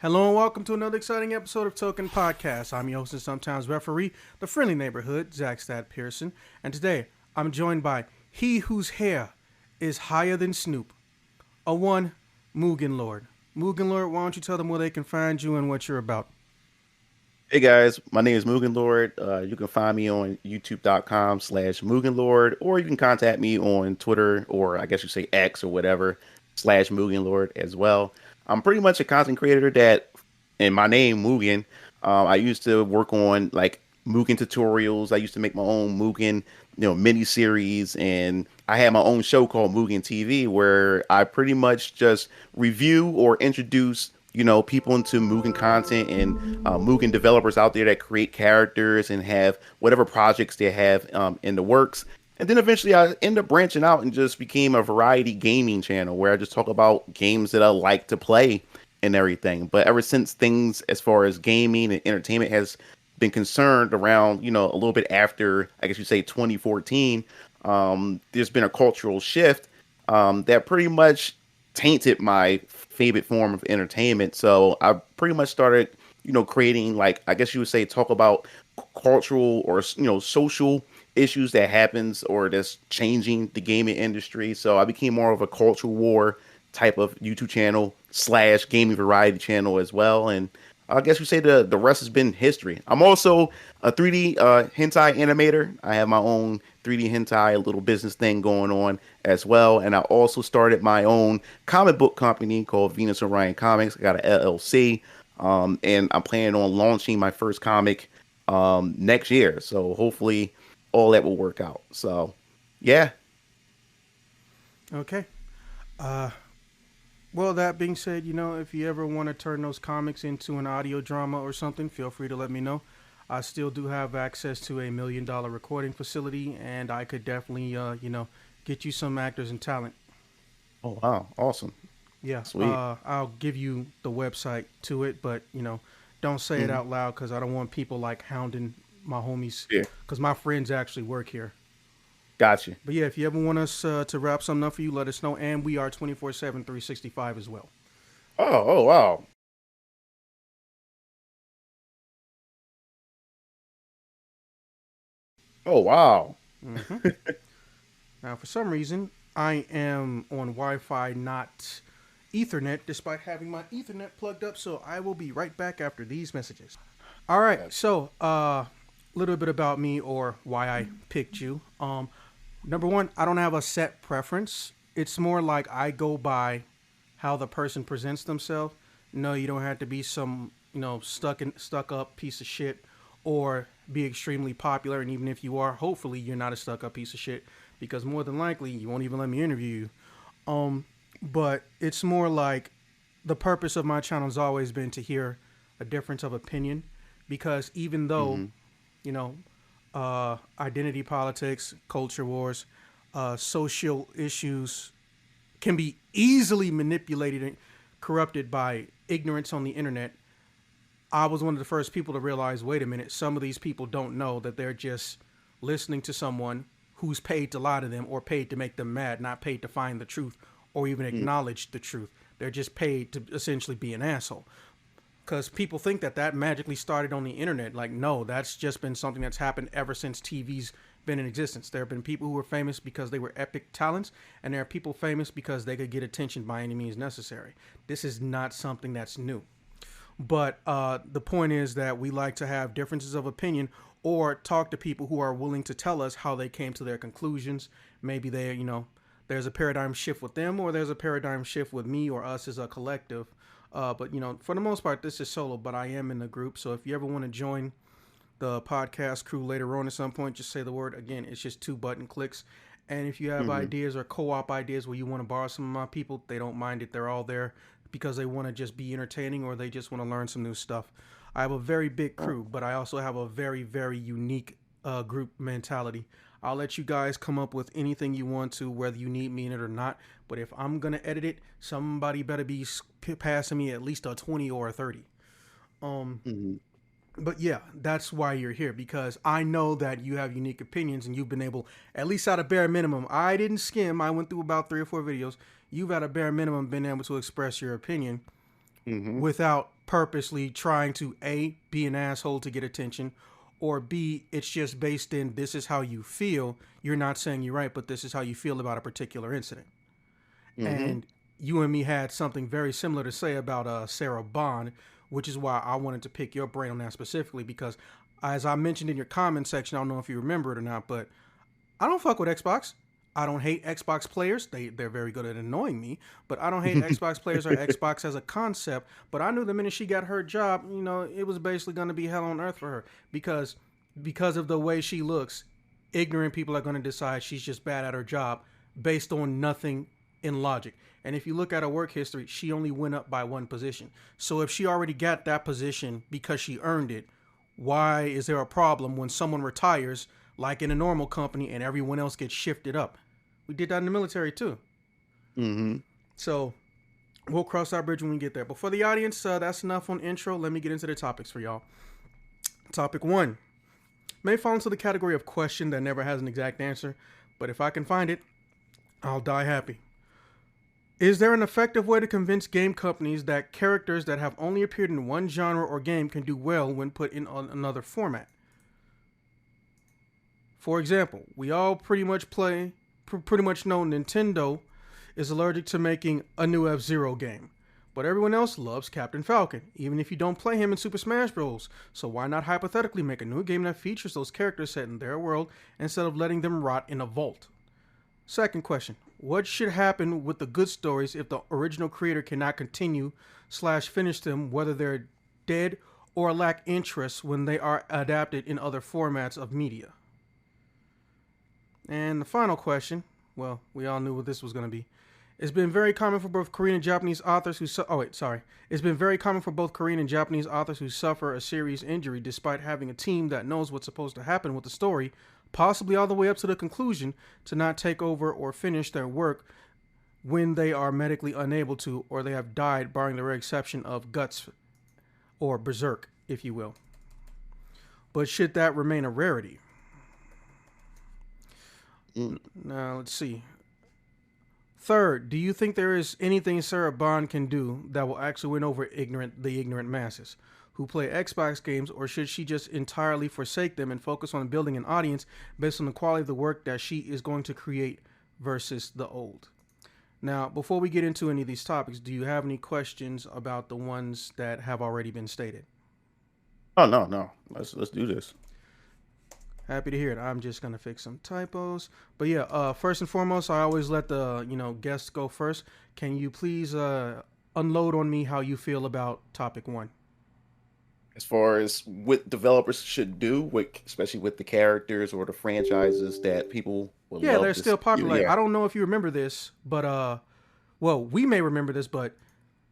Hello and welcome to another exciting episode of Token Podcast. I'm your host and sometimes referee, the friendly neighborhood, Zach Stat Pearson. And today, I'm joined by he whose hair is higher than Snoop, a one, Mugen Lord. Mugen Lord, why don't you tell them where they can find you and what you're about? Hey guys, my name is Mugen Lord. You can find me on youtube.com/Mugen Lord, or you can contact me on Twitter, or I guess you say X or whatever, /Mugen Lord as well. I'm pretty much a content creator that, in my name, Mugen, I used to work on like Mugen tutorials. I used to make my own Mugen, mini series, and I had my own show called Mugen TV where I pretty much just review or introduce people into Mugen content and Mugen developers out there that create characters and have whatever projects they have in the works. And then eventually I end up branching out and just became a variety gaming channel where I just talk about games that I like to play and everything. But ever since things as far as gaming and entertainment has been concerned around, a little bit after, I guess you say 2014, there's been a cultural shift that pretty much tainted my favorite form of entertainment. So I pretty much started, creating like I guess you would say talk about cultural or social issues that happens or that's changing the gaming industry. So I became more of a cultural war type of YouTube channel /gaming variety channel as well. And I guess you say the rest has been history. I'm also a 3D hentai animator. I have my own 3D hentai little business thing going on as well. And I also started my own comic book company called Venus Orion Comics. I got an LLC. And I'm planning on launching my first comic next year. So hopefully all that will work out. So yeah. Okay. Uh, well, that being said, if you ever want to turn those comics into an audio drama or something, feel free to let me know. I still do have access to $1 million recording facility, and I could definitely, get you some actors and talent. Oh wow. Awesome. Yeah, Sweet. I'll give you the website to it, but don't say it Hmm. out loud because I don't want people like hounding my homies, Yeah. because my friends actually work here. Gotcha. But yeah, if you ever want us to wrap something up for you, let us know, and we are 24/7, 365 as well. Oh wow. Oh wow. hmm Now, for some reason, I am on Wi-Fi, not Ethernet, despite having my Ethernet plugged up. So I will be right back after these messages. All right, Gotcha. so a little bit about me or why I picked you. Number one, I don't have a set preference. It's more like I go by how the person presents themselves. No, you don't have to be some stuck up piece of shit or be extremely popular. And even if you are, hopefully you're not a stuck up piece of shit because more than likely you won't even let me interview you. But it's more like the purpose of my channel has always been to hear a difference of opinion because even though Hmm. you know identity politics, culture wars, social issues can be easily manipulated and corrupted by ignorance on the internet. I was one of the first people to realize, wait a minute, some of these people don't know that they're just listening to someone who's paid to lie to them or paid to make them mad, not paid to find the truth or even acknowledge the truth. They're just paid to essentially be an asshole. Because people think that that magically started on the internet. Like, no, that's just been something that's happened ever since TV's been in existence. There have been people who were famous because they were epic talents, and there are people famous because they could get attention by any means necessary. This is not something that's new. But the point is that we like to have differences of opinion or talk to people who are willing to tell us how they came to their conclusions. Maybe there's a paradigm shift with them or there's a paradigm shift with me or us as a collective. But for the most part, this is solo, but I am in the group. So if you ever want to join the podcast crew later on at some point, just say the word. Again, it's just 2 button clicks. And if you have Hmm. ideas or co-op ideas where you want to borrow some of my people, they don't mind it. They're all there because they want to just be entertaining or they just want to learn some new stuff. I have a very big Oh. crew, but I also have a very, very unique group mentality. I'll let you guys come up with anything you want to, whether you need me in it or not. But if I'm gonna edit it, somebody better be passing me at least a 20 or a 30. Um, Hmm. but yeah, that's why you're here because I know that you have unique opinions and you've been able, at least at a bare minimum. I didn't skim. I went through about 3 or 4 videos. You've at a bare minimum been able to express your opinion Mm-hmm. without purposely trying to A, be an asshole to get attention, or B, it's just based in this is how you feel. You're not saying you're right, but this is how you feel about a particular incident. Mm-hmm. And you and me had something very similar to say about Sarah Bond, which is why I wanted to pick your brain on that specifically because, as I mentioned in your comment section, I don't know if you remember it or not, but I don't fuck with Xbox. I don't hate Xbox players. They're very good at annoying me, but I don't hate Xbox players or Xbox as a concept. But I knew the minute she got her job, it was basically going to be hell on earth for her because of the way she looks. Ignorant people are going to decide she's just bad at her job based on nothing in logic. And if you look at her work history, she only went up by one position. So if she already got that position because she earned it, why is there a problem when someone retires like in a normal company and everyone else gets shifted up? We did that in the military too. Mm-hmm. So we'll cross that bridge when we get there. But for the audience, that's enough on intro. Let me get into the topics for y'all. Topic one may fall into the category of question that never has an exact answer, but if I can find it, I'll die happy. Is there an effective way to convince game companies that characters that have only appeared in one genre or game can do well when put in another format? For example, we all pretty much know Nintendo is allergic to making a new F-Zero game. But everyone else loves Captain Falcon, even if you don't play him in Super Smash Bros. So why not hypothetically make a new game that features those characters set in their world instead of letting them rot in a vault? Second question. What should happen with the good stories if the original creator cannot continue/finish them, whether they're dead or lack interest when they are adapted in other formats of media? And the final question, well, we all knew what this was going to be. It's been very common for both Korean and Japanese authors who It's been very common for both Korean and Japanese authors who suffer a serious injury despite having a team that knows what's supposed to happen with the story, possibly all the way up to the conclusion, to not take over or finish their work when they are medically unable to or they have died, barring the rare exception of Guts or Berserk, if you will. But should that remain a rarity? Now, let's see. Third, do you think there is anything Sarah Bond can do that will actually win over the ignorant masses who play Xbox games, or should she just entirely forsake them and focus on building an audience based on the quality of the work that she is going to create versus the old? Now, before we get into any of these topics, do you have any questions about the ones that have already been stated? Oh no, no. Let's do this. Happy to hear it. I'm just gonna fix some typos. But yeah, first and foremost, I always let the guests go first. Can you please unload on me how you feel about topic one? As far as what developers should do, especially with the characters or the franchises that people would Yeah, love they're to still see. popular. Like, Yeah. I don't know if you remember this, but well, we may remember this, but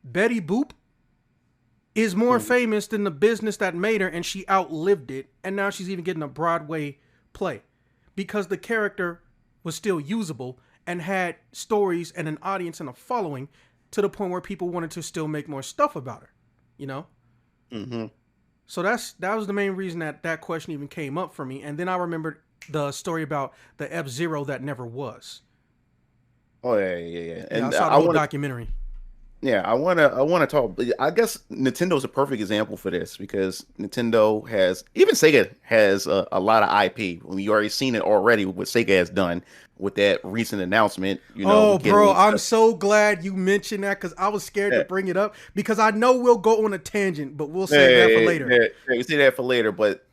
Betty Boop is more Mhm. famous than the business that made her, and she outlived it, and now she's even getting a Broadway play because the character was still usable and had stories and an audience and a following to the point where people wanted to still make more stuff about her, you know. Mm-hmm. So that was the main reason that question even came up for me, and then I remembered the story about the F-Zero that never was. Oh yeah, yeah, yeah. Yeah, I And saw the I whole want to. documentary. Yeah, I wanna talk. I guess Nintendo's a perfect example for this because Nintendo has, even Sega has a lot of IP. We already seen it already what Sega has done with that recent announcement. Oh, bro, Getting I'm so glad you mentioned that because I was scared to yeah, bring it up because I know we'll go on a tangent, but we'll yeah, save that for yeah, later. yeah, yeah, we say that for later. But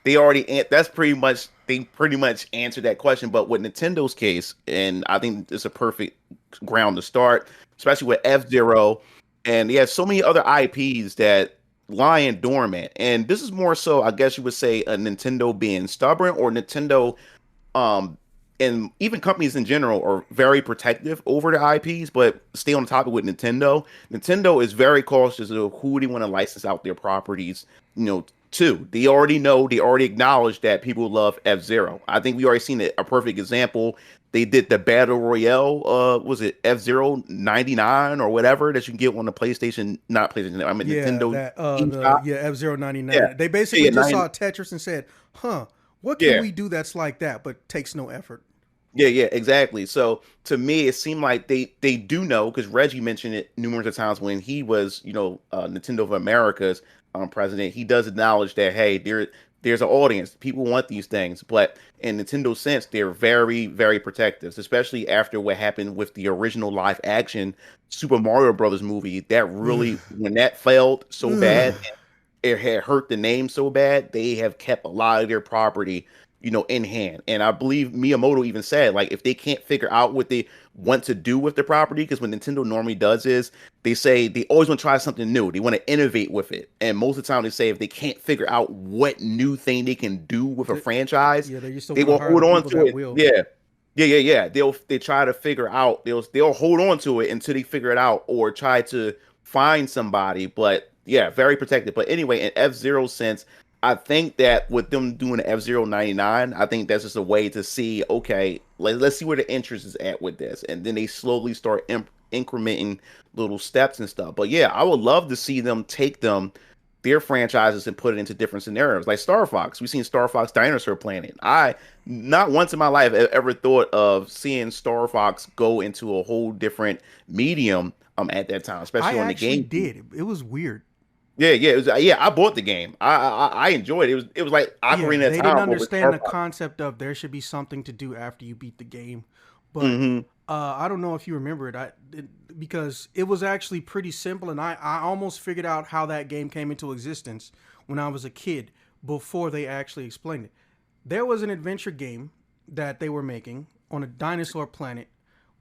they already that's pretty much they pretty much answered that question. But with Nintendo's case, and I think it's a perfect ground to start, especially with F-Zero, and he has so many other IPs that lying dormant. And this is more so, I guess you would say, a Nintendo being stubborn, or Nintendo, um, and even companies in general are very protective over the IPs. But stay on the topic with Nintendo. Nintendo is very cautious of who they want to license out their properties, to. They already know, they already acknowledge that people love F-Zero. I think we already seen a perfect example. They did the Battle Royale, was it F-Zero 99 or whatever that you can get on the PlayStation, not PlayStation, I mean Yeah, Nintendo that eShop. F-Zero Yeah. 99. They Yeah, basically just saw Tetris and said, "Huh, what can yeah. we do that's like that but takes no effort?" Yeah, yeah, exactly. So to me, it seemed like they do know because Reggie mentioned it numerous of times when he was, Nintendo of America's president. He does acknowledge that hey, there's an audience. People want these things, but in Nintendo's sense, they're very, very protective, especially after what happened with the original live action Super Mario Brothers movie. That really, when that failed so bad, it had hurt the name so bad, they have kept a lot of their property, in hand. And I believe Miyamoto even said, like, if they can't figure out what they want to do with the property, because what Nintendo normally does is they say they always want to try something new. They want to innovate with it. And most of the time they say if they can't figure out what new thing they can do with a They- franchise, yeah, they used to they want to will hire hold the on people to that it. will. Yeah. Yeah, yeah, yeah. They try to figure out. They'll hold on to it until they figure it out, or try to find somebody. But yeah, very protected. But anyway, in F Zero sense, I think that with them doing F-Zero 99, I think that's just a way to see, okay, let's see where the interest is at with this. And then they slowly start incrementing little steps and stuff. But yeah, I would love to see them take their franchises and put it into different scenarios. Like Star Fox. We've seen Star Fox Dinosaur Planet. I not once in my life ever thought of seeing Star Fox go into a whole different medium at that time, I especially on the actually GameCube. did. It was weird. Yeah, yeah, yeah. I bought the game. I enjoyed it. It was like Yeah, Ocarina of they didn't Time, but with understand Star the Fox. concept of there should be something to do after you beat the game. But Hmm. I don't know if you remember because it was actually pretty simple, and I almost figured out how that game came into existence when I was a kid before they actually explained it. There was an adventure game that they were making on a dinosaur planet,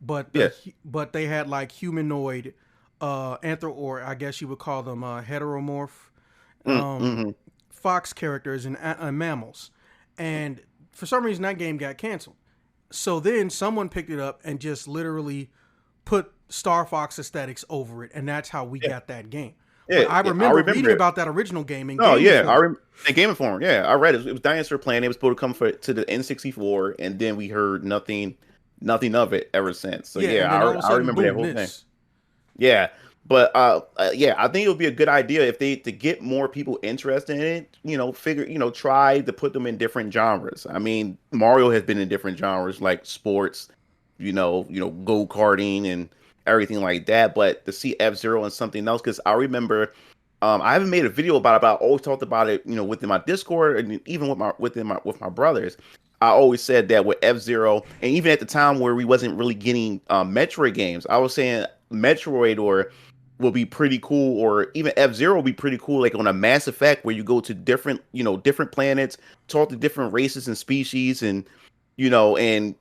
but Yes. but they had like humanoid, or I guess you would call them heteromorph Mm-hmm. fox characters and mammals. And for some reason, that game got canceled. So then someone picked it up and just literally put Star Fox aesthetics over it, and that's how we Yeah, got that game. yeah, But I yeah. I remember remember reading it. about that original game in No, Game yeah, Informer. in Game Informer. Yeah, I read it. It was Dinosaur Planet. It was supposed to come to the N64, and then we heard nothing of it ever since. So Yeah, yeah, and then all of a I sudden, remember that boom, whole thing. this. Yeah, but yeah, I think it would be a good idea if they to get more people interested in it. Try to put them in different genres. I mean, Mario has been in different genres like sports, go karting and everything like that. But to see F Zero and something else, because I remember, I haven't made a video about it, but I always talked about it, within my Discord and even with my brothers. I always said that with F Zero, and even at the time where we wasn't really getting Metroid games, I was saying Metroid or will be pretty cool, or even F Zero will be pretty cool, like on a Mass Effect where you go to different planets, talk to different races and species, and you can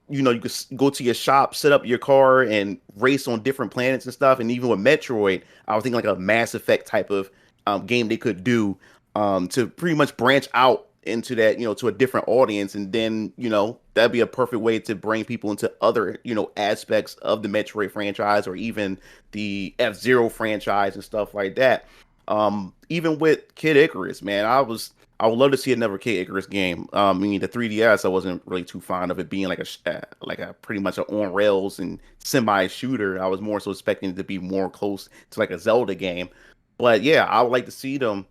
go to your shop, set up your car, and race on different planets and stuff. And even with Metroid, I was thinking like a Mass Effect type of game they could do to pretty much branch out into that, to a different audience. And then, that'd be a perfect way to bring people into other, aspects of the Metroid franchise or even the F-Zero franchise and stuff like that. Even with Kid Icarus, man, I would love to see another Kid Icarus game. I mean, the 3DS, I wasn't really too fond of it being like a pretty much an on rails and semi shooter. I was more so expecting it to be more close to like a Zelda game. But yeah, I would like to see them,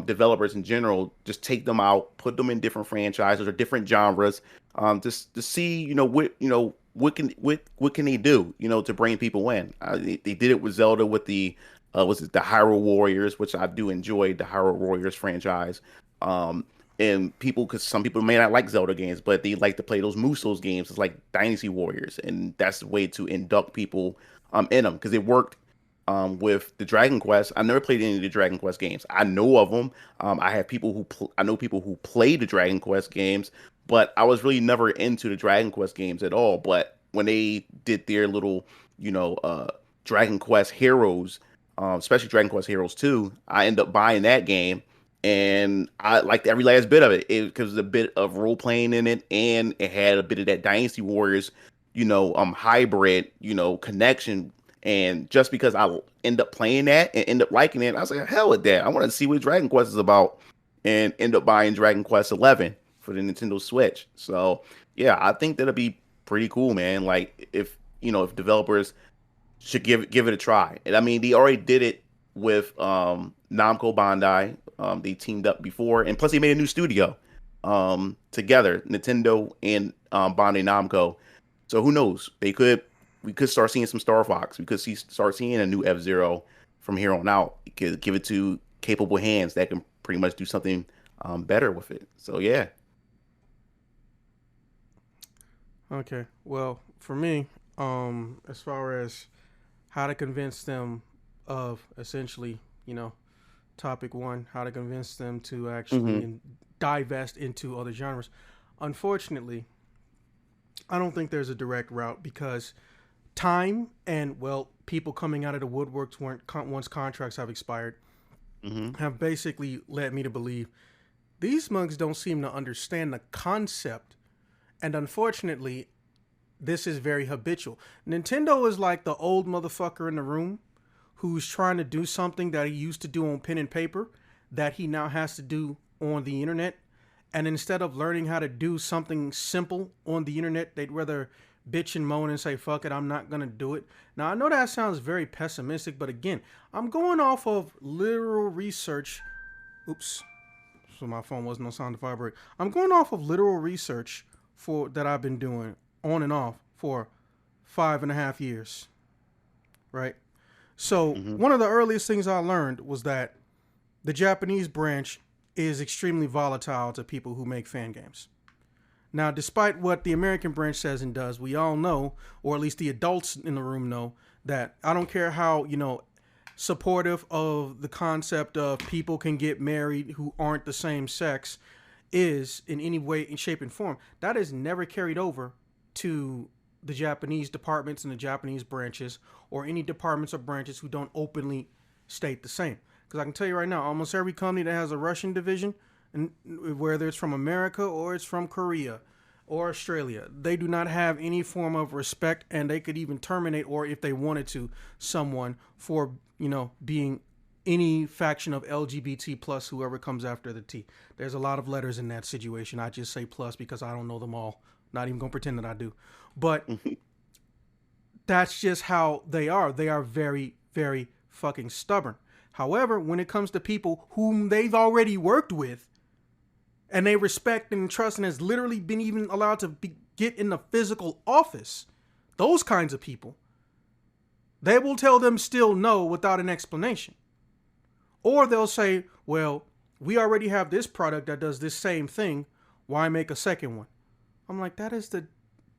developers in general, just take them out, put them in different franchises or different genres, just to see, what can they do, to bring people in. They did it with Zelda with the was it the Hyrule Warriors, which I do enjoy the Hyrule Warriors franchise. Um, and people, because some people may not like Zelda games, but they like to play those Musou games. It's like Dynasty Warriors, and that's the way to induct people in them because it worked with the Dragon Quest. I never played any of the Dragon Quest games. I know of them. I know people who play the Dragon Quest games, but I was really never into the Dragon Quest games at all. But when they did their little, you know, uh, Dragon Quest Heroes, especially Dragon Quest Heroes 2, I ended up buying that game. And I liked every last bit of it because there's a bit of role playing in it, and it had a bit of that Dynasty Warriors, hybrid, connection. And just because I end up playing that and end up liking it, I was like, hell with that. I want to see what Dragon Quest is about, and end up buying Dragon Quest 11 for the Nintendo Switch. So yeah, I think that'll be pretty cool, man. Like if developers should give it a try. And I mean, they already did it with Namco Bandai. They teamed up before, and plus they made a new studio together, Nintendo and Bandai Namco. So who knows? We could start seeing some Star Fox. We could start seeing a new F Zero from here on out. You could give it to capable hands that can pretty much do something better with it. So yeah. Okay. Well, for me, as far as how to convince them of essentially, topic one, how to convince them to actually Hmm. divest into other genres. Unfortunately, I don't think there's a direct route because time and people coming out of the woodworks once contracts have expired Hmm. have basically led me to believe these mugs don't seem to understand the concept, and unfortunately, this is very habitual. Nintendo is like the old motherfucker in the room who's trying to do something that he used to do on pen and paper that he now has to do on the internet. And instead of learning how to do something simple on the internet, they'd rather bitch and moan and say, fuck it, I'm not going to do it. Now, I know that sounds very pessimistic, but again, I'm going off of literal research. Oops. So my phone wasn't on sound to vibrate. I'm going off of literal research for that I've been doing on and off for 5.5 years, right? So Hmm. one of the earliest things I learned was that the Japanese branch is extremely volatile to people who make fan games. Now, despite what the American branch says and does, we all know, or at least the adults in the room know, that I don't care how, supportive of the concept of people can get married who aren't the same sex is in any way, in shape, and form. That is never carried over to the Japanese departments and the Japanese branches or any departments or branches who don't openly state the same. Because I can tell you right now, almost every company that has a Russian division, and whether it's from America or it's from Korea or Australia, they do not have any form of respect, and they could even terminate, or if they wanted to, someone for being any faction of LGBT plus whoever comes after the T. There's a lot of letters in that situation. I just say plus because I don't know them all. Not even gonna pretend that I do. But that's just how they are. They are very, very fucking stubborn. However, when it comes to people whom they've already worked with and they respect and trust and has literally been even allowed to get in the physical office, those kinds of people, they will tell them still no without an explanation. Or they'll say, well, we already have this product that does this same thing. Why make a second one? I'm like, that is the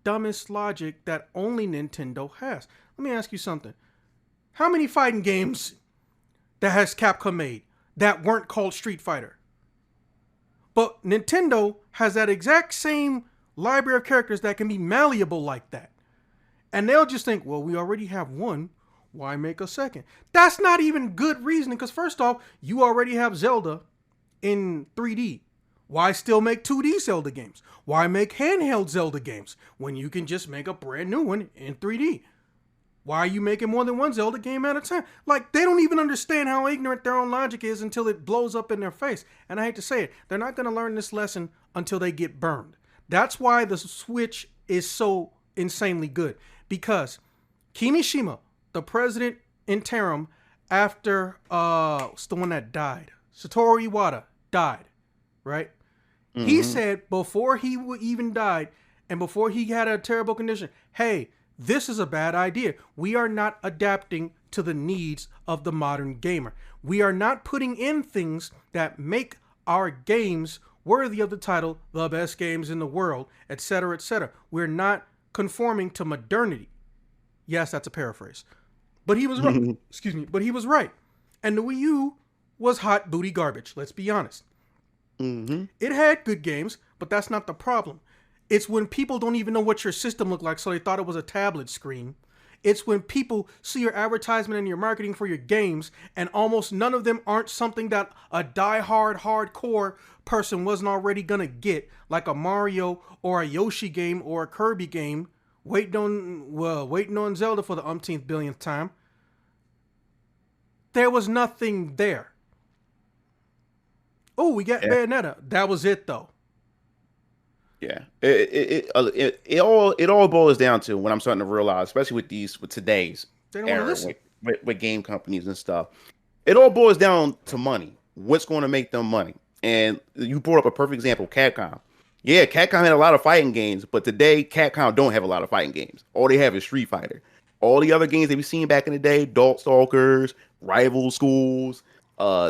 dumbest logic that only Nintendo has. Let me ask you something. How many fighting games that has Capcom made that weren't called Street Fighter? But Nintendo has that exact same library of characters that can be malleable like that. And they'll just think, well, we already have one. Why make a second? That's not even good reasoning because, first off, you already have Zelda in 3D. Why still make 2D Zelda games? Why make handheld Zelda games when you can just make a brand new one in 3D? Why are you making more than one Zelda game at a time? Like, they don't even understand how ignorant their own logic is until it blows up in their face. And I hate to say it, they're not going to learn this lesson until they get burned. That's why the Switch is so insanely good. Because Kimishima, the president interim after, what's the one that died? Satoru Iwata died, right? He Hmm. said before he even died and before he had a terrible condition, hey, this is a bad idea. We are not adapting to the needs of the modern gamer. We are not putting in things that make our games worthy of the title, the best games in the world, etc., etc. We're not conforming to modernity. Yes, that's a paraphrase. But he was right. Excuse me. But he was right. And the Wii U was hot booty garbage. Let's be honest. Hmm. It had good games, but that's not the problem. It's when people don't even know what your system looked like, so they thought it was a tablet screen. It's when people see your advertisement and your marketing for your games, and almost none of them aren't something that a die-hard, hardcore person wasn't already gonna get, like a Mario or a Yoshi game or a Kirby game, waiting on Zelda for the umpteenth billionth time. There was nothing there. Oh, we got Yeah. Bayonetta. That was it though. Yeah, it all boils down to what I'm starting to realize, especially with today's They don't want to era listen. with game companies and stuff. It all boils down to money. What's going to make them money? And you brought up a perfect example, Capcom. Yeah, Capcom had a lot of fighting games, but today Capcom don't have a lot of fighting games. All they have is Street Fighter. All the other games that we've seen back in the day, Darkstalkers, Rival Schools,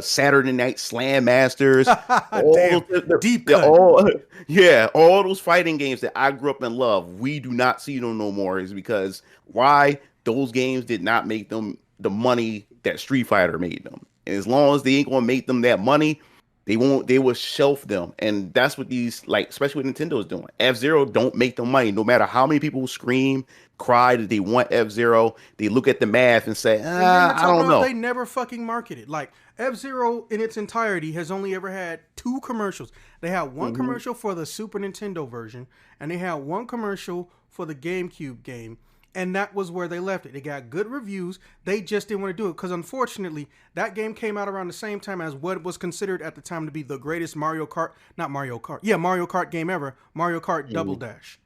Saturday Night Slam Masters, all Damn, those, deep they're cut. all yeah, all those fighting games that I grew up and loved, we do not see them no more. Is because why? Those games did not make them the money that Street Fighter made them. And as long as they ain't gonna make them that money, they won't. They will shelf them, and that's what these like, especially what Nintendo is doing. F Zero don't make them money, no matter how many people scream, cry that they want F Zero. They look at the math and say, And then you're I talking don't about know. they never fucking marketed. Like F-Zero in its entirety has only ever had 2 commercials. They had one Hmm. commercial for the Super Nintendo version, and they had one commercial for the GameCube game. And that was where they left it. They got good reviews. They just didn't want to do it because, unfortunately, that game came out around the same time as what was considered at the time to be the greatest Mario Kart, not Mario Kart, yeah, Mario Kart game ever, Mario Kart Double Hmm. Dash.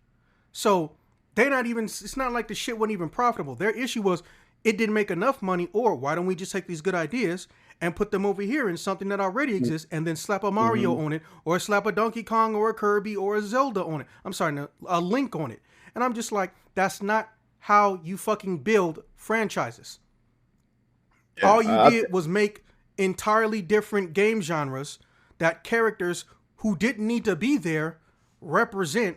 So they're not even, it's not like the shit wasn't even profitable. Their issue was it didn't make enough money, or why don't we just take these good ideas and put them over here in something that already exists and then slap a Mario Hmm. on it, or slap a Donkey Kong or a Kirby or a Zelda on it. I'm sorry, no, a Link on it. And I'm just like, that's not how you fucking build franchises. Yeah, All you did was make entirely different game genres that characters who didn't need to be there represent,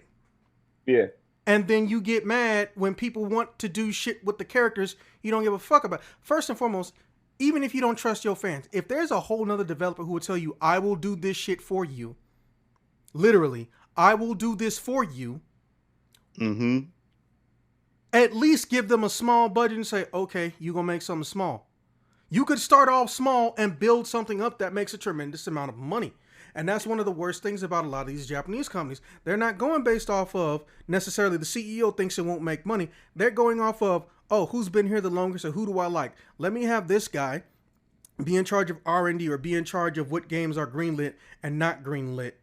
yeah. and then you get mad when people want to do shit with the characters you don't give a fuck about. First and foremost, even if you don't trust your fans, if there's a whole nother developer who will tell you, I will do this shit for you, literally, I will do this for you, Hmm. at least give them a small budget and say, okay, you're going to make something small. You could start off small and build something up that makes a tremendous amount of money. And that's one of the worst things about a lot of these Japanese companies. They're not going based off of necessarily the CEO thinks it won't make money. They're going off of, oh, who's been here the longest or who do I like? Let me have this guy be in charge of R&D or be in charge of what games are greenlit and not greenlit.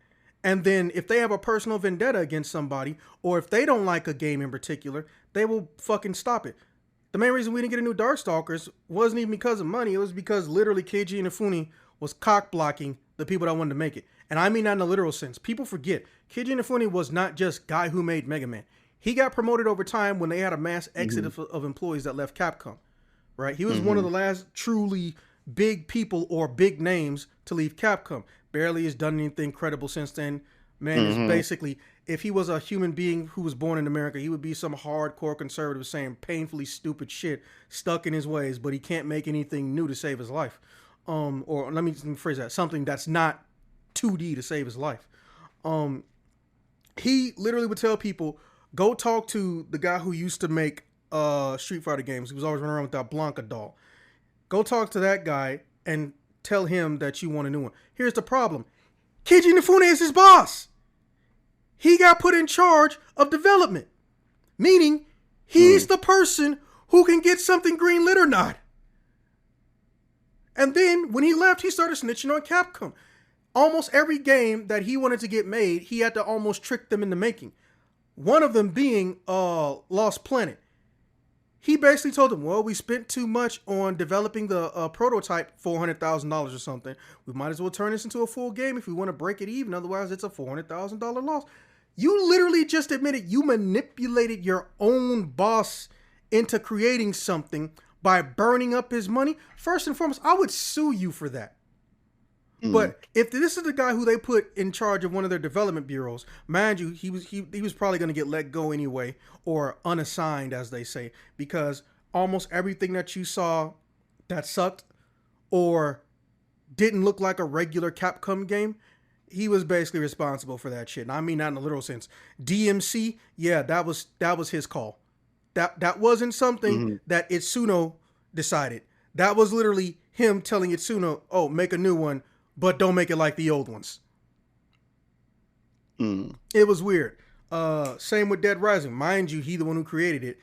And then if they have a personal vendetta against somebody, or if they don't like a game in particular, they will fucking stop it. The main reason we didn't get a new Darkstalkers wasn't even because of money. It was because literally Keiji Inafune was cock blocking the people that wanted to make it. And I mean that in a literal sense. People forget Keiji Inafune was not just guy who made Mega Man. He got promoted over time when they had a mass exit Hmm. of employees that left Capcom. Right? He was one of Hmm. the last truly big people or big names to leave Capcom. Barely has done anything credible since then. Man is Hmm. basically, if he was a human being who was born in America, he would be some hardcore conservative saying painfully stupid shit, stuck in his ways, but he can't make anything new to save his life. Or let me phrase that, something that's not 2D to save his life. Um, he literally would tell people, go talk to the guy who used to make Street Fighter games. He was always running around with that Blanca doll. Go talk to that guy and tell him that you want a new one. Here's the problem. Keiji Inafune is his boss. He got put in charge of development, meaning he's Hmm. the person who can get something greenlit or not. And then when he left, he started snitching on Capcom. Almost every game that he wanted to get made, he had to almost trick them into making. One of them being Lost Planet. He basically told them, well, we spent too much on developing the prototype, $400,000 or something. We might as well turn this into a full game if we want to break it even. Otherwise, it's a $400,000 loss. You literally just admitted you manipulated your own boss into creating something by burning up his money. First and foremost, I would sue you for that. Hmm. But if this is the guy who they put in charge of one of their development bureaus, mind you, he was probably going to get let go anyway, or unassigned, as they say, because almost everything that you saw that sucked or didn't look like a regular Capcom game, he was basically responsible for that shit. And I mean that in a literal sense. DMC, yeah, that was his call. That wasn't something Hmm. that Itsuno decided. That was literally him telling Itsuno, "Oh, make a new one, but don't make it like the old ones." Hmm. It was weird. Same with Dead Rising. Mind you, he the one who created it.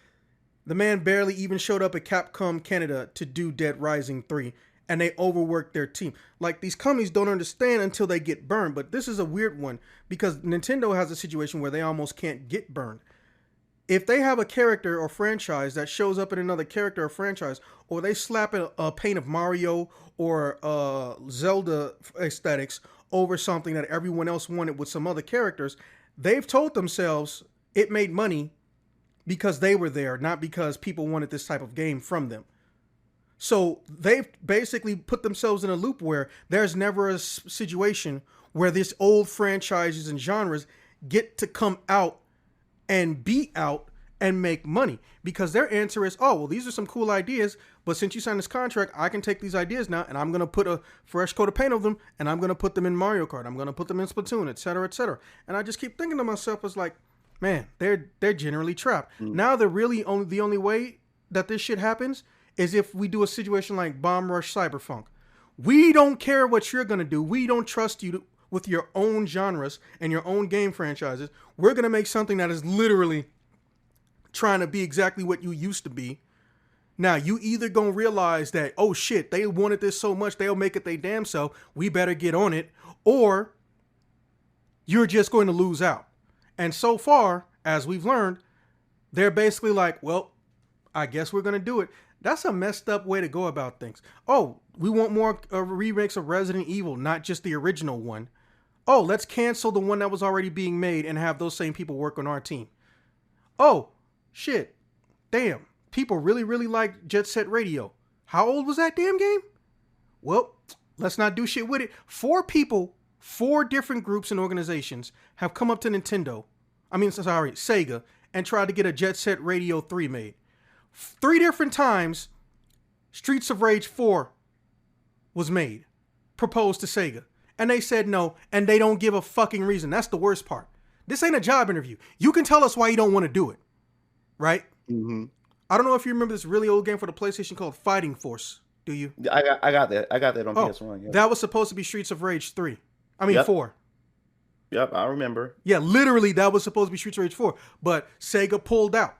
The man barely even showed up at Capcom Canada to do Dead Rising 3, and they overworked their team. Like, these companies don't understand until they get burned, but this is a weird one because Nintendo has a situation where they almost can't get burned. If they have a character or franchise that shows up in another character or franchise, or they slap a paint of Mario or Zelda aesthetics over something that everyone else wanted with some other characters, They've told themselves it made money because they were there, not because people wanted this type of game from them. So they've basically put themselves in a loop where there's never a situation where these old franchises and genres get to come out and be out and make money, because their answer is, oh, well, these are some cool ideas, but since you signed this contract, I can take these ideas now and I'm going to put a fresh coat of paint of them and I'm going to put them in Mario Kart. I'm going to put them in Splatoon, et cetera, et cetera. And I just keep thinking to myself, as like, man, they're generally trapped. Mm. Now the only way that this shit happens is if we do a situation like Bomb Rush Cyberpunk. We don't care what you're going to do. We don't trust you with your own genres and your own game franchises. We're going to make something that is literally trying to be exactly what you used to be. Now, you either gonna realize that, oh shit, they wanted this so much, they'll make it they damn self, we better get on it, or you're just going to lose out. And so far, as we've learned, they're basically like, well, I guess we're gonna do it. That's a messed up way to go about things. Oh, we want more remakes of Resident Evil, not just the original one. Oh, let's cancel the one that was already being made and have those same people work on our team. Oh, shit. Damn. People really, really like Jet Set Radio. How old was that damn game? Well, let's not do shit with it. 4 different groups and organizations have come up to Sega, and tried to get a Jet Set Radio 3 made. 3 different times, Streets of Rage 4 was made, proposed to Sega. And they said no, and they don't give a fucking reason. That's the worst part. This ain't a job interview. You can tell us why you don't want to do it, right? Mm-hmm. I don't know if you remember this really old game for the PlayStation called Fighting Force. Do you? I got that. I got that on PS1. Yeah. That was supposed to be Streets of Rage 3. Yep. 4. Yep, I remember. Yeah, literally that was supposed to be Streets of Rage 4, but Sega pulled out.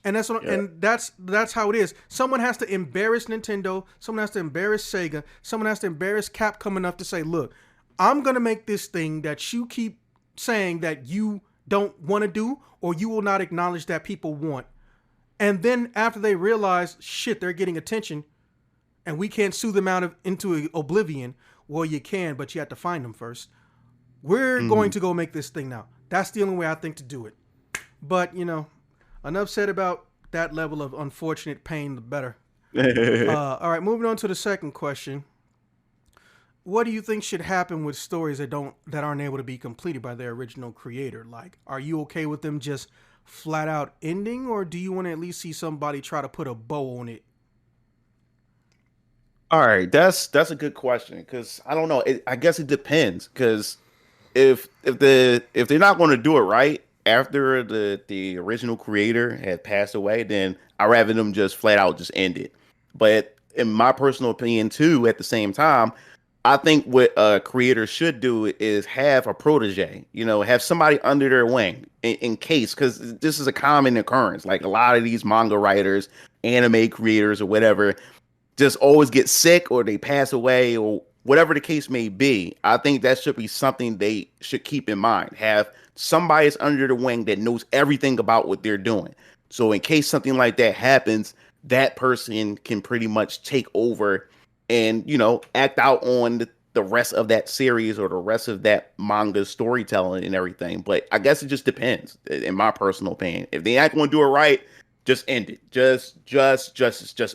And that's how it is. Someone has to embarrass Nintendo, someone has to embarrass Sega, someone has to embarrass Capcom enough to say, look, I'm going to make this thing that you keep saying that you don't want to do, or you will not acknowledge that people want. And then after they realize, shit, they're getting attention and we can't sue them into oblivion. Well, you can, but you have to find them first. We're going to go make this thing now. That's the only way I think to do it. But, enough said about that level of unfortunate pain, the better. All right, moving on to the second question. What do you think should happen with stories that aren't able to be completed by their original creator? Like, are you okay with them just flat out ending, or do you want to at least see somebody try to put a bow on it? All right, that's a good question, because I don't know. I guess it depends, because if they're not going to do it right after the original creator had passed away, then I'd rather them just flat out just end it. But in my personal opinion, too, at the same time, I think what a creator should do is have a protege, have somebody under their wing in case, because this is a common occurrence. Like a lot of these manga writers, anime creators, or whatever, just always get sick or they pass away or whatever the case may be. I think that should be something they should keep in mind. Have somebody that's under the wing that knows everything about what they're doing. So in case something like that happens, that person can pretty much take over and, act out on the rest of that series or the rest of that manga storytelling and everything. But I guess it just depends, in my personal opinion. If they ain't going to do it right, just end it. Just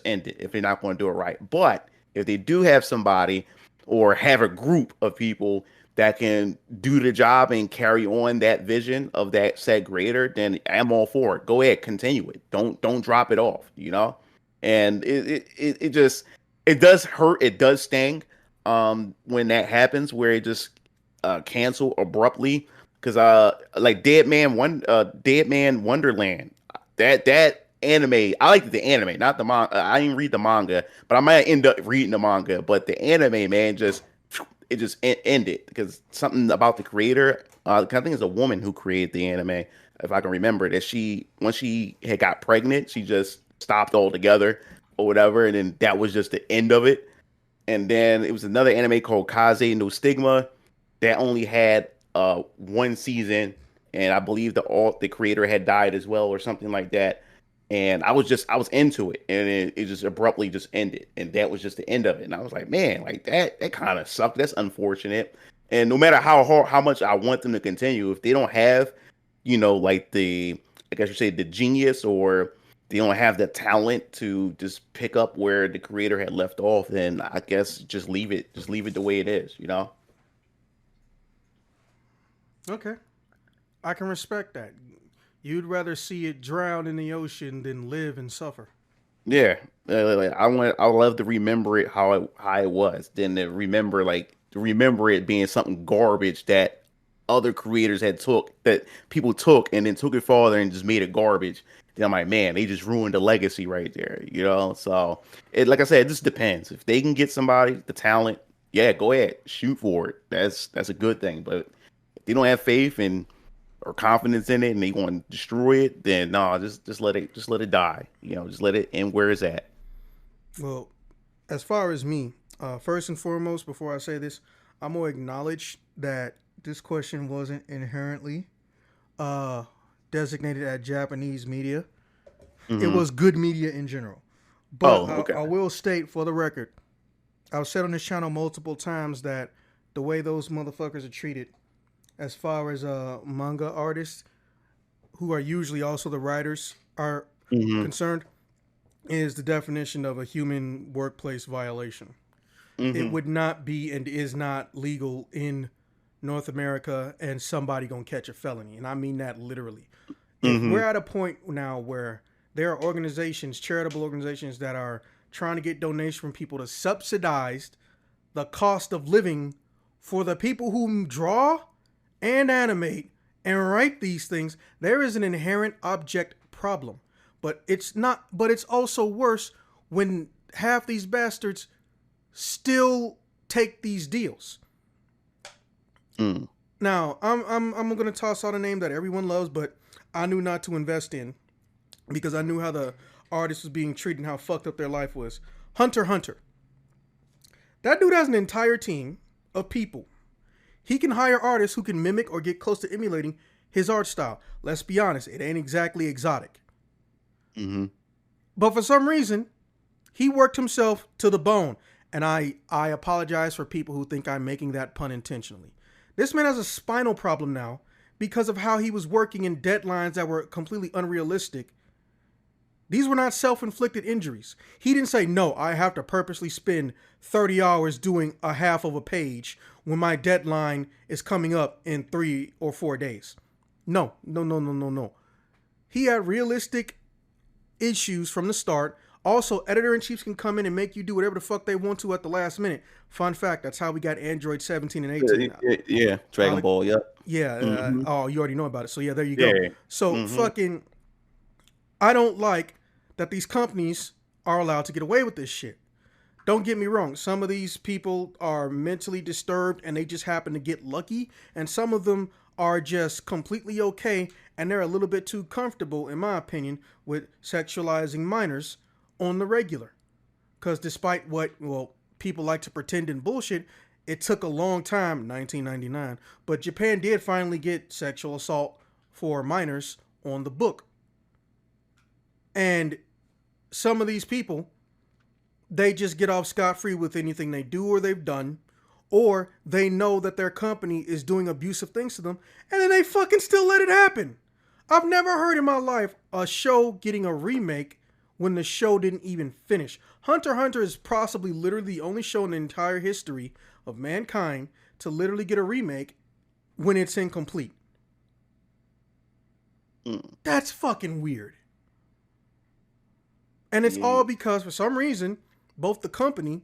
end it if they're not going to do it right. But if they do have somebody or have a group of people that can do the job and carry on that vision of that said creator, then I'm all for it. Go ahead, continue it. Don't drop it off, And it just, it does hurt. It does sting when that happens, where it just cancel abruptly. Because like Dead Man Wonderland, that anime, I liked the anime, not the manga. I didn't read the manga, but I might end up reading the manga. But the anime, man, it just ended because something about the creator. I think it's a woman who created the anime, if I can remember, that once she had got pregnant, she just stopped altogether or whatever, and then that was just the end of it. And then it was another anime called Kaze no Stigma that only had one season, and I believe the creator had died as well or something like that. And I was into it, and it just abruptly just ended, and that was just the end of it. And I was like, man, like that kind of sucked. That's unfortunate. And no matter how hard, how much I want them to continue, if they don't have, like I guess you say the genius, or they don't have the talent to just pick up where the creator had left off, then I guess just leave it the way it is. Okay, I can respect that. You'd rather see it drown in the ocean than live and suffer. Yeah, like, I love to remember it how it was, than to remember it being something garbage that other creators that people took and then took it farther and just made it garbage. Then I'm like, man, they just ruined the legacy right there. So like I said, it just depends. If they can get somebody the talent, yeah, go ahead, shoot for it. That's a good thing. But if they don't have faith and or confidence in it and they want to destroy it, then no, just let it die. Just let it end where it's at. Well, as far as me, first and foremost, before I say this, I'm gonna acknowledge that this question wasn't inherently uh, designated at Japanese media. It Hmm. was good media in general. But Oh, okay. I will state for the record, I've said on this channel multiple times that the way those motherfuckers are treated, as far as manga artists, who are usually also the writers, are Hmm. concerned, is the definition of a human workplace violation. It Hmm. would not be and is not legal in North America, and somebody gonna catch a felony, and I mean that literally. If we're Hmm. at a point now where there are organizations, charitable organizations, that are trying to get donations from people to subsidize the cost of living for the people who draw and animate and write these things, there is an inherent object problem. But it's not. But it's also worse when half these bastards still take these deals. Mm. Now, I'm gonna toss out a name that everyone loves, but I knew not to invest in because I knew how the artist was being treated and how fucked up their life was. Hunter x Hunter. That dude has an entire team of people. He can hire artists who can mimic or get close to emulating his art style. Let's be honest, it ain't exactly exotic. Hmm. But for some reason, he worked himself to the bone. And I apologize for people who think I'm making that pun intentionally. This man has a spinal problem now because of how he was working in deadlines that were completely unrealistic. These were not self inflicted injuries. He didn't say, no, I have to purposely spend 30 hours doing a half of a page when my deadline is coming up in 3 or 4 days. No, no, no, no, no, no. He had realistic issues from the start. Also, editor in chiefs can come in and make you do whatever the fuck they want to at the last minute. Fun fact, that's how we got Android 17 and 18. Yeah, Dragon Ball. Yep. Yeah, Hmm. oh, you already know about it. So, yeah, there you go. Yeah. So, Hmm. fucking, I don't like that these companies are allowed to get away with this shit. Don't get me wrong, some of these people are mentally disturbed and they just happen to get lucky, and some of them are just completely okay and they're a little bit too comfortable, in my opinion, with sexualizing minors on the regular. Because despite what, well, people like to pretend and bullshit, it took a long time, 1999, but Japan did finally get sexual assault for minors on the book. And some of these people, they just get off scot free with anything they do or they've done, or they know that their company is doing abusive things to them, and then they fucking still let it happen. I've never heard in my life a show getting a remake when the show didn't even finish. Hunter x Hunter is possibly literally the only show in the entire history of mankind to literally get a remake when it's incomplete. Mm. That's fucking weird. And it's Yeah. all because, for some reason, both the company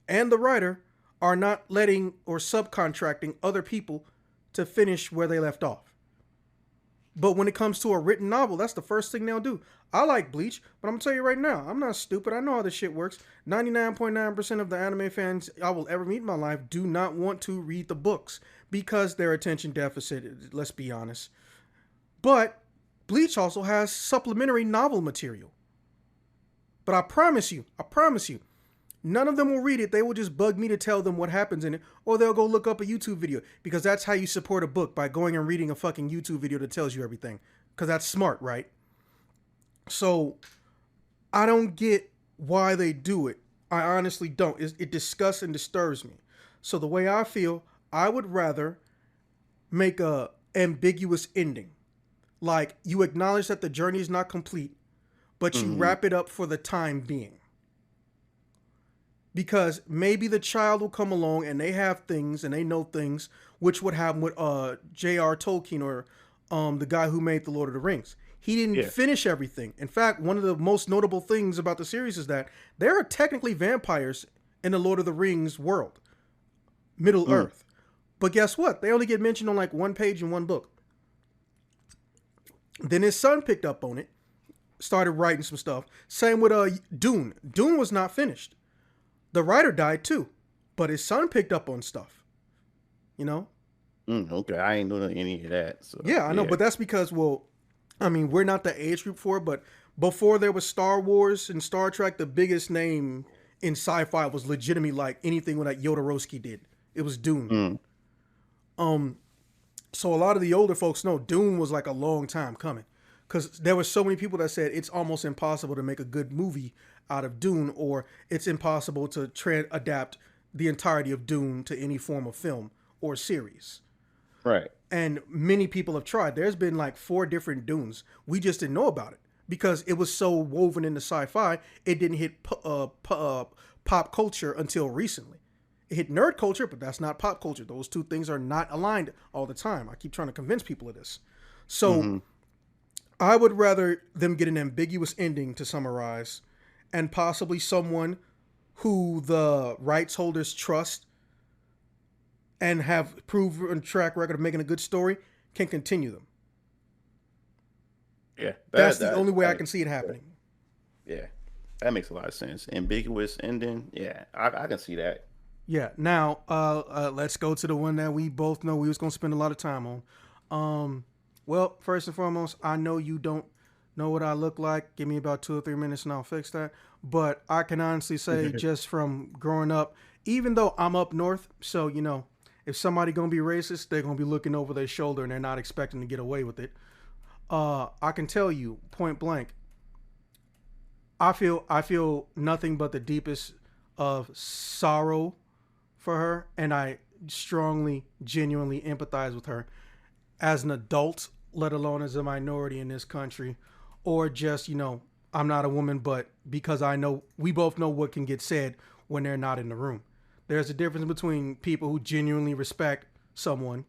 and the writer are not letting or subcontracting other people to finish where they left off. But when it comes to a written novel, that's the first thing they'll do. I like Bleach, but I'm gonna tell you right now, I'm not stupid. I know how this shit works. 99.9% of the anime fans I will ever meet in my life do not want to read the books because their attention deficit, let's be honest. But Bleach also has supplementary novel material. But I promise you, none of them will read it. They will just bug me to tell them what happens in it, or they'll go look up a YouTube video because that's how you support a book, by going and reading a fucking YouTube video that tells you everything. Because that's smart, right? So I don't get why they do it. I honestly don't. It disgusts and disturbs me. So the way I feel, I would rather make a ambiguous ending. Like you acknowledge that the journey is not complete, but you Hmm. wrap it up for the time being. Because maybe the child will come along and they have things and they know things, which would happen with J.R. Tolkien or the guy who made the Lord of the Rings. He didn't Yeah. finish everything. In fact, one of the most notable things about the series is that there are technically vampires in the Lord of the Rings world, Middle Mm. Earth. But guess what? They only get mentioned on like one page in one book. Then his son picked up on it, started writing some stuff. Same with Dune. Dune was not finished. The writer died too, but his son picked up on stuff. You know? Okay, I ain't doing any of that. So Yeah, I know, yeah. but that's because, well, I mean, we're not the age group for it, but before there was Star Wars and Star Trek, the biggest name in sci-fi was legitimately like anything that Jodorowsky did. It was Dune. Mm. Um, so a lot of the older folks know Dune was like a long time coming, because there were so many people that said it's almost impossible to make a good movie out of Dune, or it's impossible to adapt the entirety of Dune to any form of film or series. Right. And many people have tried. There's been like 4 different Dunes. We just didn't know about it because it was so woven into sci-fi. It didn't hit pop culture until recently. It hit nerd culture, but that's not pop culture. Those two things are not aligned all the time. I keep trying to convince people of this. So Hmm. I would rather them get an ambiguous ending to summarize, and possibly someone who the rights holders trust and have proven track record of making a good story can continue them. Yeah. That's That the that only way I that can see it yeah. happening. Yeah. That makes a lot of sense. Ambiguous ending. Yeah, I can see that. Yeah. Now, let's go to the one that we both know we was gonna spend a lot of time on. Um, well, first and foremost, I know you don't know what I look like. Give me about 2 or 3 minutes and I'll fix that. But I can honestly say, just from growing up, even though I'm up north, so if somebody gonna be racist, they're gonna be looking over their shoulder and they're not expecting to get away with it. I can tell you point blank, I feel nothing but the deepest of sorrow for her, and I strongly, genuinely empathize with her as an adult, let alone as a minority in this country, or just I'm not a woman, but because I know we both know what can get said when they're not in the room. There's a difference between people who genuinely respect someone,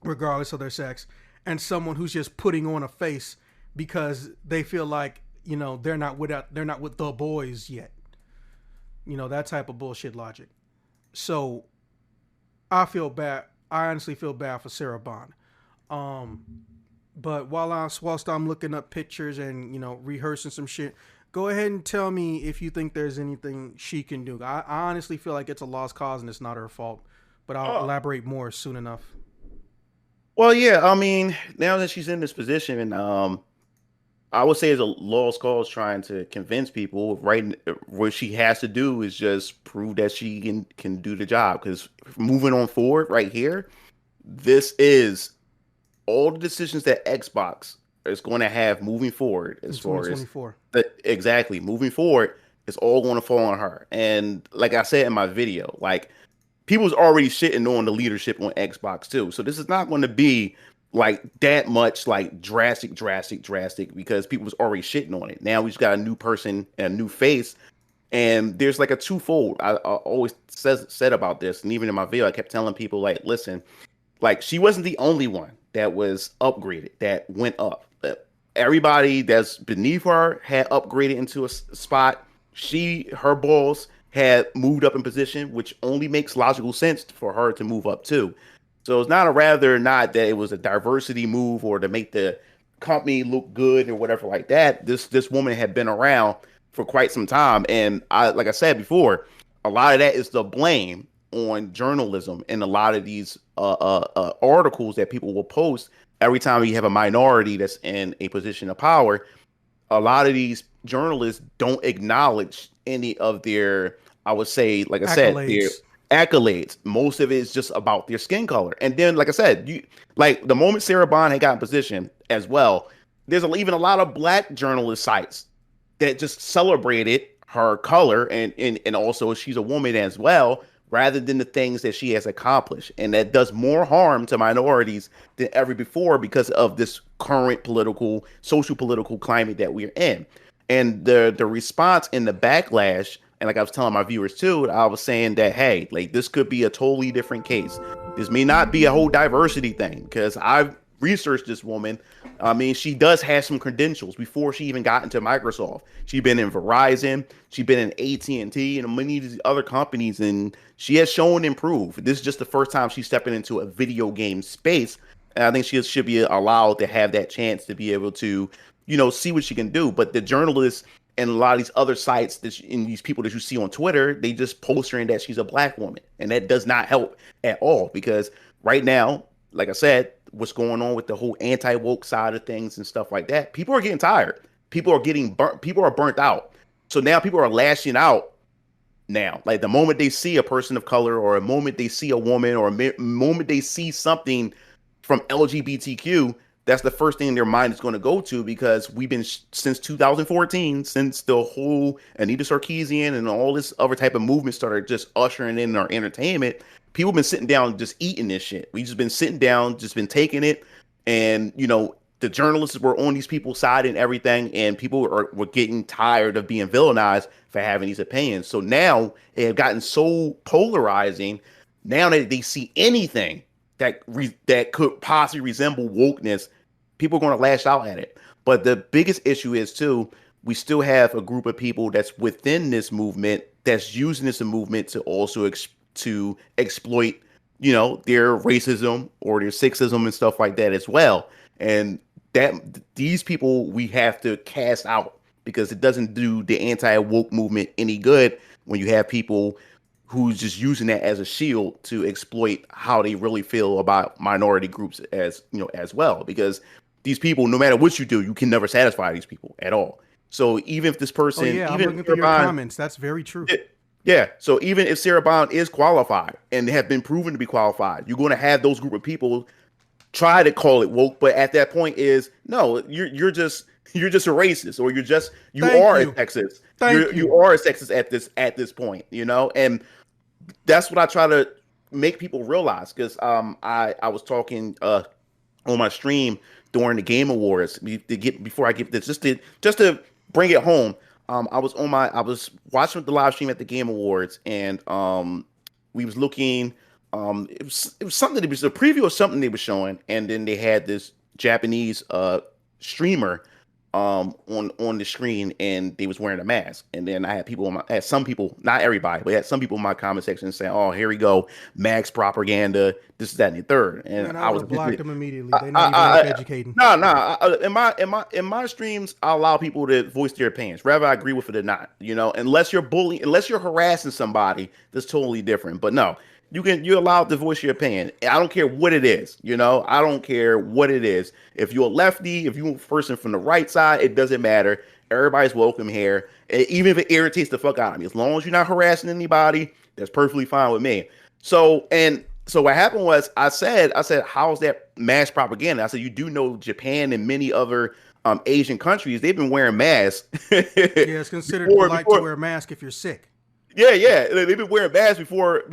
regardless of their sex, and someone who's just putting on a face because they feel like they're not with the boys yet. That type of bullshit logic. So I feel bad. I honestly feel bad for Sarah Bond. Um, but whilst I'm looking up pictures and rehearsing some shit, go ahead and tell me if you think there's anything she can do. I honestly feel like it's a lost cause and it's not her fault. But I'll Oh, elaborate more soon enough. well, yeah. I mean, now that she's in this position, and I would say it's a lost cause trying to convince people. Right, what she has to do is just prove that she can do the job. Because moving on forward, right here, this is all the decisions that Xbox is going to have moving forward, as In far as 2024. the exactly moving forward, it's all going to fall on her. And like I said in my video, like people's already shitting on the leadership on Xbox too. So this is not going to be like that much like drastic because people was already shitting on it. Now we just got a new person and a new face, and there's like a twofold. I always said about this, and even in my video, I kept telling people like, listen, like she wasn't the only one that was upgraded that went up. Everybody that's beneath her had upgraded into a spot. Her balls had moved up in position, which only makes logical sense for her to move up too. So it's not a rather or not that it was a diversity move or to make the company look good or whatever like that. This woman had been around for quite some time, and like I said before, a lot of that is the blame on journalism and a lot of these articles that people will post every time you have a minority that's in a position of power. A lot of these journalists don't acknowledge any of their, I would say, like I said, their Accolades. accolades. Most of it is just about their skin color. And then, like I said, you like the moment Sarah Bond had got in position as well, there's even a lot of black journalist sites that just celebrated her color and also she's a woman as well rather than the things that she has accomplished. And that does more harm to minorities than ever before because of this current social political climate that we're in. And the response and the backlash, and like I was telling my viewers too, I was saying that, hey, like this could be a totally different case. This may not be a whole diversity thing because I've researched this woman. I mean, she does have some credentials before she even got into Microsoft. She's been in Verizon, she's been in AT&T and many of these other companies, and she has shown improve. This is just the first time she's stepping into a video game space, and I think she should be allowed to have that chance to be able to, see what she can do. But the journalists and a lot of these other sites and these people that you see on Twitter, they just post her in that she's a black woman, and that does not help at all because right now, like I said, what's going on with the whole anti-woke side of things and stuff like that, people are getting tired. People are getting burnt. People are burnt out. So now people are lashing out now. Like the moment they see a person of color or a moment they see a woman or a moment they see something from LGBTQ, that's the first thing their mind is going to go to because we've been since 2014, since the whole Anita Sarkeesian and all this other type of movement started just ushering in our entertainment. People been sitting down just eating this shit. We just been sitting down, just been taking it, and the journalists were on these people's side and everything, and people were getting tired of being villainized for having these opinions. So now they have gotten so polarizing. Now that they see anything that could possibly resemble wokeness, people are going to lash out at it. But the biggest issue is too, we still have a group of people that's within this movement that's using this movement to also to exploit, their racism or their sexism and stuff like that as well. And that these people we have to cast out because it doesn't do the anti-woke movement any good when you have people who's just using that as a shield to exploit how they really feel about minority groups as well. Because these people, no matter what you do, you can never satisfy these people at all. So even if this person, Oh yeah, I'm even looking through your comments. That's very true. yeah. So even if Sarah Bond is qualified and have been proven to be qualified, you're going to have those group of people try to call it woke, but at that point is no, you're just a racist, or you are a sexist. You are a sexist at this point, and that's what I try to make people realize because I was talking on my stream during the Game Awards before I get this just to bring it home. I was watching the live stream at the Game Awards, and we was looking. It was something. It was a preview of something they were showing, and then they had this Japanese streamer on the screen, and they was wearing a mask. And then I had some people, not everybody, but I had some people in my comment section saying, "Oh, here we go, max propaganda, this, that, and the third." And Man, I would was have blocked them immediately. They're not even worth educating. No. In my streams, I allow people to voice their opinions, whether I agree with it or not. Unless you're bullying, unless you're harassing somebody, that's totally different. But no, you're allowed to voice your opinion. I don't care what it is. I don't care what it is. If you're a lefty, if you're a person from the right side, it doesn't matter. Everybody's welcome here, even if it irritates the fuck out of me. As long as you're not harassing anybody, that's perfectly fine with me. So what happened was I said, how's that mass propaganda? I said, you do know Japan and many other Asian countries, they've been wearing masks. Yeah, it's considered polite to wear a mask if you're sick. Yeah. They've been wearing masks before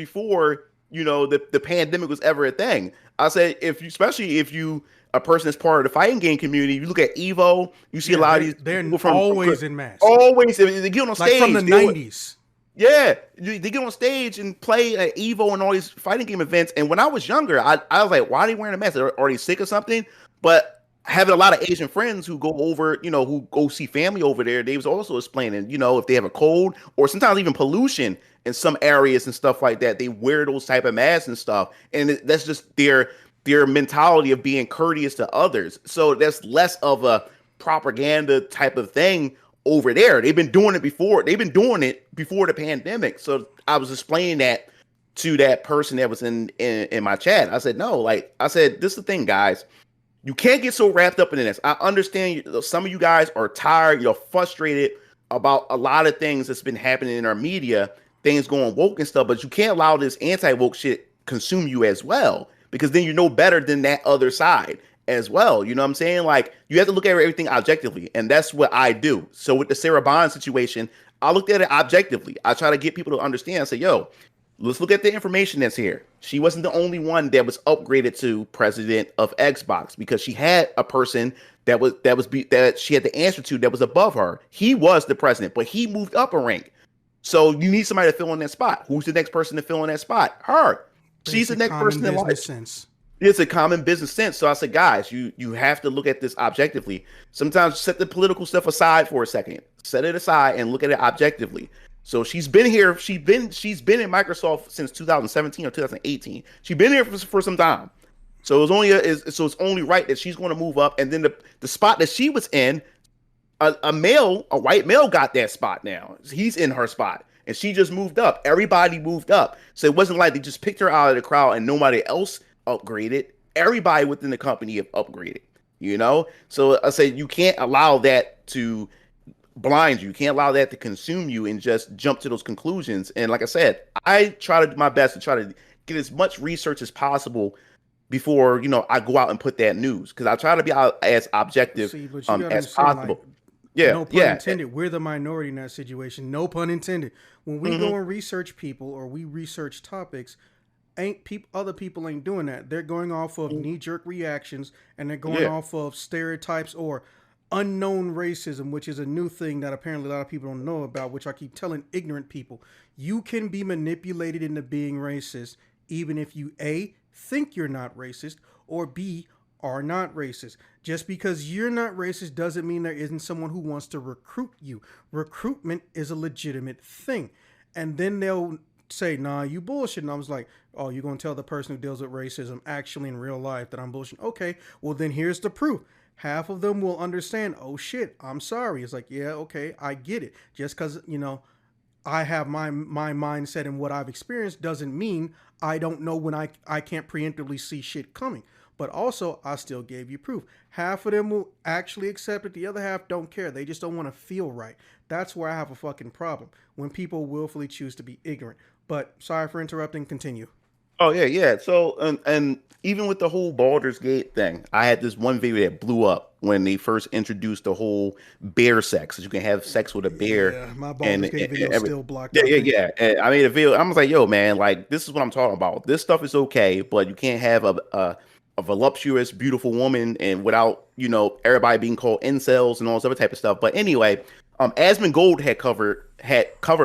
the pandemic was ever a thing. I said, especially if you a person that's part of the fighting game community, you look at Evo, you see a lot of these people always in masks. Always, they get on stage like from the 90s. Yeah, they get on stage and play at Evo and all these fighting game events. And when I was younger, I was like, why are they wearing a mask? Are they sick or something? But having a lot of Asian friends who go over, who go see family over there, they was also explaining, if they have a cold or sometimes even pollution in some areas and stuff like that, they wear those type of masks and stuff. And that's just their mentality of being courteous to others. So that's less of a propaganda type of thing over there. They've been doing it before. They've been doing it before the pandemic. So I was explaining that to that person that was in my chat. I said, no, this is the thing, guys. You can't get so wrapped up in this. I understand some of you guys are tired. You're frustrated about a lot of things that's been happening in our media, things going woke and stuff, but you can't allow this anti-woke shit consume you as well, because then you're no better than that other side as well. You know what I'm saying? Like, you have to look at everything objectively, and that's what I do. So with the Sarah Bond situation, I looked at it objectively. I try to get people to understand, say, yo, let's look at the information that's here. She wasn't the only one that was upgraded to president of Xbox because she had a person that she had to answer to that was above her. He was the president, but he moved up a rank. So you need somebody to fill in that spot. Who's the next person to fill in that spot? Her. She's the Basic next common person in line. business sense. It's a common business sense. So I said, guys, you have to look at this objectively. Sometimes set the political stuff aside for a second. Set it aside and look at it objectively. So she's been here. She's been in Microsoft since 2017 or 2018. She's been here for some time. So it's only right that she's going to move up. And then the spot that she was in, a white male got that spot now. He's in her spot. And she just moved up. Everybody moved up. So it wasn't like they just picked her out of the crowd and nobody else upgraded. Everybody within the company have upgraded. So I say you can't allow that to blind you. You can't allow that to consume you and just jump to those conclusions. And like I said, I try to do my best to try to get as much research as possible before I go out and put that news, because I try to be as objective as possible. Like, yeah, no pun intended. We're the minority in that situation. No pun intended. When we go and research people or we research topics, other people ain't doing that. They're going off of knee-jerk reactions, and they're going off of stereotypes or unknown racism, which is a new thing that apparently a lot of people don't know about, which I keep telling ignorant people. You can be manipulated into being racist even if you A, think you're not racist, or B, are not racist. Just because you're not racist doesn't mean there isn't someone who wants to recruit you. Recruitment is a legitimate thing. And then they'll say, nah, you bullshit. And I was like, oh, you're going to tell the person who deals with racism actually in real life that I'm bullshit? Okay, well then here's the proof. Half of them will understand, oh shit, I'm sorry. It's like, yeah, okay, I get it. Just because, I have my mindset and what I've experienced doesn't mean I don't know when I can't preemptively see shit coming. But also, I still gave you proof. Half of them will actually accept it. The other half don't care. They just don't want to feel right. That's where I have a fucking problem. When people willfully choose to be ignorant. But sorry for interrupting. Continue. Oh yeah. So and even with the whole Baldur's Gate thing, I had this one video that blew up when they first introduced the whole bear sex. You can have sex with a bear. Yeah, my Baldur's Gate video is still blocked. Yeah. And I made a video. I was like, yo, man, like this is what I'm talking about. This stuff is okay, but you can't have a voluptuous, beautiful woman and without everybody being called incels and all this other type of stuff. But anyway, Asmund Gold had covered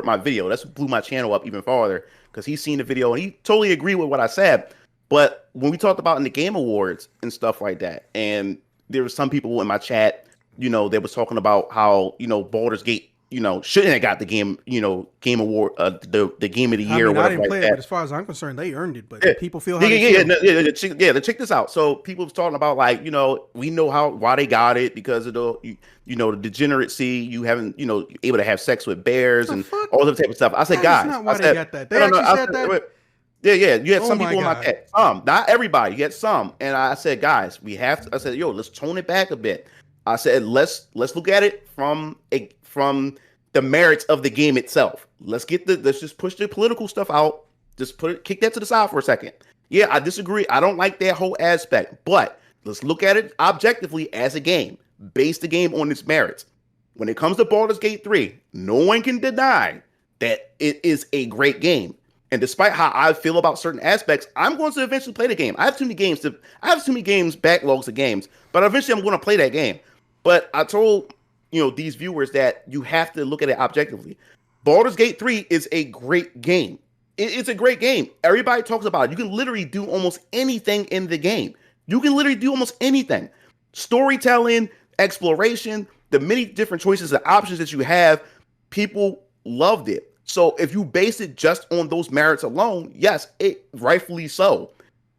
my video. That's what blew my channel up even farther, because he's seen the video and he totally agreed with what I said. But when we talked about in the Game Awards and stuff like that, and there were some people in my chat, that was talking about how Baldur's Gate, shouldn't have got the game award, the game of the year. I or whatever I didn't play like it, that. but as far as I'm concerned, they earned it. But Yeah. people feel how they feel. Check this out. So people was talking about like, we know why they got it, because of the degeneracy. You haven't, able to have sex with bears and fuck? all that type of stuff. I said, That's guys, not why they got that. They actually said that. Yeah. You had some Oh my people in my God. chat. Some, not everybody. You had some, and I said, guys, we have to. I said, yo, let's tone it back a bit. I said, let's look at it from the merits of the game itself. Let's just push the political stuff out. Just kick that to the side for a second. Yeah, I disagree. I don't like that whole aspect, but let's look at it objectively as a game. Base the game on its merits. When it comes to Baldur's Gate 3, no one can deny that it is a great game. And despite how I feel about certain aspects, I'm going to eventually play the game. I have too many games, backlogs of games, but eventually I'm going to play that game. But I told these viewers that you have to look at it objectively. Baldur's Gate 3 is a great game. It's a great game. Everybody talks about it. You can literally do almost anything in the game. You can literally do almost anything. Storytelling, exploration, the many different choices and options that you have, people loved it. So if you base it just on those merits alone, yes, it rightfully so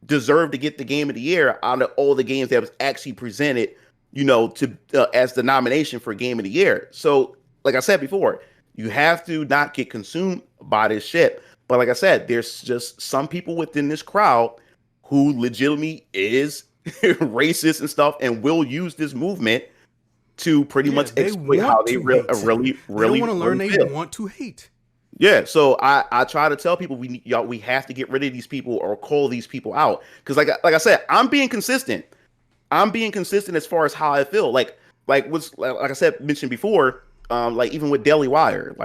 deserved to get the game of the year out of all the games that was actually presented, to as the nomination for game of the year. So like I said before, you have to not get consumed by this shit. But like I said, there's just some people within this crowd who legitimately is racist and stuff and will use this movement to pretty much exploit how they really they don't want to learn. They want to hate. Yeah, so I try to tell people we have to get rid of these people or call these people out, because like I said, I'm being consistent. I'm being consistent as far as how I feel. Like I said mentioned before, like even with Daily Wire,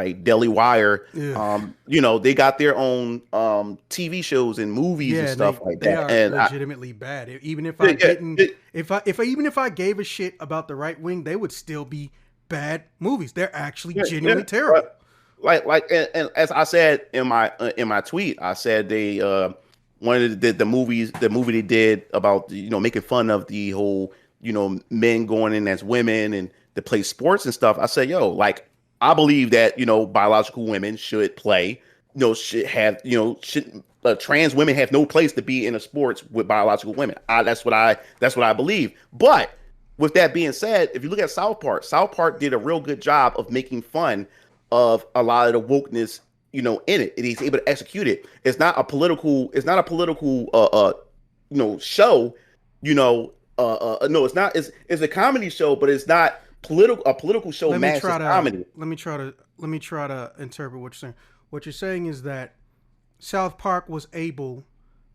Yeah. they got their own TV shows and movies and Yeah, and stuff like they that. are And legitimately bad. Even if yeah, I didn't, yeah, even if I gave a shit about the right wing, they would still be bad movies. They're actually yeah, genuinely right. terrible. And as I said in my tweet, I said they one of the movie they did about making fun of the whole men going in as women and to play sports and stuff. I said, yo, like I believe that biological women should play, should have should trans women have no place to be in a sports with biological women. That's what I believe. But with that being said, if you look at South Park did a real good job of making fun of a lot of the wokeness, in it. And he's able to execute it. It's not a political show, no, it's not it's a comedy show, but it's not a political show Let me masked as try to comedy. let me try to interpret what you're saying. What you're saying is that South Park was able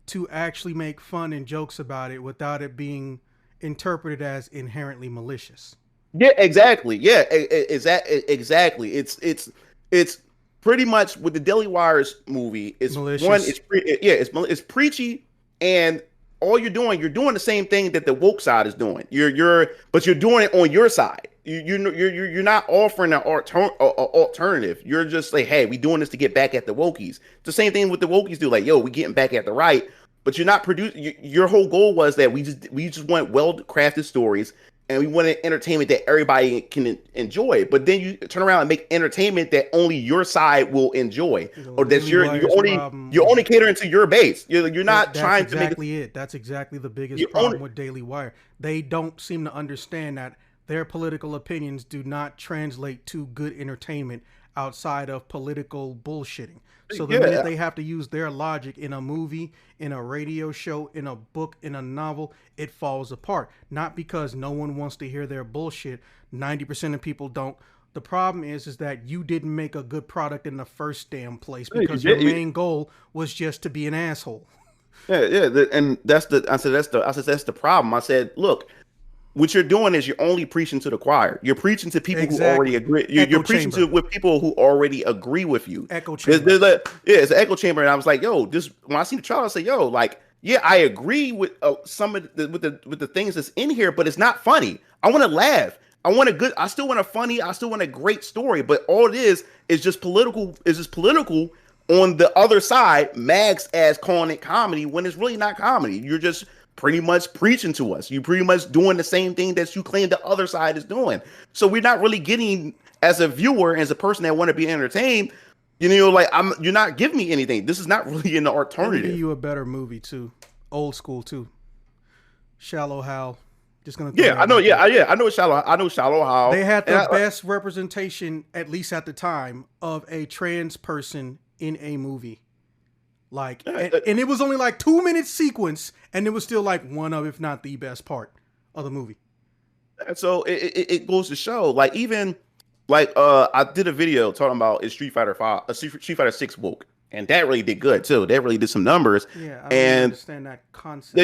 to actually make fun and jokes about it without it being interpreted as inherently malicious. Yeah, exactly. Yeah, exactly. It's pretty much with the Daily Wires movie. It's one. Malicious. Yeah, it's preachy, and all you're doing the same thing that the woke side is doing. But you're doing it on your side. You're not offering an alternative. You're just like, hey, we doing this to get back at the wokies. It's the same thing with the wokies do. Like, yo, we getting back at the right. But you're not producing. Your whole goal was that we just want well crafted stories and we want entertainment that everybody can enjoy. But then you turn around and make entertainment that only your side will enjoy, or that's Daily Wire's problem you're was only catering to your base. You're not that's trying to make exactly it. That's exactly the biggest you problem only with Daily Wire. They don't seem to understand that their political opinions do not translate to good entertainment outside of political bullshitting. So the minute yeah. they have to use their logic in a movie, in a radio show, in a book, in a novel, it falls apart. Not because no one wants to hear their bullshit. 90% of people don't. The problem is that you didn't make a good product in the first damn place because your main goal was just to be an asshole. And I said that's the problem. I said, look, what you're doing is you're only preaching to the choir. You're preaching to people who already Exactly. agree. You're Echo preaching to chamber. with people who already agree with you. Echo chamber. It's an echo chamber, and I was like, yo, this when I seen the trial, I said, yo, like, yeah, I agree with some of with the things that's in here, but it's not funny. I want to laugh. I still want a funny. I still want a great story, but all it is just political. Is just political on the other side, Max as calling it comedy when it's really not comedy. You're just pretty much preaching to us. You're pretty much doing the same thing that you claim the other side is doing. So we're not really getting, as a viewer, as a person that want to be entertained, you're not giving me anything. This is not really an Let me give alternative. you a better movie too. Old school too. Shallow Hal. Just gonna throw Yeah, I that know. out there. I know Shallow How. They had And the best representation, at least at the time, of a trans person in a movie. Like, and it was only like 2 minute sequence, and it was still like one of, if not the best part of the movie. so it goes to show, like even I did a video talking about is Street Fighter 6 woke, and that really did good too. That really did some numbers, Yeah, I don't even and understand that yeah, concept.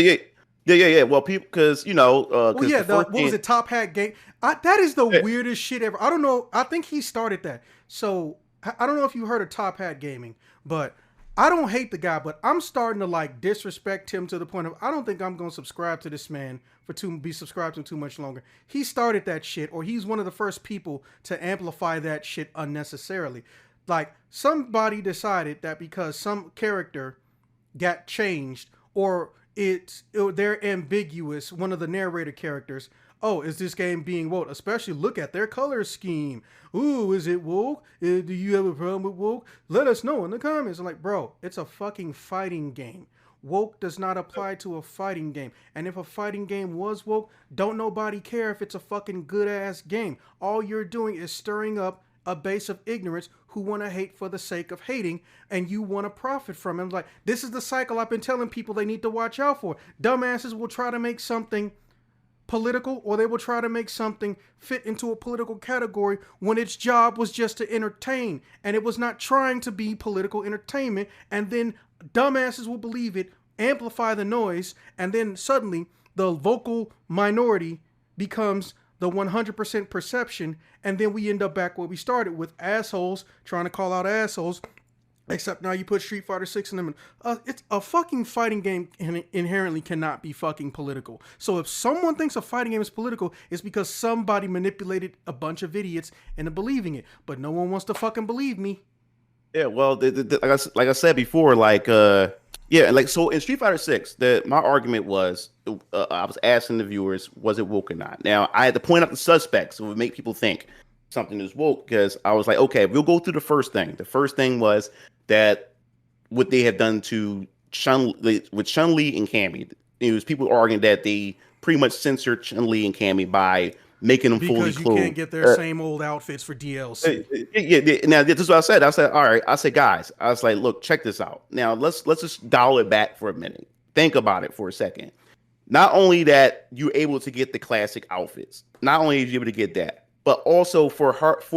yeah, yeah. Well, people, because Well, because yeah, the first what was game, it? Top Hat Game. That is the yeah, weirdest shit ever. I don't know. I think he started that. So I don't know if you heard of Top Hat Gaming, but I don't hate the guy, but I'm starting to like disrespect him to the point of I don't think I'm gonna subscribe to this man for be subscribed to too much longer. He started that shit, or he's one of the first people to amplify that shit unnecessarily. Like somebody decided that because some character got changed or they're ambiguous, one of the narrator characters, oh, is this game being woke? Especially look at their color scheme. Ooh, is it woke? Do you have a problem with woke? Let us know in the comments. I'm like, bro, it's a fucking fighting game. Woke does not apply to a fighting game. And if a fighting game was woke, don't nobody care if it's a fucking good ass game. All you're doing is stirring up a base of ignorance who want to hate for the sake of hating, and you want to profit from it. Like, this is the cycle I've been telling people they need to watch out for. Dumbasses will try to make something political, or they will try to make something fit into a political category when its job was just to entertain, and it was not trying to be political entertainment. And then dumbasses will believe it, amplify the noise, and then suddenly the vocal minority becomes the 100% perception, and then we end up back where we started with assholes trying to call out assholes. Except now you put Street Fighter 6 in them. It's a fucking fighting game inherently cannot be fucking political. So if someone thinks a fighting game is political, it's because somebody manipulated a bunch of idiots into believing it. But no one wants to fucking believe me. Yeah, well, like I said before, yeah, like so in Street Fighter 6, my argument was I was asking the viewers, was it woke or not? Now I had to point out the suspects, so it would make people think something is woke, because I was like, okay, we'll go through the first thing. The first thing was that what they have done to with Chun-Li and Cammy. It was people arguing that they pretty much censored Chun-Li and Cammy by making them fully Because you clothed. can't get their same old outfits for DLC. Yeah. Now this is what I said. I said, all right. I said, guys. I was like, look, check this out. Now let's just dial it back for a minute. Think about it for a second. Not only that you're able to get the classic outfits, not only are you able to get that, but also for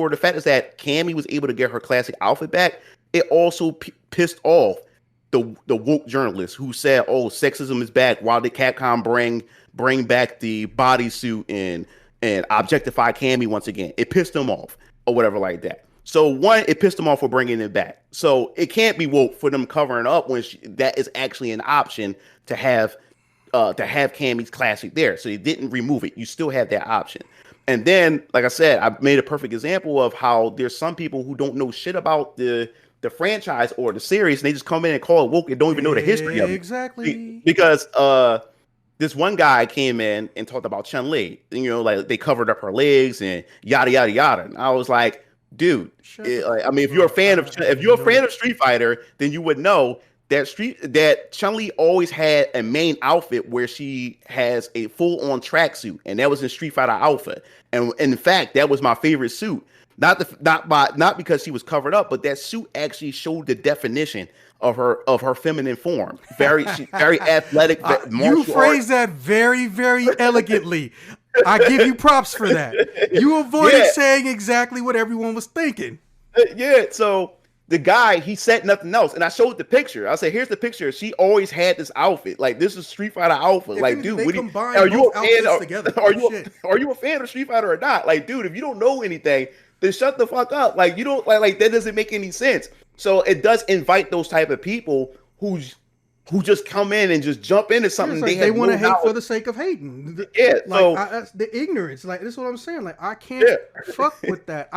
the fact is that Cammy was able to get her classic outfit back. It also pissed off the woke journalists who said, "Oh, sexism is back. Why did Capcom bring back the bodysuit and objectify Cammy once again?" It pissed them off or whatever like that. So one, it pissed them off for bringing it back. So it can't be woke for them covering up when that is actually an option to have Cammy's classic there. So you didn't remove it. You still have that option. And then, like I said, I made a perfect example of how there's some people who don't know shit about the franchise or the series, and they just come in and call it woke and don't even know the history of it. Exactly. Because this one guy came in and talked about Chun-Li. You know, like they covered up her legs and yada yada yada. And I was like, dude, I mean, if you're a fan of Street Fighter, then you would know that Chun-Li always had a main outfit where she has a full-on tracksuit, and that was in Street Fighter Alpha. And in fact, that was my favorite suit. Not because she was covered up, but that suit actually showed the definition of her feminine form. Very athletic. You phrased that very, very elegantly. I give you props for that. You avoided saying exactly what everyone was thinking. Yeah, so the guy, he said nothing else, and I showed the picture. I said, "Here's the picture. She always had this outfit. Like, this is Street Fighter Alpha. Like, dude, are you a fan? Together. Are you a fan of Street Fighter or not? Like, dude, if you don't know anything, then shut the fuck up. Like, you don't like that doesn't make any sense." So it does invite those type of people who just come in and just jump into something. Like they want to hate for the sake of hating. Yeah, like the ignorance. Like this is what I'm saying. Like I can't fuck with that.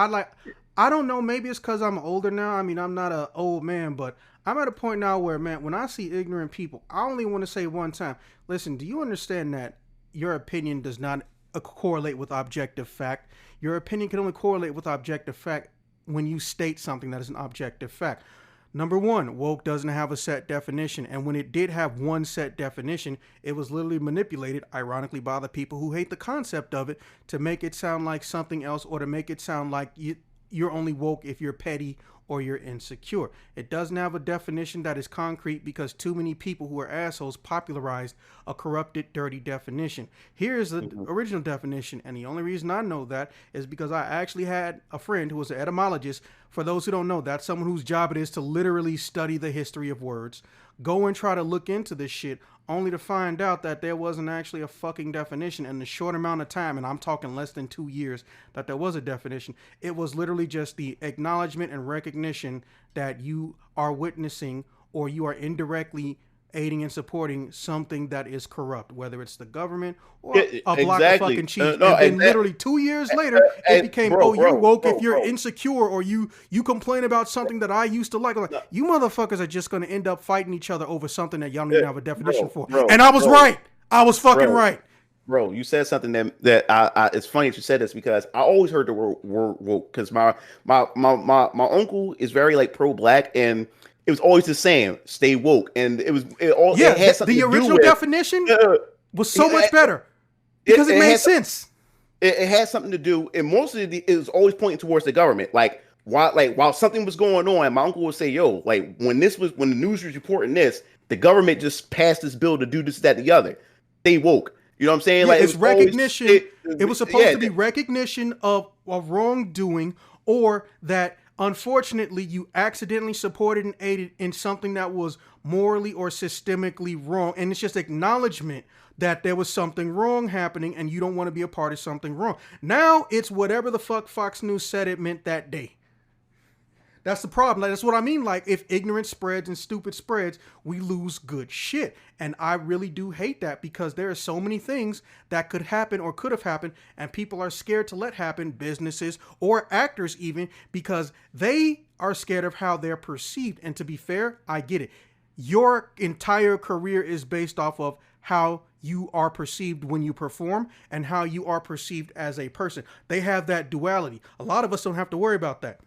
I don't know. Maybe it's because I'm older now. I mean, I'm not an old man, but I'm at a point now where, man, when I see ignorant people, I only want to say one time, listen, do you understand that your opinion does not correlate with objective fact? Your opinion can only correlate with objective fact when you state something that is an objective fact. Number one, woke doesn't have a set definition. And when it did have one set definition, it was literally manipulated, ironically, by the people who hate the concept of it to make it sound like something else, or to make it sound like you're only woke if you're petty or you're insecure. It doesn't have a definition that is concrete because too many people who are assholes popularized a corrupted, dirty definition. Here's the original definition, and the only reason I know that is because I actually had a friend who was an etymologist. For those who don't know, that's someone whose job it is to literally study the history of words. Go and try to look into this shit, only to find out that there wasn't actually a fucking definition in the short amount of time, and I'm talking less than 2 years, that there was a definition. It was literally just the acknowledgement and recognition that you are witnessing or you are indirectly aiding and supporting something that is corrupt, whether it's the government or a block of fucking cheese. And then literally 2 years later, it became, you're woke if you're insecure, or you complain about something that I used to like. Like, you motherfuckers are just going to end up fighting each other over something that y'all don't even have a definition for. And I was right. I was fucking right. Bro, you said something that I it's funny that you said this, because I always heard the word woke, because my uncle is very like pro-black, and it was always the same, stay woke. And it had something the to do original with, definition was so much better because it made sense. It had something to do, and mostly it was always pointing towards the government. Like while something was going on, my uncle would say, "Yo, like when the news was reporting this, the government just passed this bill to do this, that, the other. Stay woke." You know what I'm saying? Like it's recognition. It was supposed to be recognition of wrongdoing, or that unfortunately you accidentally supported and aided in something that was morally or systemically wrong, and it's just acknowledgement. that there was something wrong happening and you don't want to be a part of something wrong. Now it's whatever the fuck Fox News said it meant that day. That's the problem. Like, that's what I mean. Like, if ignorance spreads and stupid spreads, we lose good shit. And I really do hate that, because there are so many things that could happen or could have happened, and people are scared to let happen, businesses or actors even, because they are scared of how they're perceived. And to be fair, I get it. Your entire career is based off of how you are perceived when you perform and how you are perceived as a person. They have that duality. A lot of us don't have to worry about that.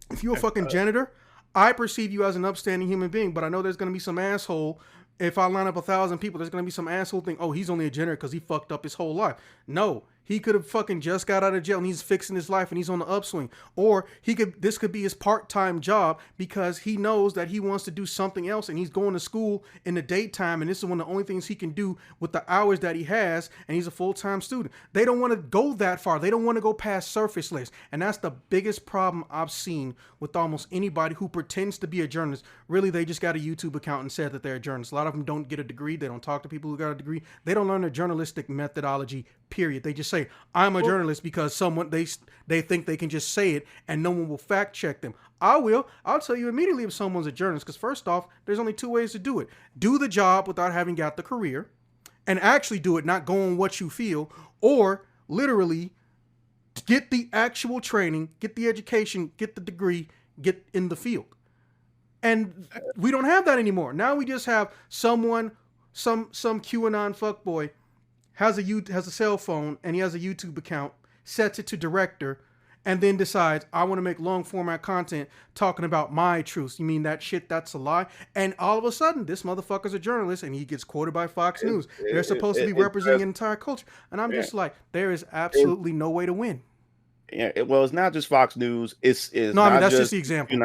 If you're a fucking janitor, I perceive you as an upstanding human being, but I know there's going to be some asshole. If I line up 1,000 people, there's going to be some asshole think, oh, he's only a janitor because he fucked up his whole life. No, he could have fucking just got out of jail and he's fixing his life and he's on the upswing. Or this could be his part-time job because he knows that he wants to do something else and he's going to school in the daytime, and this is one of the only things he can do with the hours that he has, and he's a full-time student. They don't want to go that far. They don't want to go past surface layers. And that's the biggest problem I've seen with almost anybody who pretends to be a journalist. Really, they just got a YouTube account and said that they're a journalist. A lot of them don't get a degree. They don't talk to people who got a degree. They don't learn the journalistic methodology, period. They just say, I'm a journalist because they think they can just say it and no one will fact check them. I'll tell you immediately if someone's a journalist, because first off, there's only two ways to do it. Do the job without having got the career, and actually do it, not go on what you feel, or literally get the actual training, get the education, get the degree, get in the field. And we don't have that anymore. Now we just have someone, some QAnon fuckboy has a cell phone and he has a YouTube account, sets it to director, and then decides, I want to make long format content talking about my truths. You mean that shit, that's a lie? And all of a sudden, this motherfucker's a journalist and he gets quoted by Fox News. They're supposed to be representing an entire culture. And I'm just like, there is absolutely no way to win. Yeah, well, it's not just Fox News. It's no, I mean, that's just the example.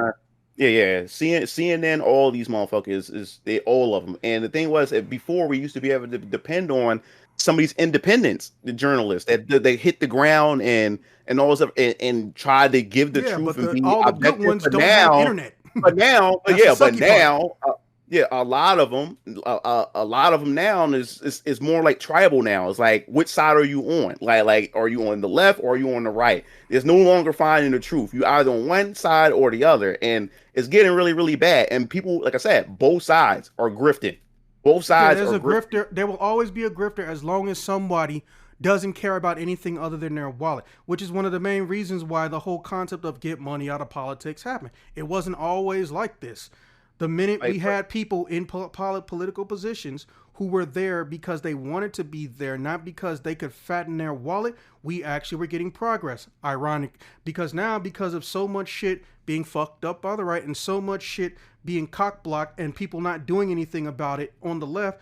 Yeah. CNN, all these motherfuckers, they all of them. And the thing was, that before we used to be able to depend on some of these independents, the journalists that they hit the ground and all this stuff and try to give the truth and be all the good ones don't have internet. But now, a lot of them, now is more like tribal now. It's like, which side are you on? Like, are you on the left or are you on the right? There's no longer finding the truth. You either on one side or the other, and it's getting really, really bad. And people, like I said, both sides are grifting. Both sides. There's a grifter. There will always be a grifter as long as somebody doesn't care about anything other than their wallet, which is one of the main reasons why the whole concept of get money out of politics happened. It wasn't always like this. The minute we had people in political positions who were there because they wanted to be there, not because they could fatten their wallet, we actually were getting progress. Ironic, because now, because of so much shit being fucked up by the right and so much shit being cock-blocked and people not doing anything about it on the left,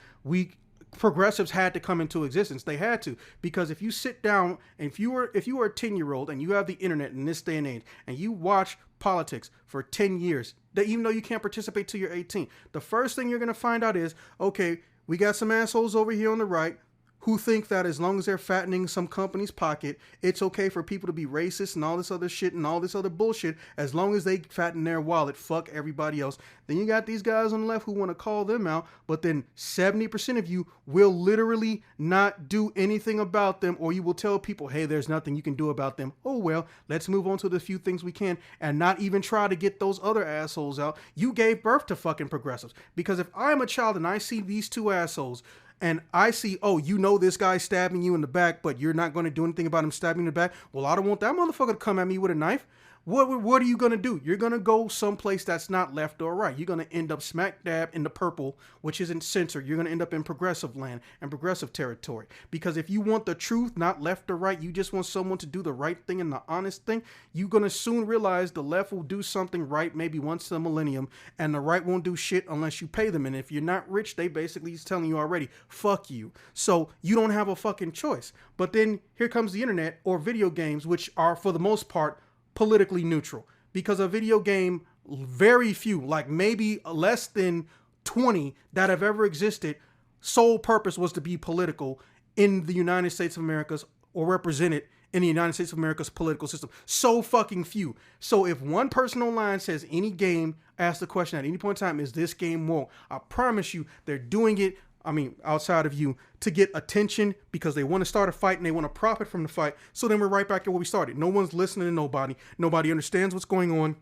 progressives had to come into existence. They had to, because if you sit down and if you were a 10-year-old and you have the internet in this day and age and you watch politics for 10 years, that even though you can't participate till you're 18, the first thing you're going to find out is, okay, we got some assholes over here on the right who think that as long as they're fattening some company's pocket, it's okay for people to be racist and all this other shit and all this other bullshit as long as they fatten their wallet. Fuck everybody else. Then you got these guys on the left who want to call them out, but then 70% of you will literally not do anything about them, or you will tell people, hey, there's nothing you can do about them. Oh, well, let's move on to the few things we can and not even try to get those other assholes out. You gave birth to fucking progressives, because if I'm a child and I see these two assholes and I see, oh, you know this guy stabbing you in the back, but you're not going to do anything about him stabbing you in the back. Well, I don't want that motherfucker to come at me with a knife. What are you going to do? You're going to go someplace that's not left or right. You're going to end up smack dab in the purple, which isn't censored. You're going to end up in progressive land and progressive territory. Because if you want the truth, not left or right, you just want someone to do the right thing and the honest thing, you're going to soon realize the left will do something right maybe once in a millennium, and the right won't do shit unless you pay them. And if you're not rich, they basically is telling you already, fuck you. So you don't have a fucking choice. But then here comes the internet or video games, which are for the most part politically neutral, because a video game, very few, like maybe less than 20 that have ever existed, sole purpose was to be political in the United States of America's, or represented in the United States of America's political system. So fucking few. So if one person online says any game, asks the question at any point in time, is this game woke? I promise you they're doing it I mean, outside of you, to get attention because they want to start a fight and they want to profit from the fight. So then we're right back to where we started. No one's listening to nobody. Nobody understands what's going on.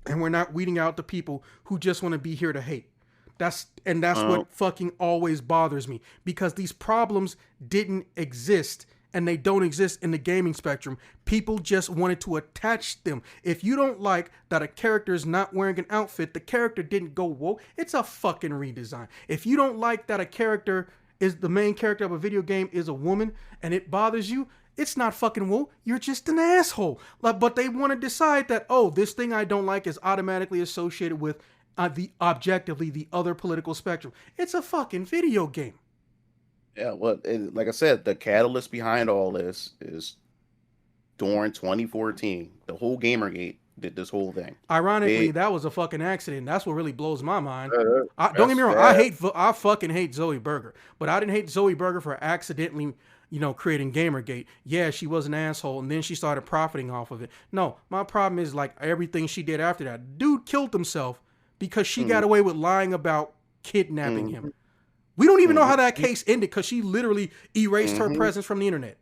And we're not weeding out the people who just want to be here to hate. That's what fucking always bothers me, because these problems didn't exist and they don't exist in the gaming spectrum. People just wanted to attach them. If you don't like that a character is not wearing an outfit, the character didn't go woke. It's a fucking redesign. If you don't like that a character is the main character of a video game is a woman and it bothers you, it's not fucking woke. You're just an asshole. But they want to decide that, oh, this thing I don't like is automatically associated with the other political spectrum. It's a fucking video game. Yeah, well, like I said, the catalyst behind all this is during 2014. The whole Gamergate did this whole thing. Ironically, that was a fucking accident. That's what really blows my mind. Don't get me wrong. Bad. I fucking hate Zoe Berger, but I didn't hate Zoe Berger for accidentally, creating Gamergate. Yeah, she was an asshole, and then she started profiting off of it. No, my problem is like everything she did after that. Dude killed himself because she got away with lying about kidnapping him. We don't even know how that case ended because she literally erased her presence from the internet.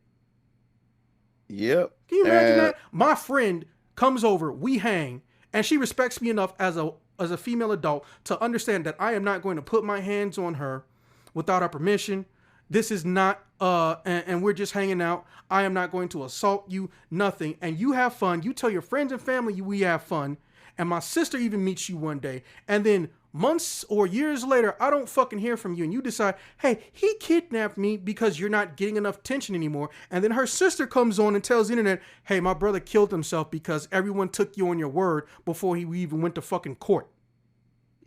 Yep. Can you imagine that? My friend comes over, we hang, and she respects me enough as a female adult to understand that I am not going to put my hands on her without her permission. This is not, and we're just hanging out. I am not going to assault you, nothing. And you have fun. You tell your friends and family we have fun. And my sister even meets you one day. And then months or years later, I don't fucking hear from you. And you decide, hey, he kidnapped me because you're not getting enough attention anymore. And then her sister comes on and tells the internet, hey, my brother killed himself because everyone took you on your word before he even went to fucking court.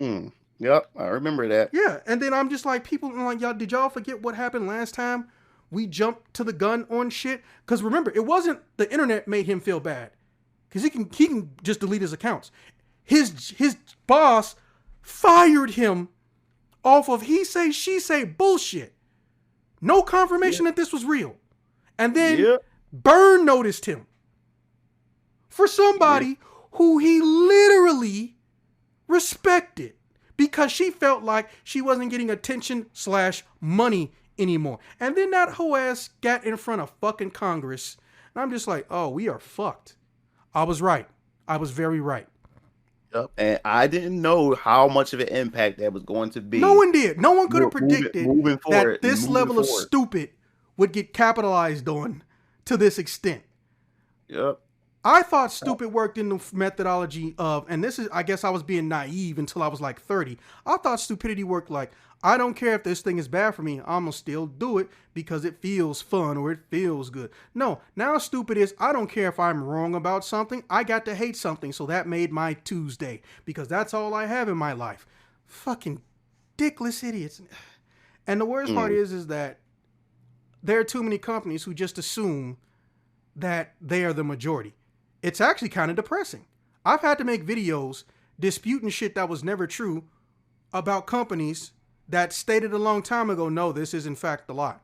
Yep, I remember that. Yeah, and then I'm just like, people are like, y'all, did y'all forget what happened last time we jumped to the gun on shit? Because remember, it wasn't the internet made him feel bad. Because he can just delete his accounts. His boss fired him off of he say, she say bullshit. No confirmation that this was real. And then Byrne noticed him for somebody who he literally respected because she felt like she wasn't getting attention/money anymore. And then that whole ass got in front of fucking Congress. And I'm just like, oh, we are fucked. I was right. I was very right. Yep. And I didn't know how much of an impact that was going to be. No one did. No one could have predicted that this level of stupid would get capitalized on to this extent. Yep. I thought stupid worked in the methodology of, and this is, I guess I was being naive until I was like 30. I thought stupidity worked like, I don't care if this thing is bad for me. I'm going to still do it because it feels fun or it feels good. No, now stupid is, I don't care if I'm wrong about something. I got to hate something. So that made my Tuesday because that's all I have in my life. Fucking dickless idiots. And the worst part is that there are too many companies who just assume that they are the majority. It's actually kind of depressing. I've had to make videos disputing shit that was never true about companies that stated a long time ago, no, this is in fact a lie.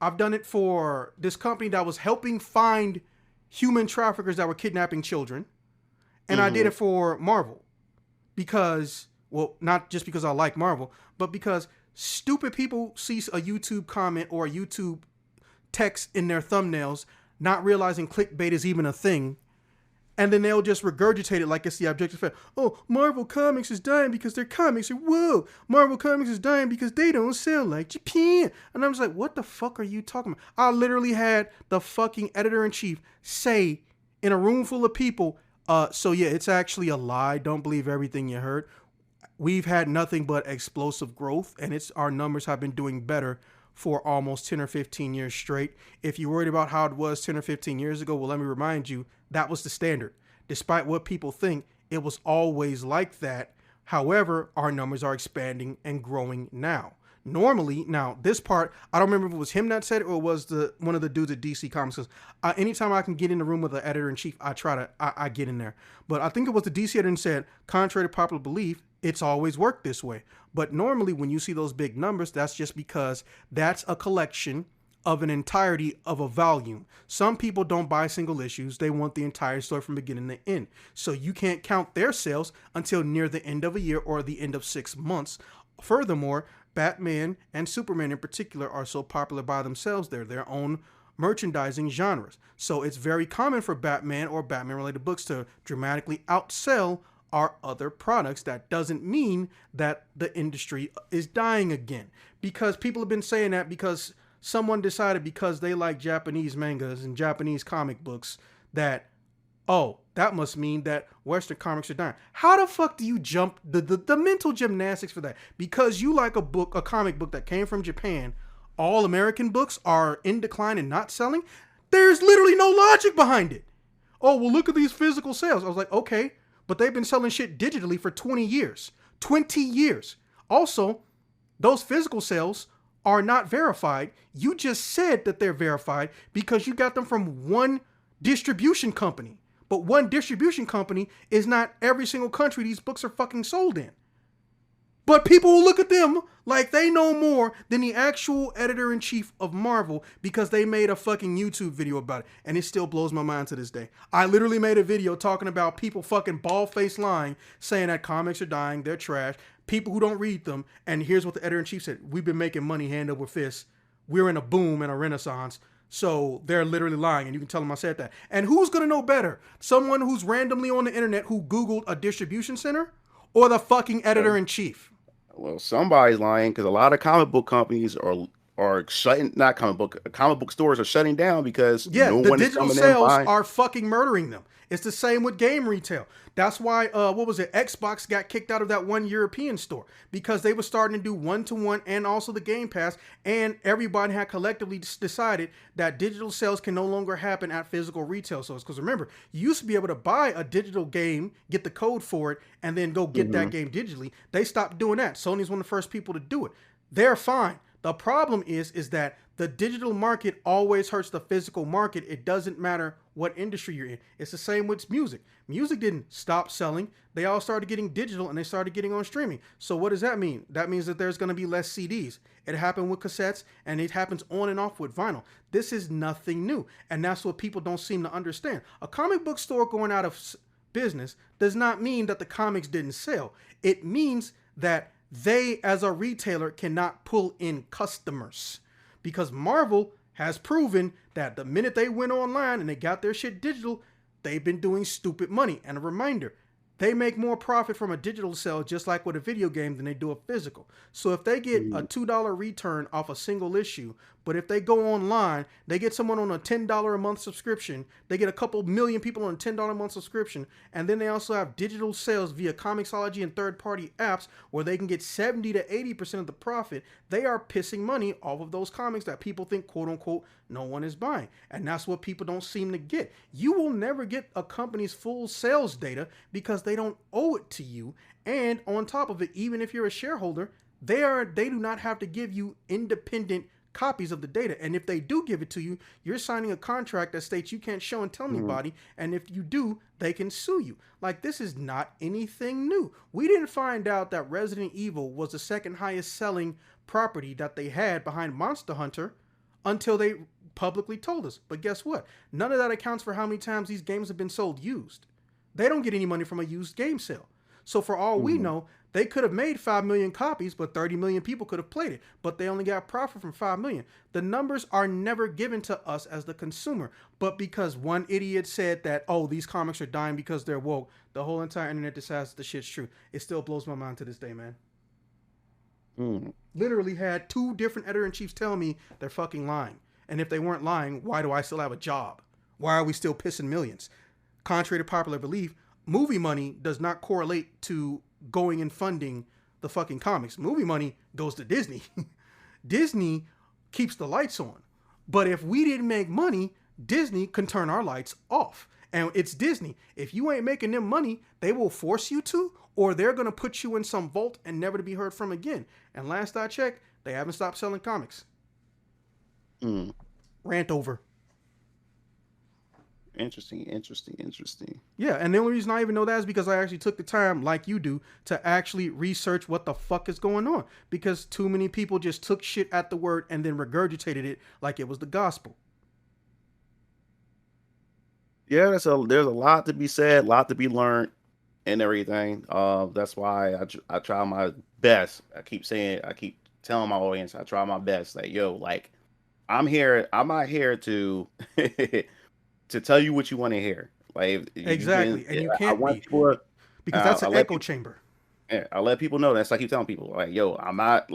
I've done it for this company that was helping find human traffickers that were kidnapping children. And I did it for Marvel because, well, not just because I like Marvel, but because stupid people see a YouTube comment or a YouTube text in their thumbnails, not realizing clickbait is even a thing. And then they'll just regurgitate it like it's the objective fact. Oh, Marvel Comics is dying because their comics are whoa. Marvel Comics is dying because they don't sell like Japan. And I'm just like, what the fuck are you talking about? I literally had the fucking editor-in-chief say in a room full of people, so yeah, it's actually a lie. Don't believe everything you heard. We've had nothing but explosive growth, and our numbers have been doing better for almost 10 or 15 years straight. If you're worried about how it was 10 or 15 years ago, well, let me remind you, that was the standard. Despite what people think, it was always like that. However, our numbers are expanding and growing now. Normally, now this part, I don't remember if it was him that said it or it was one of the dudes at DC Comics. Anytime I can get in the room with the editor-in-chief, I get in there. But I think it was the DC editor and said, contrary to popular belief, it's always worked this way. But normally when you see those big numbers, that's just because that's a collection of an entirety of a volume. Some people don't buy single issues. They want the entire story from beginning to end. So you can't count their sales until near the end of a year or the end of 6 months. Furthermore, Batman and Superman in particular are so popular by themselves. They're their own merchandising genres. So it's very common for Batman or Batman related books to dramatically outsell our other products. That doesn't mean that the industry is dying again. Because people have been saying that because someone decided because they like Japanese mangas and Japanese comic books that, oh, that must mean that Western comics are dying. How the fuck do you jump the mental gymnastics for that? Because you like a comic book that came from Japan, all American books are in decline and not selling? There's literally no logic behind it. Oh, well, look at these physical sales. I was like, okay, but they've been selling shit digitally for 20 years. 20 years. Also, those physical sales are not verified. You just said that they're verified because you got them from one distribution company. But one distribution company is not every single country these books are fucking sold in. But people will look at them like they know more than the actual editor-in-chief of Marvel because they made a fucking YouTube video about it. And it still blows my mind to this day. I literally made a video talking about people fucking bald-faced lying, saying that comics are dying, they're trash, people who don't read them. And here's what the editor-in-chief said. We've been making money hand over fist. We're in a boom and a renaissance. So they're literally lying, and you can tell them I said that. And who's going to know better? Someone who's randomly on the internet who Googled a distribution center or the fucking editor-in-chief? Well, somebody's lying because a lot of comic book companies are shutting, not comic book stores are shutting down because Yeah, no the one is digital coming in sales buying. are fucking murdering them. It's the same with game retail. That's why, what was it? Xbox got kicked out of that one European store because they were starting to do one-to-one and also the Game Pass, and everybody had collectively decided that digital sales can no longer happen at physical retail stores. Because remember, you used to be able to buy a digital game, get the code for it, and then go get that Hmm. game digitally. They stopped doing that. Sony's one of the first people to do it. They're fine. The problem is that the digital market always hurts the physical market. It doesn't matter what industry you're in. It's the same with music. Music didn't stop selling. They all started getting digital and they started getting on streaming. So what does that mean? That means that there's going to be less CDs. It happened with cassettes and it happens on and off with vinyl. This is nothing new. And that's what people don't seem to understand. A comic book store going out of business does not mean that the comics didn't sell. It means that they, as a retailer, cannot pull in customers because Marvel has proven that the minute they went online and they got their shit digital, they've been doing stupid money. And a reminder, they make more profit from a digital sale just like with a video game than they do a physical. So if they get a $2 return off a single issue, but if they go online, they get someone on a $10 a month subscription, they get a couple million people on a $10 a month subscription, and then they also have digital sales via Comixology and third-party apps where they can get 70 to 80% of the profit. They are pissing money off of those comics that people think, quote unquote, no one is buying. And that's what people don't seem to get. You will never get a company's full sales data because they don't owe it to you. And on top of it, even if you're a shareholder, they do not have to give you independent copies of the data. And if they do give it to you, you're signing a contract that states you can't show and tell anybody. And if you do, they can sue you. Like, this is not anything new. We didn't find out that Resident Evil was the second highest selling property that they had behind Monster Hunter until they publicly told us. But guess what? None of that accounts for how many times these games have been sold used. They don't get any money from a used game sale. So for all we Hmm. know, they could have made 5 million copies, but 30 million people could have played it. But they only got profit from 5 million. The numbers are never given to us as the consumer. But because one idiot said that, oh, these comics are dying because they're woke, the whole entire internet decides the shit's true. It still blows my mind to this day, man. Hmm. Literally had two different editor-in-chiefs tell me they're fucking lying. And if they weren't lying, why do I still have a job? Why are we still pissing millions? Contrary to popular belief, movie money does not correlate to going and funding the fucking comics. Movie money goes to Disney. Disney keeps the lights on. But if we didn't make money, Disney can turn our lights off. And it's Disney. If you ain't making them money, they will force you to, or they're going to put you in some vault and never to be heard from again. And last I checked, they haven't stopped selling comics. Hmm. Rant over. Interesting, interesting, interesting. Yeah, and the only reason I even know that is because I actually took the time, like you do, to actually research what the fuck is going on. Because too many people just took shit at the word and then regurgitated it like it was the gospel. Yeah, there's a lot to be said, a lot to be learned. and everything. That's why I try my best. I keep telling my audience, I try my best. Like, yo, like I'm here. I'm not here to to tell you what you want to hear. Like you can. Exactly, and you I can't want be people. because that's I an let echo people. chamber. Yeah, I let people know. That's like I keep telling people. Like, yo, I'm not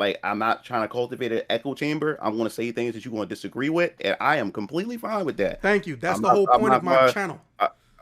trying to cultivate an echo chamber. I'm going to say things that you're going to disagree with, and I am completely fine with that. Thank you. That's the whole I'm point of not my going. channel.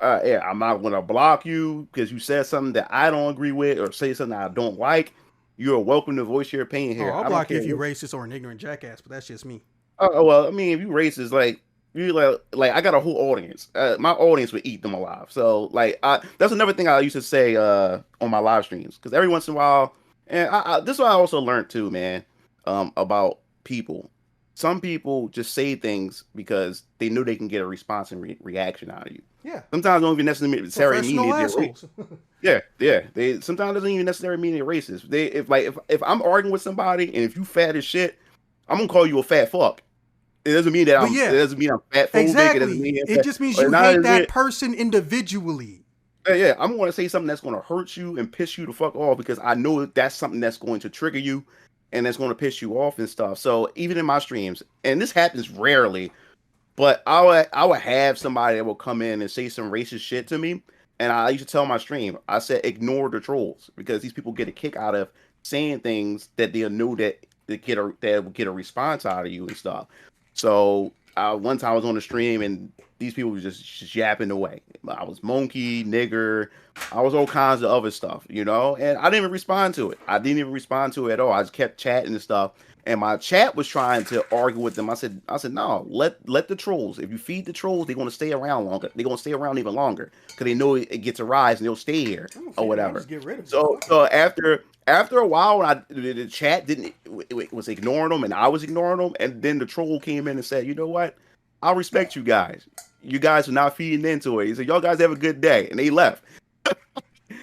Yeah, I'm not going to block you because you said something that I don't agree with or say something I don't like. You're welcome to voice your opinion Oh, here. I'll I don't block you care if you what. racist or an ignorant jackass, but that's just me. Well, I mean, if you racist, like you like I got a whole audience. My audience would eat them alive. So like, that's another thing I used to say on my live streams because every once in a while, and this is what I also learned too, man, about people. Some people just say things because they know they can get a response and reaction out of you. Yeah, Sometimes don't even necessarily mean professional they're assholes. yeah, yeah. They sometimes doesn't even necessarily mean they're racist. They if I'm arguing with somebody and if you fat as shit, I'm gonna call you a fat fuck. It doesn't mean that But it yeah, doesn't mean I'm fat phobic. It doesn't exactly. mean It that, just means or you not. hate It mean, that person individually. yeah, I'm going to say something that's going to hurt you and piss you the fuck off because I know that that's something that's going to trigger you and that's going to piss you off and stuff. So even in my streams, and this happens rarely, but I would have somebody that will come in and say some racist shit to me, and I used to tell my stream, I said ignore the trolls because these people get a kick out of saying things that they'll know that will get a response out of you and stuff. So one time I was on the stream and these people were just yapping away. I was monkey, nigger, I was all kinds of other stuff, you know, and I didn't even respond to it. I didn't even respond to it at all. I just kept chatting and stuff and my chat was trying to argue with them. I said, no, let the trolls. If you feed the trolls, they're gonna stay around longer. They're gonna stay around even longer because they know it gets a rise and they'll stay here I'm gonna or feed them. I'll whatever. just get rid of them. So Fuck it. so after a while, when the chat didn't was ignoring them and I was ignoring them, and then the troll came in and said, you know what? I respect you guys. You guys are not feeding into it. He said, y'all guys have a good day, and they left.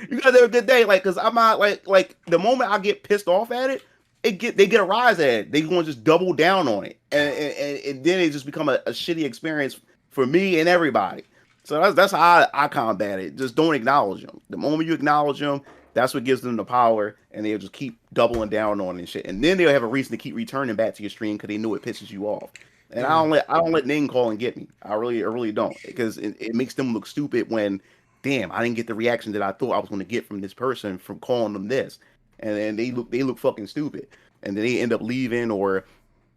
You guys have a good day, like, cause I'm not like the moment I get pissed off at it, they get a rise at it. They gonna just double down on it, and then it just become a shitty experience for me and everybody. So that's how I combat it. Just don't acknowledge them. The moment you acknowledge them, that's what gives them the power, and they'll just keep doubling down on it and shit. And then they'll have a reason to keep returning back to your stream because they know it pisses you off. And And I don't let name calling get me. I really don't because it makes them look stupid when damn, I didn't get the reaction that I thought I was going to get from this person from calling them this, and then they look fucking stupid, and then they end up leaving, or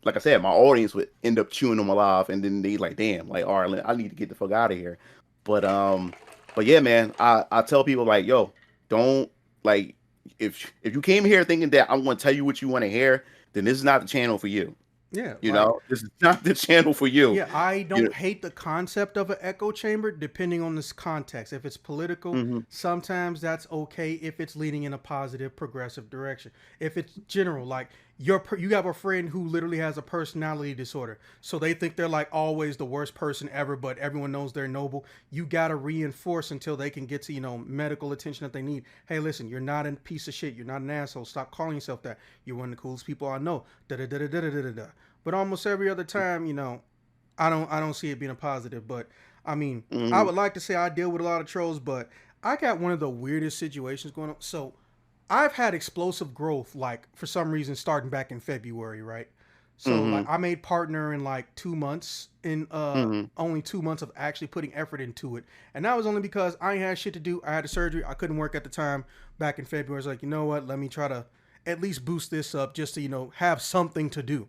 like I said, my audience would end up chewing them alive, and then they like, damn, like all right, I need to get the fuck out of here. But but yeah, man, I tell people like, yo, don't like if you came here thinking that I'm going to tell you what you want to hear, then this is not the channel for you. yeah, You like know, this is not the channel for you. yeah, I You don't hate the concept of an echo chamber depending on this context. If it's political, know, sometimes that's okay if it's leading in a positive, progressive direction. If it's general, like you have a friend who literally has a personality disorder, so they think they're like always the worst person ever, but everyone knows they're noble. You gotta reinforce until they can get to medical attention that they need. Hey, listen, you're not a piece of shit. You're not an asshole. Stop calling yourself that. You're one of the coolest people I know. Da da da da da da da da. But almost every other time, I don't see it being a positive. But I mean, I mm-hmm, would like to say I deal with a lot of trolls, but I got one of the weirdest situations going on. So I've had explosive growth, like for some reason, starting back in February, right? So like mm-hmm, I made partner in like 2 months, in mm-hmm, only 2 months of actually putting effort into it, and that was only because I ain't had shit to do. I had a surgery, I couldn't work at the time back in February. I was like, you know what? Let me try to at least boost this up just to have something to do,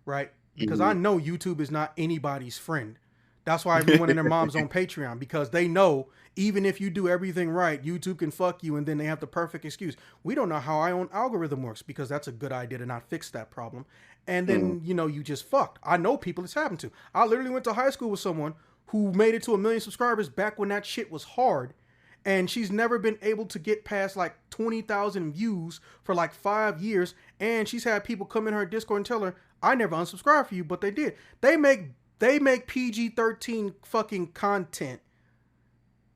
right? Because I know YouTube is not anybody's friend. That's why everyone and their mom's on Patreon, because they know even if you do everything right, YouTube can fuck you, and then they have the perfect excuse. We don't know how our own algorithm works, because that's a good idea to not fix that problem. And mm-hmm. then you just fucked. I know people it's happened to. I literally went to high school with someone who made it to 1 million subscribers back when that shit was hard, and she's never been able to get past like 20,000 views for like 5 years. And she's had people come in her Discord and tell her, "I never unsubscribed for you," but they did. They make PG-13 fucking content,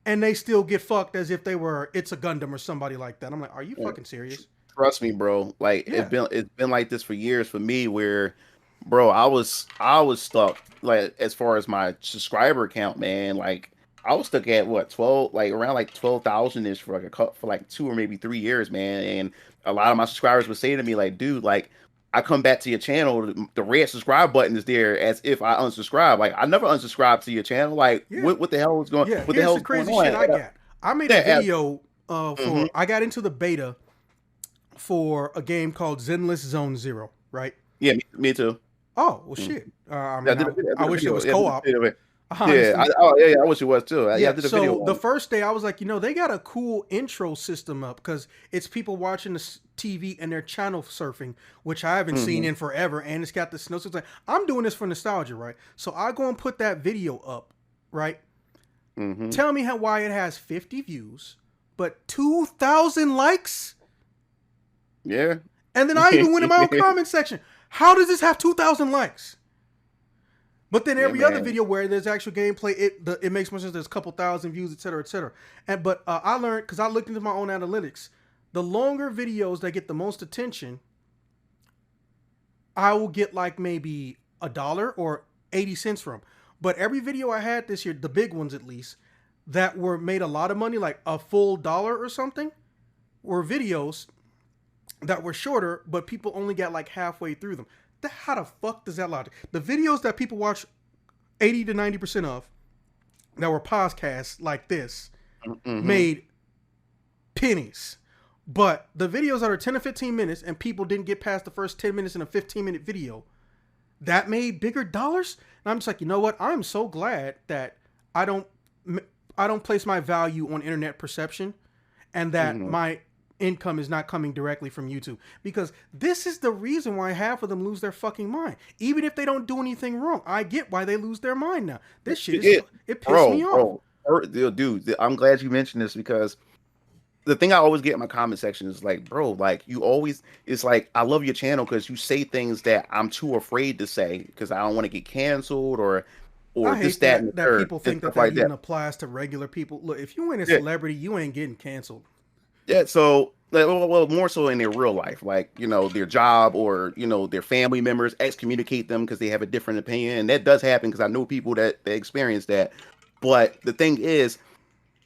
and they still get fucked as if they were It's a Gundam or somebody like that. I'm like, are you Yeah. fucking serious? Trust me, bro. Like Yeah. it's been like this for years for me where bro, I was stuck like as far as my subscriber count, man. Like I was stuck at what 12, like around like 12,000 ish for like for like 2 or maybe 3 years, man. And a lot of my subscribers would say to me like, dude, like I come back to your channel, the red subscribe button is there as if I unsubscribe. Like I never unsubscribed to your channel. Like Yeah. what the hell was going Yeah, what the here's hell the is going crazy on? shit I got. I made a Yeah, video mm-hmm, for I got into the beta for a game called Zenless Zone Zero, right? yeah, me too. Oh well, Mm. shit. I Yeah, mean, I I did a wish it video. was Yeah, I did a co-op. video. Yeah, Honestly, oh yeah, yeah, I wish it was too. Yeah, I yeah. did a video So the on it. first day, I was like, they got a cool intro system up because it's people watching the TV and they're channel surfing, which I haven't seen Mm-hmm, in forever, and it's got the snow. So it's like I'm doing this for nostalgia, right? So I go and put that video up, right? mm-hmm. Tell me why it has 50 views, but 2,000 likes. Yeah. And then I even went in my own comment section. How does this have 2,000 likes? But then Yeah, every other man. video where there's actual gameplay, it makes more sense. There's a couple thousand views, etc., etc. But I learned because I looked into my own analytics. The longer videos that get the most attention, I will get like maybe $1 or 80 cents from. But every video I had this year, the big ones at least, that were made a lot of money, like a full dollar or something, were videos that were shorter, but people only got like halfway through them. How the fuck does that logic? The videos that people watch 80 to 90% of that were podcasts like this Mm-hmm. made pennies. But the videos that are 10 to 15 minutes and people didn't get past the first 10 minutes in a 15-minute video, that made bigger dollars. And I'm just like, you know what? I'm so glad that I don't I don't place my value on internet perception and that Mm-hmm. my income is not coming directly from YouTube, because this is the reason why half of them lose their fucking mind. Even if they don't do anything wrong, I get why they lose their mind now. This shit is It, it pissed me off. dude, I'm glad you mentioned this because the thing I always get in my comment section is like, bro, like you always, it's like I love your channel because you say things that I'm too afraid to say because I don't want to get canceled or I this, hate that, and the that third people and think stuff that like even that. applies to regular people. Look, if you ain't a Yeah, celebrity, you ain't getting canceled. yeah. So, like, well, more so in their real life, like their job or their family members excommunicate them because they have a different opinion, and that does happen because I know people that experience that. But the thing is,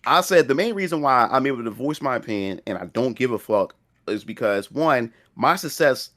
I said the main reason why I'm able to voice my opinion and I don't give a fuck is because one, my success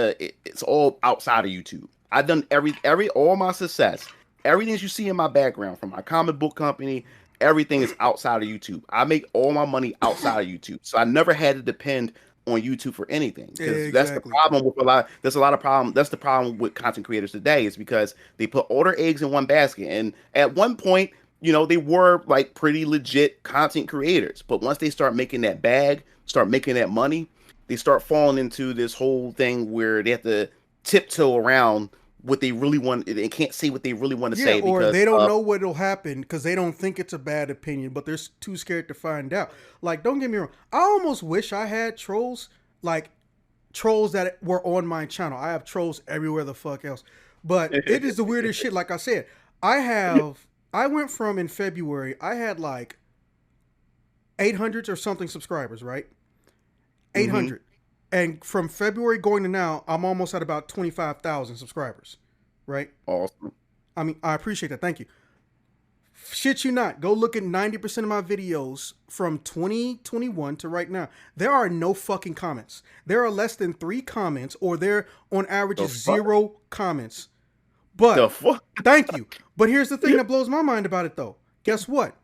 it's all outside of YouTube. I've done every all my success, everything that you see in my background from my comic book company, everything is outside of YouTube. I make all my money outside of YouTube, so I never had to depend on YouTube for anything because that's the Exactly. problem with a lot. There's a lot of problem. That's the problem with content creators today is because they put all their eggs in one basket, and at one point they were like pretty legit content creators. But once they start making that bag, start making that money, they start falling into this whole thing where they have to tiptoe around what they really want. They can't say what they really want to Yeah, say or because they don't know what'll happen because they don't think it's a bad opinion, but they're too scared to find out. Like, don't get me wrong, I almost wish I had trolls, like trolls that were on my channel. I have trolls everywhere the fuck else, but it is the weirdest shit. Like I said, I went from in February, I had like 800 or something subscribers, right? hmm 800, and from February going to now, I'm almost at about 25,000 subscribers, right? awesome. I mean, I appreciate that. Thank you. Shit you not. Go look at 90% of my videos from 2021 to right now. There are no fucking comments. There are less than 3 comments, or there on average The is fuck? 0 comments. The But fuck? thank you. But here's the thing that blows my mind about it though. Guess what?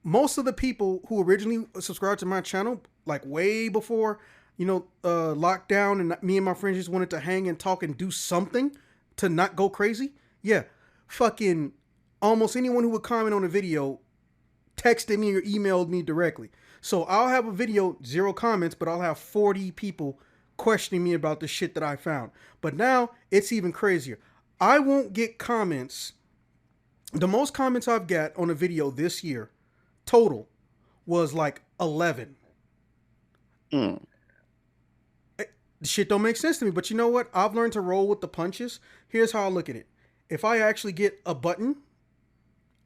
Most of the people who originally subscribed to my channel, like way before, lockdown, and me and my friends just wanted to hang and talk and do something to not go crazy. Yeah, fucking almost anyone who would comment on a video texted me or emailed me directly. So I'll have a video, 0 comments, but I'll have 40 people questioning me about the shit that I found. But now it's even crazier. I won't get comments. The most comments I've got on a video this year total was like 11. Mm. The shit don't make sense to me, but you know what? I've learned to roll with the punches. Here's how I look at it. If I actually get a button,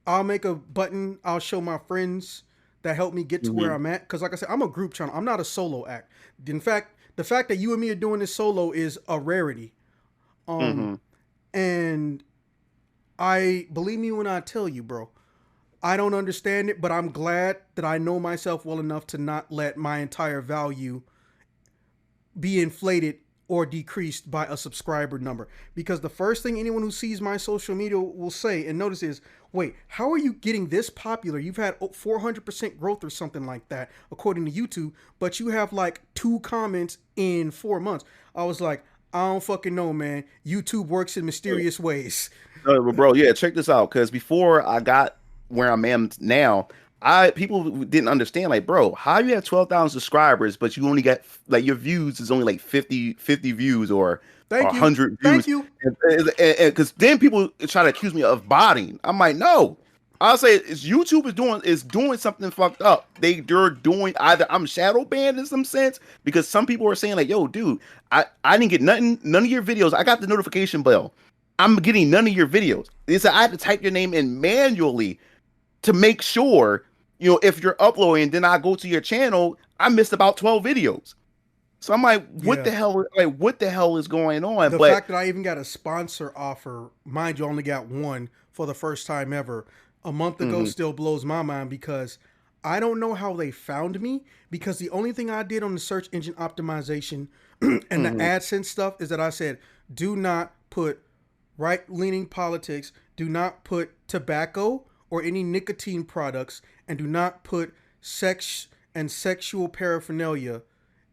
I'll make a button. I'll show my friends that help me get to where hmm I'm at. Because like I said, I'm a group channel. I'm not a solo act. In fact, the fact that you and me are doing this solo is a rarity. Um, hmm and I believe me when I tell you, bro. I don't understand it, but I'm glad that I know myself well enough to not let my entire value be inflated or decreased by a subscriber number. Because the first thing anyone who sees my social media will say and notice is, wait, how are you getting this popular? You've had 400% growth or something like that, according to YouTube, but you have like 2 comments in 4 months. I was like, I don't fucking know, man. YouTube works in mysterious ways. But bro, yeah, check this out. Because before I got where I'm at now, I people didn't understand. Like, bro, how you have 12,000 subscribers, but you only got like your views is only like 50 views or Thank you. 100 Thank views, you. and because then people try to accuse me of botting. I'm like, no. I'll say it's YouTube is doing something fucked up. They're doing either I'm shadow banned in some sense because some people are saying like, yo, dude, I didn't get nothing, none of your videos. I got the notification bell. I'm getting none of your videos. They said I had to type your name in manually to make sure, if you're uploading, then I go to your channel, I missed about 12 videos. So I'm like, what Yeah. the hell? Like, what the hell is going on? The But fact that I even got a sponsor offer, mind you, I only got one for the first time ever, a month ago mhm, still blows my mind because I don't know how they found me because the only thing I did on the search engine optimization and the mhm, AdSense stuff is that I said, do not put right leaning politics, do not put tobacco or any nicotine products, and do not put sex and sexual paraphernalia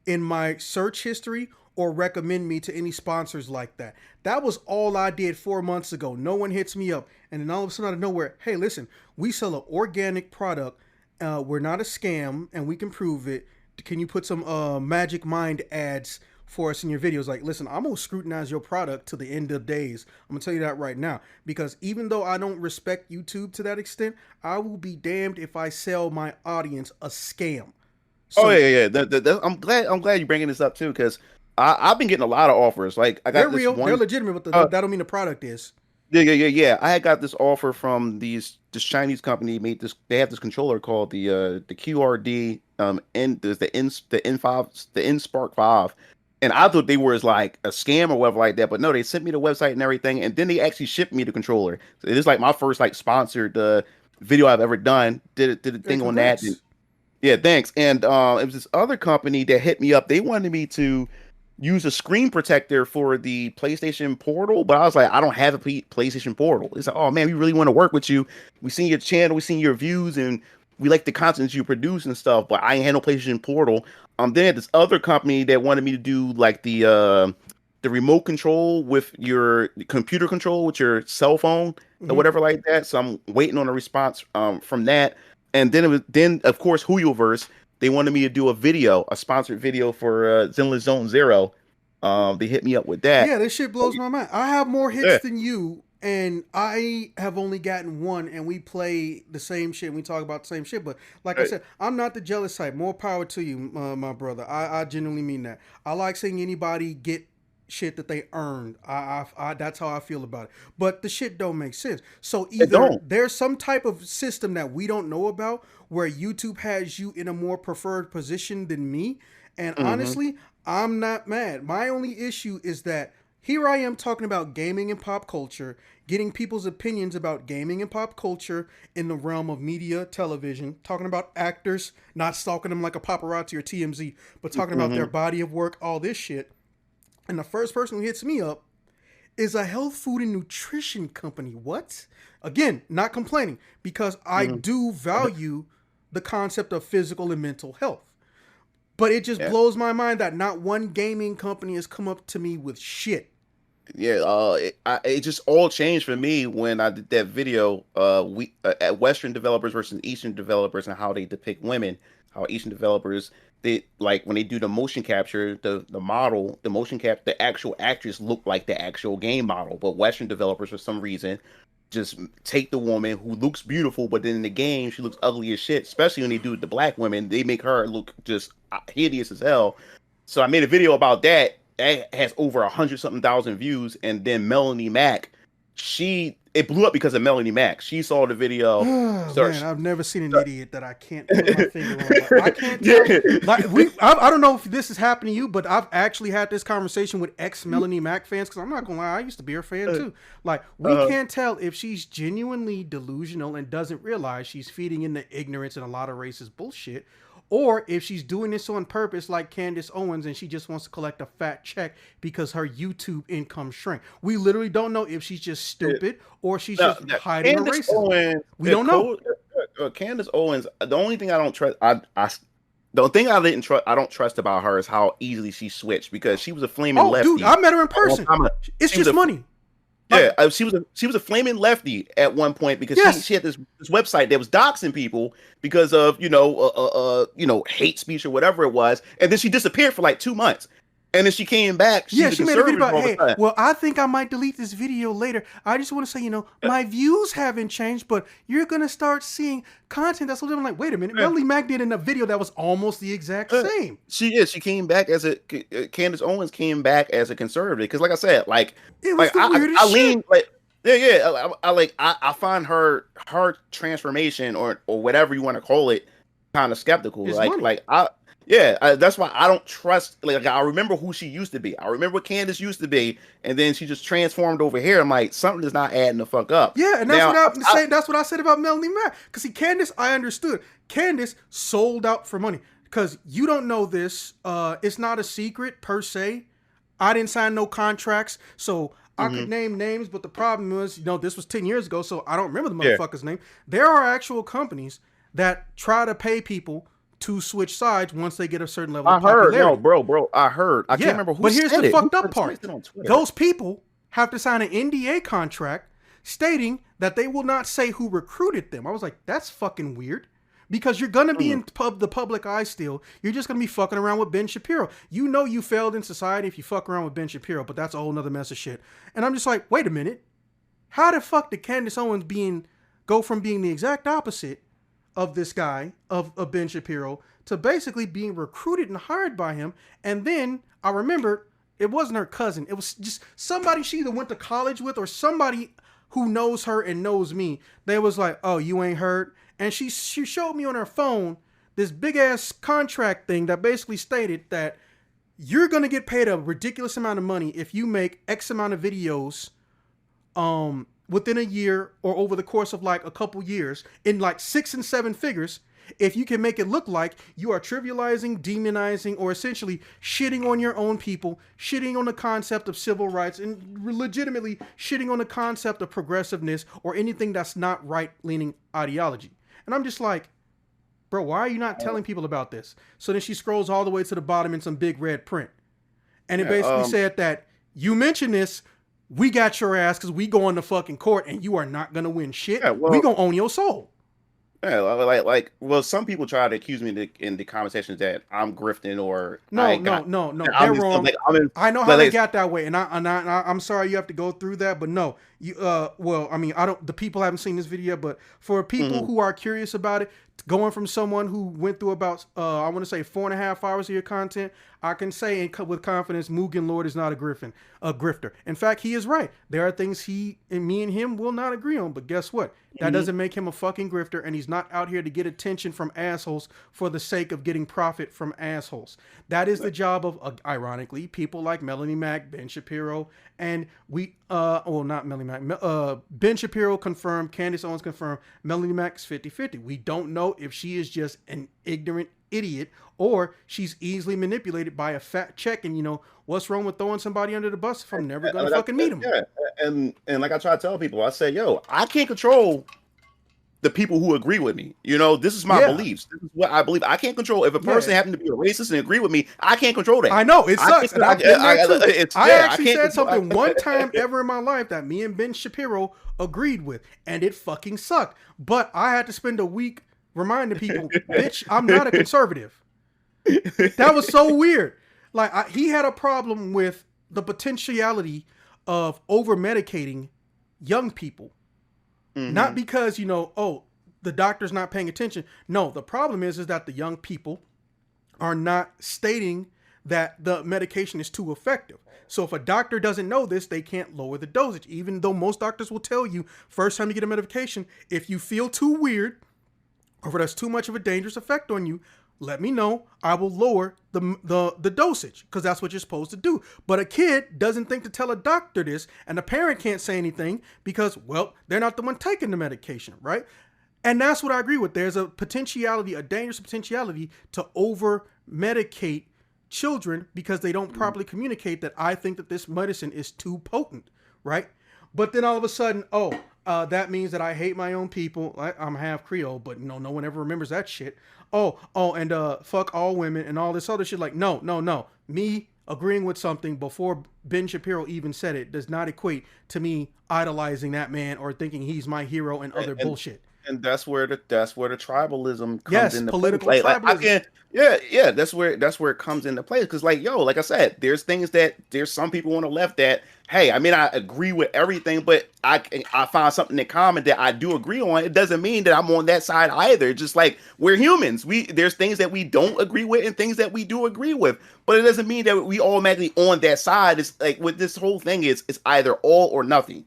in my search history or recommend me to any sponsors like that. That was all I did 4 months ago. No one hits me up. And then all of a sudden, out of nowhere, hey, listen, we sell an organic product. We're not a scam and we can prove it. Can you put some Magic Mind ads for us in your videos? Like, listen, I'm going to scrutinize your product to the end of days. I'm going to tell you that right now. Because even though I don't respect YouTube to that extent, I will be damned if I sell my audience a scam. oh So yeah, yeah. I'm glad you're bringing this up too, because I've been getting a lot of offers. Like I they're got this real, they're one. legitimate, but Uh, that don't mean the product is. yeah, yeah, yeah, yeah. I had got this offer from this Chinese company made this. They have this controller called the QRD N there's the N5 the N Spark 5. And I thought they were like a scam or whatever like that, but no, they sent me the website and everything, and then they actually shipped me the controller. So it is like my first like sponsored video I've ever done. Did a Hey, thing on that. congrats. Yeah, thanks. And it was this other company that hit me up. They wanted me to use a screen protector for the PlayStation Portal, but I was like, I don't have a PlayStation Portal. It's like, oh man, we really want to work with you. We seen your channel, we seen your views, and we like the content you produce and stuff. But I ain't had no PlayStation Portal. Then had this other company that wanted me to do like the remote control with your computer control with your cell phone or Mm-hmm. whatever like that. So I'm waiting on a response from that. And then of course Huyoverse, they wanted me to do a sponsored video for Zenless Zone Zero. They hit me up with that. Yeah, this shit Oh, blows my mind. I have more hits yeah. than you, and I have only gotten one, and we play the same shit. And we talk about the same shit, but like I Right. said, I'm not the jealous type. More power to you, my brother. I genuinely mean that. I like seeing anybody get shit that they earned. That's how I feel about it. But the shit don't make sense. So It either don't. there's some type of system that we don't know about where YouTube has you in a more preferred position than me. And Hmm. honestly, I'm not mad. My only issue is that here I am talking about gaming and pop culture, getting people's opinions about gaming and pop culture in the realm of media, television, talking about actors, not stalking them like a paparazzi or TMZ, but talking about their Hmm. body of work, all this shit. And the first person who hits me up is a health food and nutrition company. What? Again, not complaining because I Hmm. do value the concept of physical and mental health. But it just Yeah. blows my mind that not one gaming company has come up to me with shit. Yeah, it just all changed for me when I did that video. We at Western developers versus Eastern developers and how they depict women. How Eastern developers they like when they do the motion capture, the model, the motion cap, the actual actress look like the actual game model. But Western developers, for some reason, just take the woman who looks beautiful, but then in the game she looks ugly as shit. Especially when they do the black women, they make her look just hideous as hell. So I made a video about that. That has over 100 something thousand views, and then Melanie Mack, it blew up because of Melanie Mack. She saw the video. Oh man, Start, I've never seen an idiot that I can't put my finger on. Like I can't tell. yeah. Like I don't know if this has happened to you, but I've actually had this conversation with ex Melanie Mac fans because I'm not gonna lie, I used to be her fan too. Like we can't tell if she's genuinely delusional and doesn't realize she's feeding into ignorance and a lot of racist bullshit, or if she's doing this on purpose like Candace Owens and she just wants to collect a fat check because her YouTube income shrank. We literally don't know if she's just stupid or she's just hiding her Candace racism. Owens, We don't know. Candace Owens. The only thing I don't trust, the thing I don't trust about her is how easily she switched because she was a flaming Oh, dude, lefty. I met her in person. It's just money. Yeah, she was a flaming lefty at one point because she had this website that was doxing people because of hate speech or whatever it was, and then she disappeared for like 2 months, and then she came back. She made a video about, hey, well, I think I might delete this video later. I just want to say, my views haven't changed, but you're gonna start seeing content that's a little like, wait a minute, Melanie Mac did in a video that was almost the exact same. She came back as Candace Owens came back as a conservative because, like I said, it was the weirdest shit. Lean, I find her transformation or whatever you want to call it kind of skeptical. That's why I don't trust. Like I remember who she used to be. I remember what Candace used to be, and then she just transformed over here. I'm like, something is not adding the fuck up. Yeah, and that's what I said about Melanie Mack. Because see, Candace, I understood. Candace sold out for money. Because you don't know this. It's not a secret per se. I didn't sign no contracts, so I could name names. But the problem was, this was 10 years ago, so I don't remember the motherfucker's name. There are actual companies that try to pay people to switch sides once they get a certain level of popularity. I heard. I can't remember who said it. But here's the fucked up part. Those people have to sign an NDA contract stating that they will not say who recruited them. I was like, that's fucking weird. Because you're going to be in the public eye still. You're just going to be fucking around with Ben Shapiro. You failed in society if you fuck around with Ben Shapiro, but that's a whole nother mess of shit. And I'm just like, wait a minute. How the fuck did Candace Owens go from being the exact opposite of this guy, of Ben Shapiro, to basically being recruited and hired by him? And then I remember it wasn't her cousin. It was just somebody she either went to college with or somebody who knows her and knows me. They was like, oh, you ain't heard? And she showed me on her phone this big ass contract thing that basically stated that you're going to get paid a ridiculous amount of money if you make X amount of videos within a year or over the course of like a couple years in like 6 and 7 figures. If you can make it look like you are trivializing, demonizing, or essentially shitting on your own people, shitting on the concept of civil rights, and legitimately shitting on the concept of progressiveness or anything that's not right-leaning ideology. And I'm just like, bro, why are you not telling people about this? So then she scrolls all the way to the bottom in some big red print. And it basically said that you mentioned this, we got your ass because we go into fucking court and you are not going to win shit. Yeah, we going to own your soul. Yeah, some people try to accuse me in the conversations that I'm grifting or no, they're wrong. I know how they got that way, and I'm sorry you have to go through that, but no, the people haven't seen this video, but for people who are curious about it, going from someone who went through about I want to say 4.5 hours of your content, I can say with confidence, Mugen Lord is not a grifter. In fact, he is right. There are things me and him will not agree on, but guess what? That doesn't make him a fucking grifter, and he's not out here to get attention from assholes for the sake of getting profit from assholes. That is the job of, ironically, people like Melanie Mack, Ben Shapiro, and not Melanie Mack. Ben Shapiro confirmed, Candace Owens confirmed, Melanie Mack's 50-50. We don't know if she is just an ignorant idiot or she's easily manipulated by a fat check. And what's wrong with throwing somebody under the bus if I'm never gonna fucking meet him? Yeah, and like I try to tell people, I say, I can't control the people who agree with me. This is my beliefs. This is what I believe. I can't control if a person happened to be a racist and agree with me. I can't control that. I know it sucks. I actually said something one time ever in my life that me and Ben Shapiro agreed with, and it fucking sucked. But I had to spend a week reminding people, bitch, I'm not a conservative. That was so weird. Like he had a problem with the potentiality of over medicating young people. Not because, the doctor's not paying attention. No, the problem is that the young people are not stating that the medication is too effective. So if a doctor doesn't know this, they can't lower the dosage. Even though most doctors will tell you first time you get a medication, if you feel too weird or if it has too much of a dangerous effect on you, let me know. I will lower the dosage because that's what you're supposed to do. But a kid doesn't think to tell a doctor this, and the parent can't say anything because, well, they're not the one taking the medication, right? And that's what I agree with. There's a potentiality, a dangerous potentiality to over medicate children because they don't properly communicate that I think that this medicine is too potent, right? But then all of a sudden, that means that I hate my own people. I'm half Creole, but no one ever remembers that shit. And fuck all women and all this other shit. Like, no. Me agreeing with something before Ben Shapiro even said it does not equate to me idolizing that man or thinking he's my hero and other bullshit. And that's where the tribalism comes Yes, into political play. tribalism. I can't, yeah, that's where it comes into play. Because like I said, there's some people on the left that, hey, I mean, I agree with everything, but I find something in common that I do agree on. It doesn't mean that I'm on that side either. Just like we're humans, there's things that we don't agree with and things that we do agree with, but it doesn't mean that we automatically on that side. It's like with this whole thing is it's either all or nothing.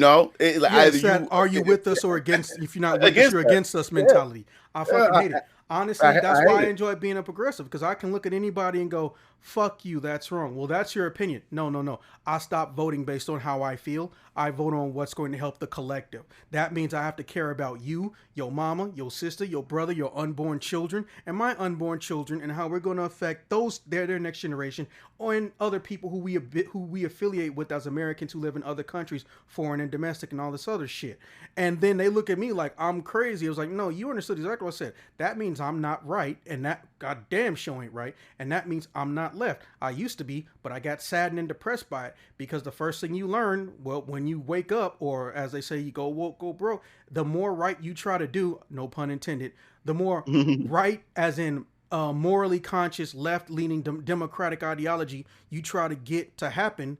Are you with us or against? If you're not with us, you're us. against us mentality. I fucking hate it. Honestly, that's why I hate enjoy being a progressive, because I can look at anybody and go, fuck you, that's wrong. Well, that's your opinion. No. I stop voting based on how I feel. I vote on what's going to help the collective. That means I have to care about you, your mama, your sister, your brother, your unborn children, and my unborn children, and how we're going to affect their next generation, and other people who we affiliate with as Americans who live in other countries, foreign and domestic, and all this other shit. And then they look at me like I'm crazy. I was like, no, you understood exactly what I said. That means I'm not right, and that goddamn show ain't right, and that means I'm not left. I used to be, but I got saddened and depressed by it, because the first thing you learn, well, when you wake up, or as they say, you go woke, go broke, the more right you try to do, no pun intended, the more right as in morally conscious, left-leaning democratic ideology you try to get to happen,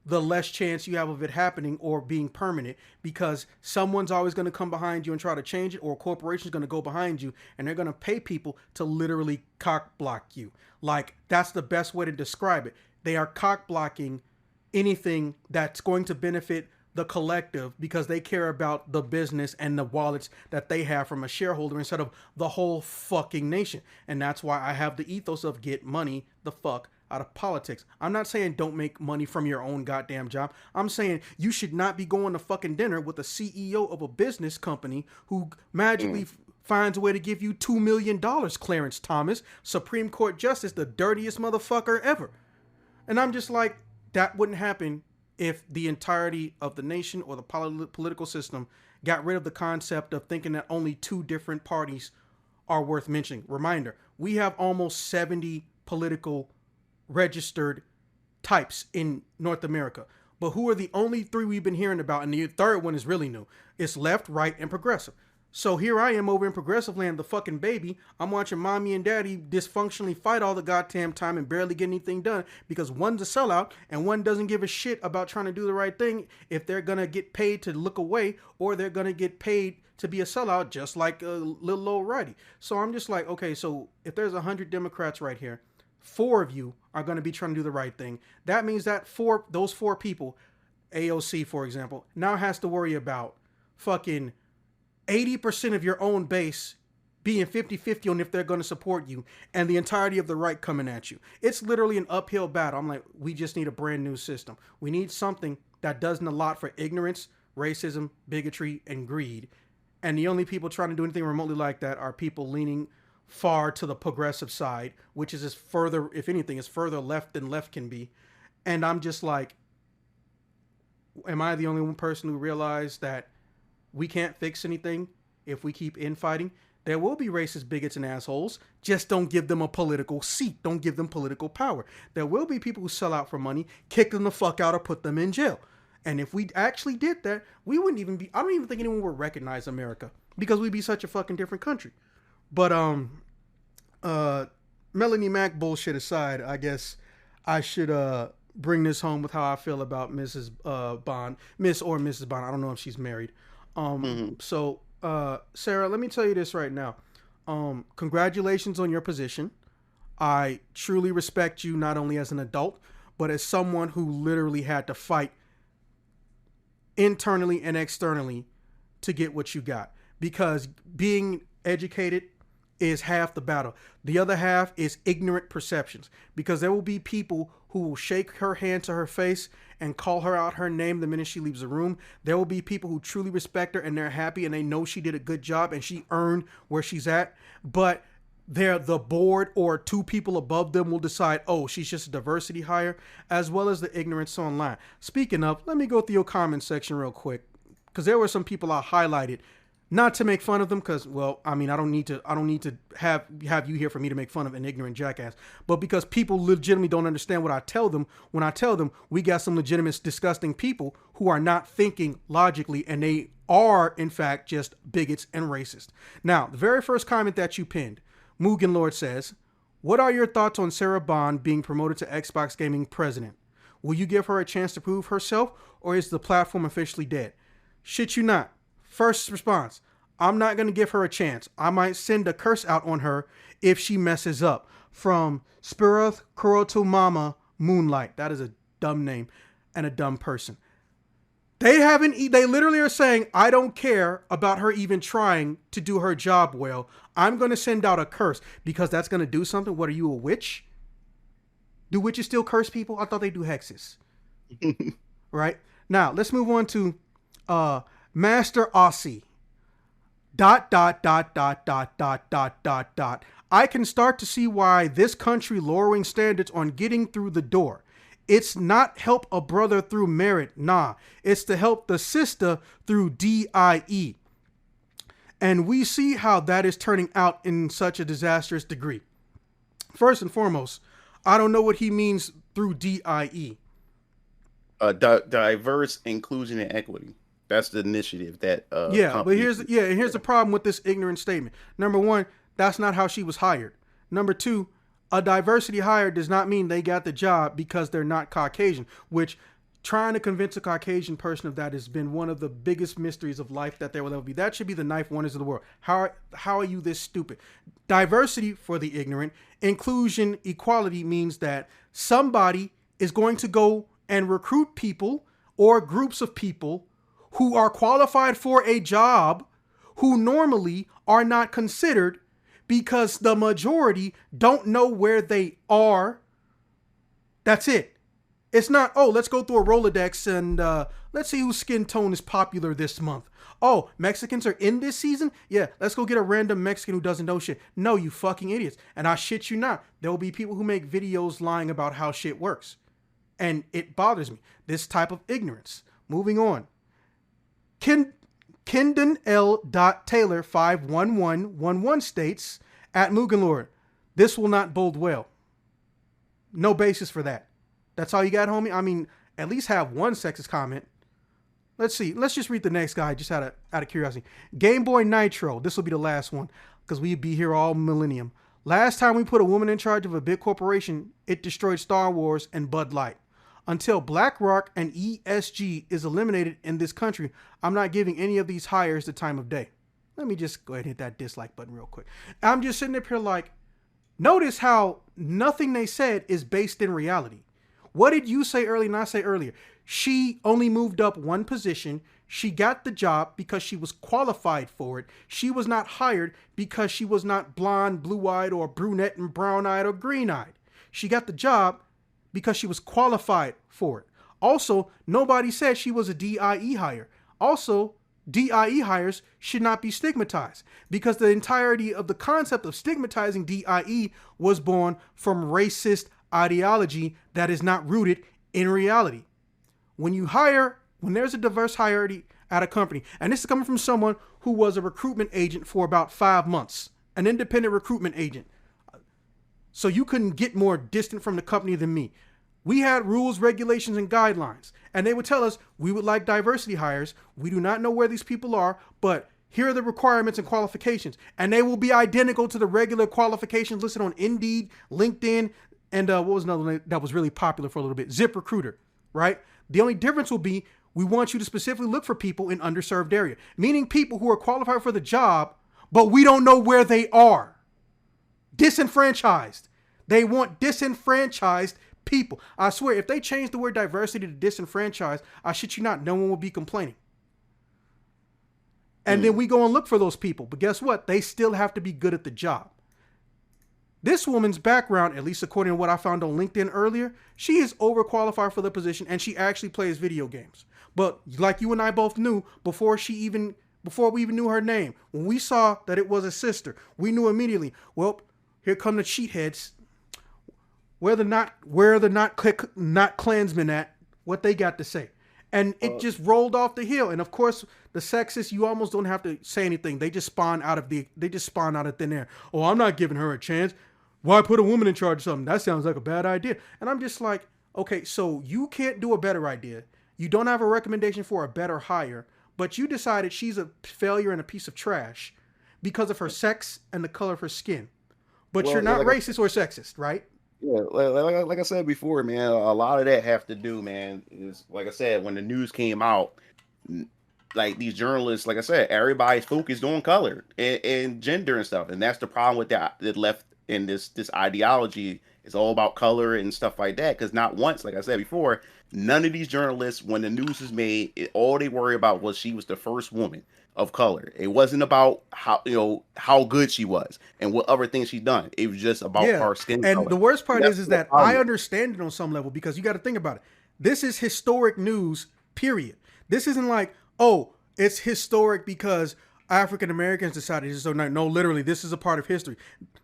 the less chance you have of it happening or being permanent, because someone's always going to come behind you and try to change it, or a corporation's going to go behind you and they're going to pay people to literally cock block you. Like, that's the best way to describe it. They are cock blocking anything that's going to benefit the collective because they care about the business and the wallets that they have from a shareholder instead of the whole fucking nation. And that's why I have the ethos of get money the fuck out of politics. I'm not saying don't make money from your own goddamn job. I'm saying you should not be going to fucking dinner with a CEO of a business company who magically finds a way to give you $2 million, Clarence Thomas, Supreme Court Justice, the dirtiest motherfucker ever. And I'm just like, that wouldn't happen if the entirety of the nation or the political system got rid of the concept of thinking that only two different parties are worth mentioning. Reminder, we have almost 70 political registered types in North America. But who are the only three we've been hearing about? And the third one is really new. It's left, right, and progressive. So here I am over in progressive land, the fucking baby. I'm watching mommy and daddy dysfunctionally fight all the goddamn time and barely get anything done because one's a sellout and one doesn't give a shit about trying to do the right thing if they're going to get paid to look away or they're going to get paid to be a sellout, just like a little old righty. So I'm just like, okay, so if there's 100 Democrats right here, 4 of you are going to be trying to do the right thing. That means that those four people, AOC, for example, now has to worry about fucking 80% of your own base being 50-50 on if they're going to support you, and the entirety of the right coming at you. It's literally an uphill battle. I'm like, we just need a brand new system. We need something that doesn't allot for ignorance, racism, bigotry, and greed. And the only people trying to do anything remotely like that are people leaning far to the progressive side, which is further, if anything, is further left than left can be. And I'm just like, am I the only one person who realized that we can't fix anything if we keep infighting? There will be racist bigots and assholes. Just don't give them a political seat. Don't give them political power. There will be people who sell out for money, kick them the fuck out, or put them in jail. And if we actually did that, we wouldn't even be, I don't even think anyone would recognize America because we'd be such a fucking different country. But Melanie Mack bullshit aside, I guess I should bring this home with how I feel about Mrs. Bond, Miss or Mrs. Bond. I don't know if she's married. So Sarah, let me tell you this right now. Congratulations on your position. I truly respect you not only as an adult, but as someone who literally had to fight internally and externally to get what you got. Because being educated is half the battle. The other half is ignorant perceptions. Because there will be people who will shake her hand to her face and call her out her name the minute she leaves the room. There will be people who truly respect her and they're happy and they know she did a good job and she earned where she's at. But the board or two people above them will decide, oh, she's just a diversity hire, as well as the ignorance online. Speaking of, let me go through your comment section real quick, because there were some people I highlighted, not to make fun of them, because, well, I mean, I don't need to have you here for me to make fun of an ignorant jackass, but because people legitimately don't understand what I tell them when I tell them we got some legitimate disgusting people who are not thinking logically, and they are in fact just bigots and racist. Now, the very first comment that you pinned, Mugen Lord says, what are your thoughts on Sarah Bond being promoted to Xbox Gaming president? Will you give her a chance to prove herself, or is the platform officially dead? Shit you not. First response, I'm not going to give her a chance. I might send a curse out on her if she messes up. From Spirath Kuroto Mama Moonlight. That is a dumb name and a dumb person. They literally are saying, I don't care about her even trying to do her job well. I'm going to send out a curse because that's going to do something. What, are you a witch? Do witches still curse people? I thought they do hexes. Right? Now, let's move on to Master Aussie. ... I can start to see why this country lowering standards on getting through the door. It's not help a brother through merit, nah. It's to help the sister through DIE. And we see how that is turning out in such a disastrous degree. First and foremost, I don't know what he means through DIE. Diverse inclusion and equity. That's the initiative that but here's the problem with this ignorant statement. Number one, that's not how she was hired. Number two, a diversity hire does not mean they got the job because they're not Caucasian, which trying to convince a Caucasian person of that has been one of the biggest mysteries of life that there will ever be. That should be the knife wonders of the world. How are you this stupid? Diversity, for the ignorant, inclusion, equality means that somebody is going to go and recruit people or groups of people who are qualified for a job who normally are not considered because the majority don't know where they are. That's it. It's not, oh, let's go through a Rolodex and let's see whose skin tone is popular this month. Oh, Mexicans are in this season? Yeah, let's go get a random Mexican who doesn't know shit. No, you fucking idiots. And I shit you not. There will be people who make videos lying about how shit works. And it bothers me. This type of ignorance. Moving on. Kendon L. Taylor 51111 states at Mugen Lord, this will not bode well. No basis for that. That's all you got, homie? I mean, at least have one sexist comment. Let's see. Let's just read the next guy just out of curiosity. Game Boy Nitro. This will be the last one because we'd be here all millennium. Last time we put a woman in charge of a big corporation, it destroyed Star Wars and Bud Light. Until BlackRock and ESG is eliminated in this country, I'm not giving any of these hires the time of day. Let me just go ahead and hit that dislike button real quick. I'm just sitting up here like, notice how nothing they said is based in reality. What did you say earlier and I say earlier? She only moved up one position. She got the job because she was qualified for it. She was not hired because she was not blonde, blue-eyed, or brunette and brown-eyed or green-eyed. She got the job because she was qualified for it. Also, nobody said she was a DIE hire. Also, DIE hires should not be stigmatized because the entirety of the concept of stigmatizing DIE was born from racist ideology that is not rooted in reality. When there's a diverse hierarchy at a company, and this is coming from someone who was a recruitment agent for about 5 months, an independent recruitment agent. So you couldn't get more distant from the company than me. We had rules, regulations, and guidelines, and they would tell us we would like diversity hires. We do not know where these people are, but here are the requirements and qualifications, and they will be identical to the regular qualifications listed on Indeed, LinkedIn, and what was another one that was really popular for a little bit? ZipRecruiter, right? The only difference will be we want you to specifically look for people in underserved area, meaning people who are qualified for the job, but we don't know where they are. Disenfranchised. They want disenfranchised people. I swear, if they change the word diversity to disenfranchised, I shit you not, no one will be complaining. And then we go and look for those people. But guess what? They still have to be good at the job. This woman's background, at least according to what I found on LinkedIn earlier, she is overqualified for the position and she actually plays video games. But like you and I both knew before we even knew her name, when we saw that it was a sister, we knew immediately, well, here come the cheatheads. Where the not Klansmen at, what they got to say. And it just rolled off the hill. And of course, the sexists, you almost don't have to say anything. They just spawn out of thin air. Oh, I'm not giving her a chance. Why put a woman in charge of something? That sounds like a bad idea. And I'm just like, okay, so you can't do a better idea. You don't have a recommendation for a better hire, but you decided she's a failure and a piece of trash because of her sex and the color of her skin. But you're not racist or sexist, right? Yeah, like I said before, man, a lot of that have to do, man, is like I said, when the news came out, like these journalists, like I said, everybody's focused on color and gender and stuff. And that's the problem with that left in this ideology. It's all about color and stuff like that. Because not once, like I said before, none of these journalists, when the news was made, all they worry about was she was the first woman of color. It wasn't about how good she was and what other things she's done. It was just about her skin color. And the worst part is that I understand it on some level, because you got to think about it. This is historic news, period. This isn't like, oh, it's historic because African Americans decided to. So no, literally, this is a part of history.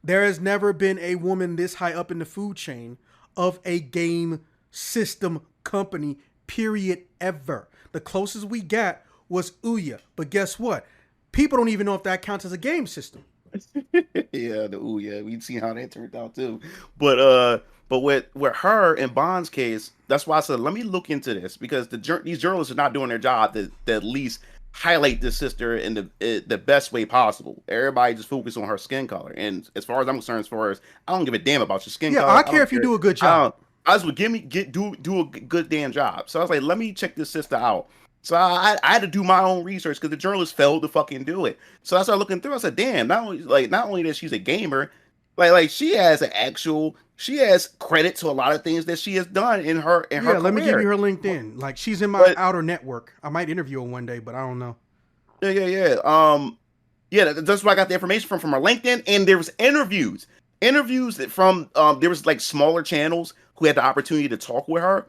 There has never been a woman this high up in the food chain of a game system company, period, ever. The closest we got was Ouya. But guess what? People don't even know if that counts as a game system. Yeah, the Ouya. We've seen how that turned out too. But with her and Bond's case, that's why I said let me look into this, because these journalists are not doing their job to at least highlight this sister in the best way possible. Everybody just focus on her skin color, and as far as I'm concerned, I don't give a damn about your skin color. I care if you do a good job. I just would do a good damn job. So I was like, let me check this sister out. So I had to do my own research because the journalist failed to fucking do it. So I started looking through. I said, damn, not only that she's a gamer, like she has credit to a lot of things that she has done in her career. Let me give you her LinkedIn. Like, she's in my outer network. I might interview her one day, but I don't know. Yeah. That's where I got the information from her LinkedIn, and there was interviews that from there was like smaller channels who had the opportunity to talk with her,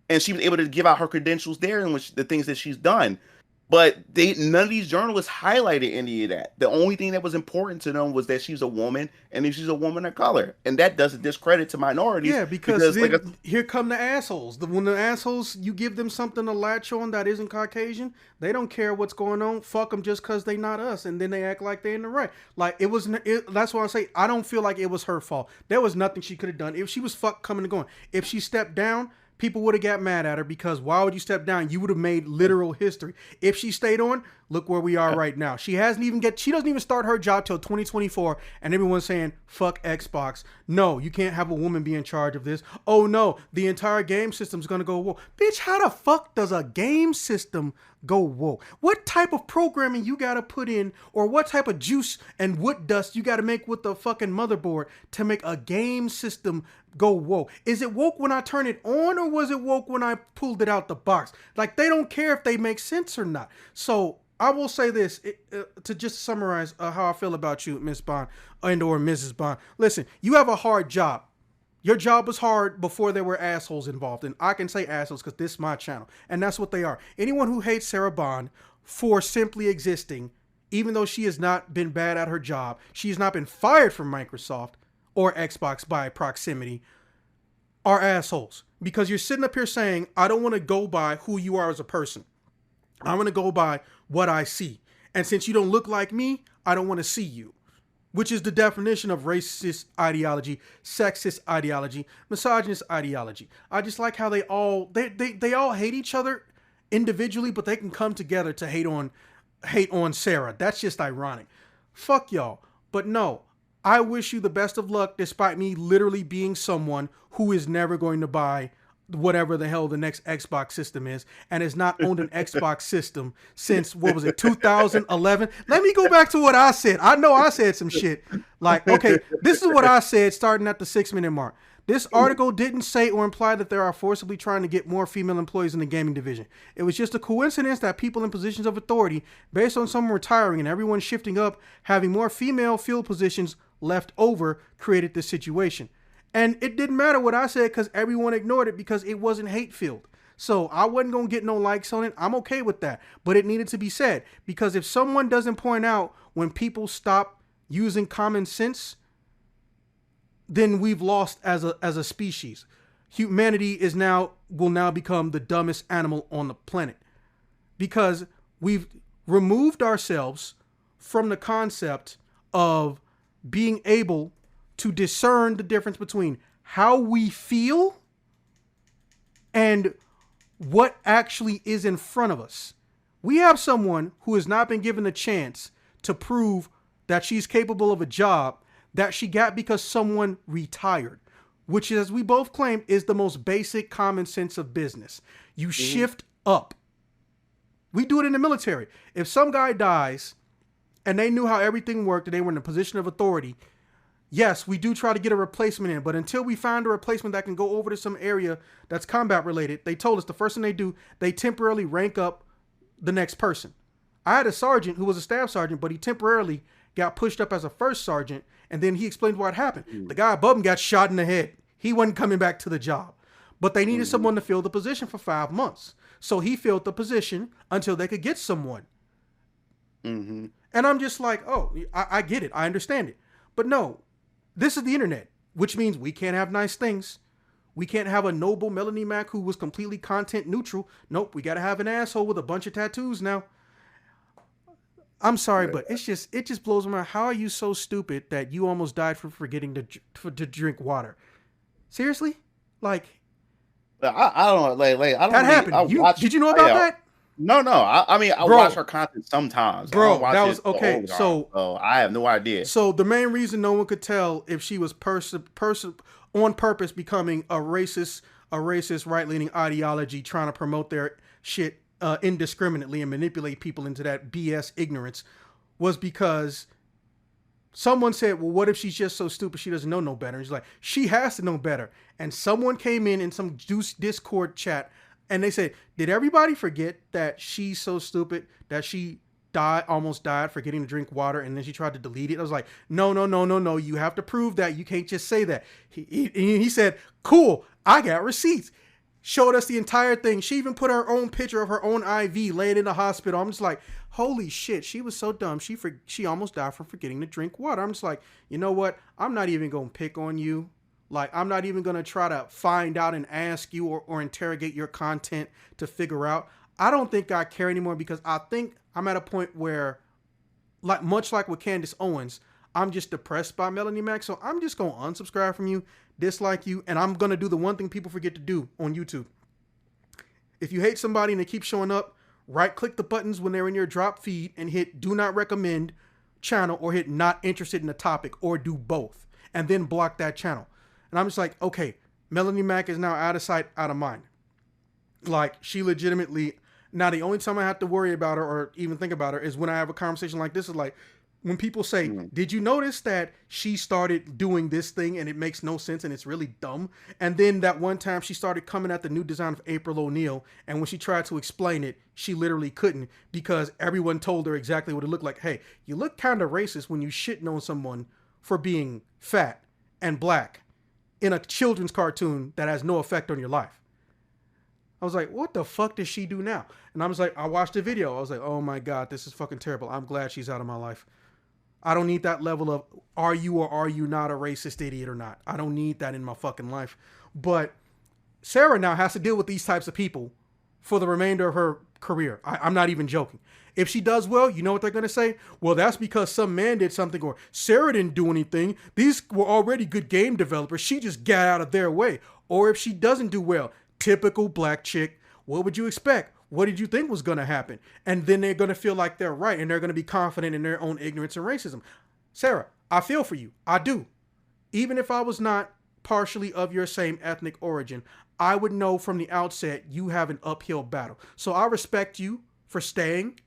and she was able to give out her credentials there and the things that she's done. But none of these journalists highlighted any of that. The only thing that was important to them was that she's a woman and if she's a woman of color. And that does a discredit to minorities. Yeah, because here come the assholes. When the assholes, you give them something to latch on that isn't Caucasian, they don't care what's going on. Fuck them just because they not us. And then they act like they're in the right. Like, that's why I say I don't feel like it was her fault. There was nothing she could have done. If she was coming and going. If she stepped down, people would have got mad at her, because why would you step down? You would have made literal history. If she stayed on, look where we are right now. She doesn't even start her job till 2024, and everyone's saying, fuck Xbox. No, you can't have a woman be in charge of this. Oh no, the entire game system's gonna go woke. Bitch, how the fuck does a game system go woke? What type of programming you gotta put in, or what type of juice and wood dust you gotta make with the fucking motherboard to make a game system go woke? Is it woke when I turn it on, or was it woke when I pulled it out the box? Like, they don't care if they make sense or not. So I will say this to just summarize how I feel about you, Miss Bond, or Mrs. Bond. Listen, you have a hard job. Your job was hard before there were assholes involved. And I can say assholes because this is my channel. And that's what they are. Anyone who hates Sarah Bond for simply existing, even though she has not been bad at her job, she has not been fired from Microsoft or Xbox by proximity, are assholes. Because you're sitting up here saying, I don't want to go by who you are as a person. I want to go by what I see. And since you don't look like me, I don't want to see you. Which is the definition of racist ideology, sexist ideology, misogynist ideology. I just like how they all hate each other individually, but they can come together to hate on Sarah. That's just ironic. Fuck y'all. But no, I wish you the best of luck, despite me literally being someone who is never going to buy whatever the hell the next Xbox system is, and has not owned an Xbox system since, what was it, 2011. Let me go back to what I said. I know I said some shit. Like, okay, this is what I said starting at the 6-minute mark. This article didn't say or imply that they are forcibly trying to get more female employees in the gaming division. It was just a coincidence that people in positions of authority, based on someone retiring and everyone shifting up, having more female field positions left over, created this situation. And it didn't matter what I said because everyone ignored it because it wasn't hate-filled. So I wasn't going to get no likes on it. I'm okay with that. But it needed to be said, because if someone doesn't point out when people stop using common sense, then we've lost as a species. Humanity will now become the dumbest animal on the planet, because we've removed ourselves from the concept of being able to discern the difference between how we feel and what actually is in front of us. We have someone who has not been given the chance to prove that she's capable of a job that she got because someone retired, which, as we both claim, is the most basic common sense of business. You shift up. We do it in the military. If some guy dies and they knew how everything worked and they were in a position of authority, yes, we do try to get a replacement in, but until we find a replacement that can go over to some area that's combat related, they told us the first thing they do, they temporarily rank up the next person. I had a sergeant who was a staff sergeant, but he temporarily got pushed up as a first sergeant, and then he explained what happened. The guy above him got shot in the head. He wasn't coming back to the job, but they needed someone to fill the position for 5 months. So he filled the position until they could get someone. And I'm just like, oh, I get it. I understand it. But no, this is the internet, which means we can't have nice things. We can't have a noble Melanie Mac who was completely content neutral. Nope, we got to have an asshole with a bunch of tattoos now. I'm sorry, but it just blows my mind. How are you so stupid that you almost died for forgetting to drink water? Seriously? Like, I don't know. Like I don't. That happened. Did you know about that? No. I mean, I watch her content sometimes, bro. That was okay. So I have no idea. So the main reason no one could tell if she was on purpose becoming a racist right-leaning ideology, trying to promote their shit indiscriminately and manipulate people into that BS ignorance, was because someone said, well, what if she's just so stupid she doesn't know no better? And she's like, she has to know better. And someone came in some Discord chat and they said, did everybody forget that she's so stupid that she almost died forgetting to drink water, and then she tried to delete it? I was like, no. You have to prove that. You can't just say that. He said, cool, I got receipts. Showed us the entire thing. She even put her own picture of her own IV laying in the hospital. I'm just like, holy shit, she was so dumb. She almost died from forgetting to drink water. I'm just like, you know what? I'm not even going to pick on you. Like, I'm not even going to try to find out and ask you or interrogate your content to figure out. I don't think I care anymore, because I think I'm at a point where, like, much like with Candace Owens, I'm just depressed by Melanie Mac. So I'm just going to unsubscribe from you, dislike you, and I'm going to do the one thing people forget to do on YouTube. If you hate somebody and they keep showing up, right-click the buttons when they're in your drop feed and hit do not recommend channel, or hit not interested in the topic, or do both, and then block that channel. And I'm just like, okay, Melanie Mac is now out of sight, out of mind. Like, she legitimately, now the only time I have to worry about her or even think about her is when I have a conversation like this. Is like, when people say, did you notice that she started doing this thing and it makes no sense and it's really dumb? And then that one time she started coming at the new design of April O'Neil, and when she tried to explain it, she literally couldn't, because everyone told her exactly what it looked like. Hey, you look kind of racist when you shitting on someone for being fat and black in a children's cartoon that has no effect on your life. I was like, what the fuck does she do now? And I was like, I watched the video. I was like, oh my God, this is fucking terrible. I'm glad she's out of my life. I don't need that level of, are you or are you not a racist idiot or not? I don't need that in my fucking life. But Sarah now has to deal with these types of people for the remainder of her career. I'm not even joking. If she does well, you know what they're going to say? Well, that's because some man did something, or Sarah didn't do anything. These were already good game developers. She just got out of their way. Or if she doesn't do well, typical black chick, what would you expect? What did you think was going to happen? And then they're going to feel like they're right, and they're going to be confident in their own ignorance and racism. Sarah, I feel for you. I do. Even if I was not partially of your same ethnic origin, I would know from the outset you have an uphill battle. So I respect you for staying,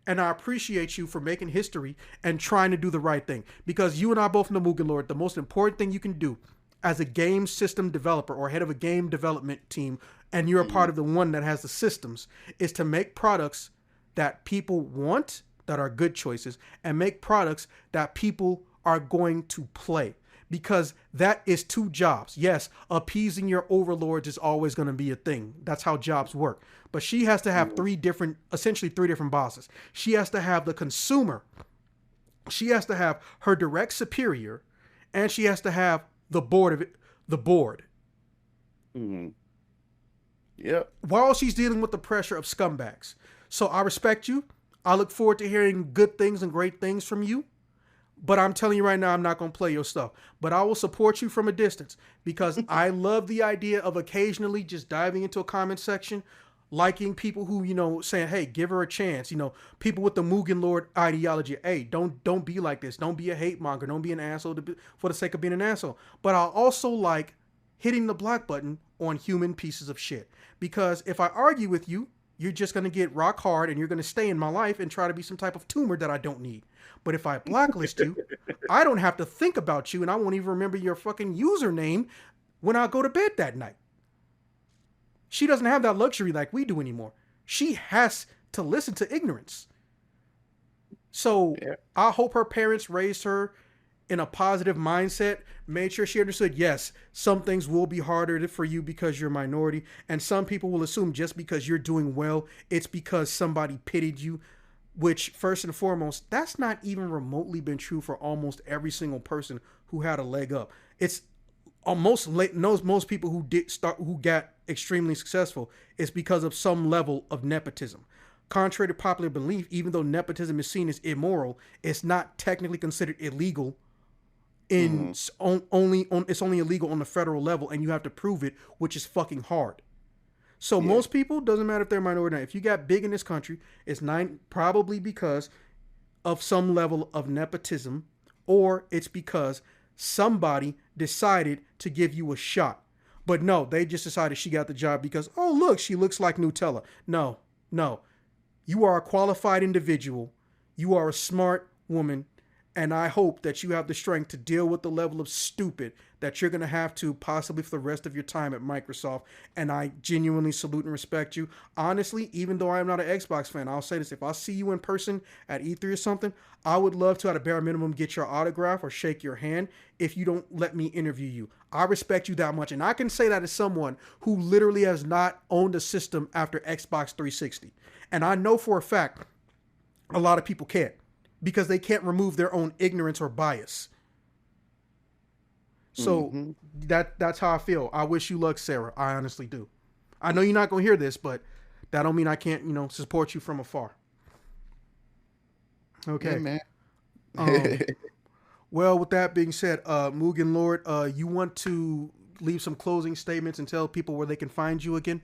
and I appreciate you for making history and trying to do the right thing. Because you and I both know, Mugen Lord, the most important thing you can do as a game system developer or head of a game development team, and you're a part Mhm. of the one that has the systems, is to make products that people want, that are good choices, and make products that people are going to play. Because that is two jobs. Yes, appeasing your overlords is always going to be a thing. That's how jobs work. But she has to have Mhm. three different, essentially three different bosses. She has to have the consumer, she has to have her direct superior, and she has to have the board of it, the board, Mhm. Yep. while she's dealing with the pressure of scumbags. So I respect you. I look forward to hearing good things and great things from you. But I'm telling you right now, I'm not going to play your stuff. But I will support you from a distance because I love the idea of occasionally just diving into a comment section, liking people who, saying, hey, give her a chance. People with the Mugen Lord ideology. Hey, don't be like this. Don't be a hate monger. Don't be an asshole for the sake of being an asshole. But I also like hitting the block button on human pieces of shit. Because if I argue with you, you're just going to get rock hard and you're going to stay in my life and try to be some type of tumor that I don't need. But if I blacklist you, I don't have to think about you and I won't even remember your fucking username when I go to bed that night. She doesn't have that luxury like we do anymore. She has to listen to ignorance. So Yeah. I hope her parents raised her in a positive mindset, made sure she understood, yes, some things will be harder for you because you're a minority. And some people will assume just because you're doing well, it's because somebody pitied you, which first and foremost, that's not even remotely been true for almost every single person who had a leg up. It's most people who got extremely successful is because of some level of nepotism. Contrary to popular belief, even though nepotism is seen as immoral, it's not technically considered illegal in Mhm. it's only illegal on the federal level and you have to prove it, which is fucking hard. So Yeah. most people, doesn't matter if they're minority or not, if you got big in this country, it's probably because of some level of nepotism, or it's because somebody decided to give you a shot. But no, they just decided she got the job because, oh, look, she looks like Nutella. No, no. You are a qualified individual. You are a smart woman. And I hope that you have the strength to deal with the level of stupid that you're going to have to possibly for the rest of your time at Microsoft. And I genuinely salute and respect you. Honestly, even though I'm not an Xbox fan, I'll say this. If I see you in person at E3 or something, I would love to, at a bare minimum, get your autograph or shake your hand if you don't let me interview you. I respect you that much. And I can say that as someone who literally has not owned a system after Xbox 360. And I know for a fact a lot of people can't because they can't remove their own ignorance or bias. So Mhm. that's how I feel. I wish you luck, Sarah. I honestly do. I know you're not gonna hear this, but that don't mean I can't, support you from afar. Yeah, Okay. man. Um. Well, with that being said, Mugen Lord, you want to leave some closing statements and tell people where they can find you again?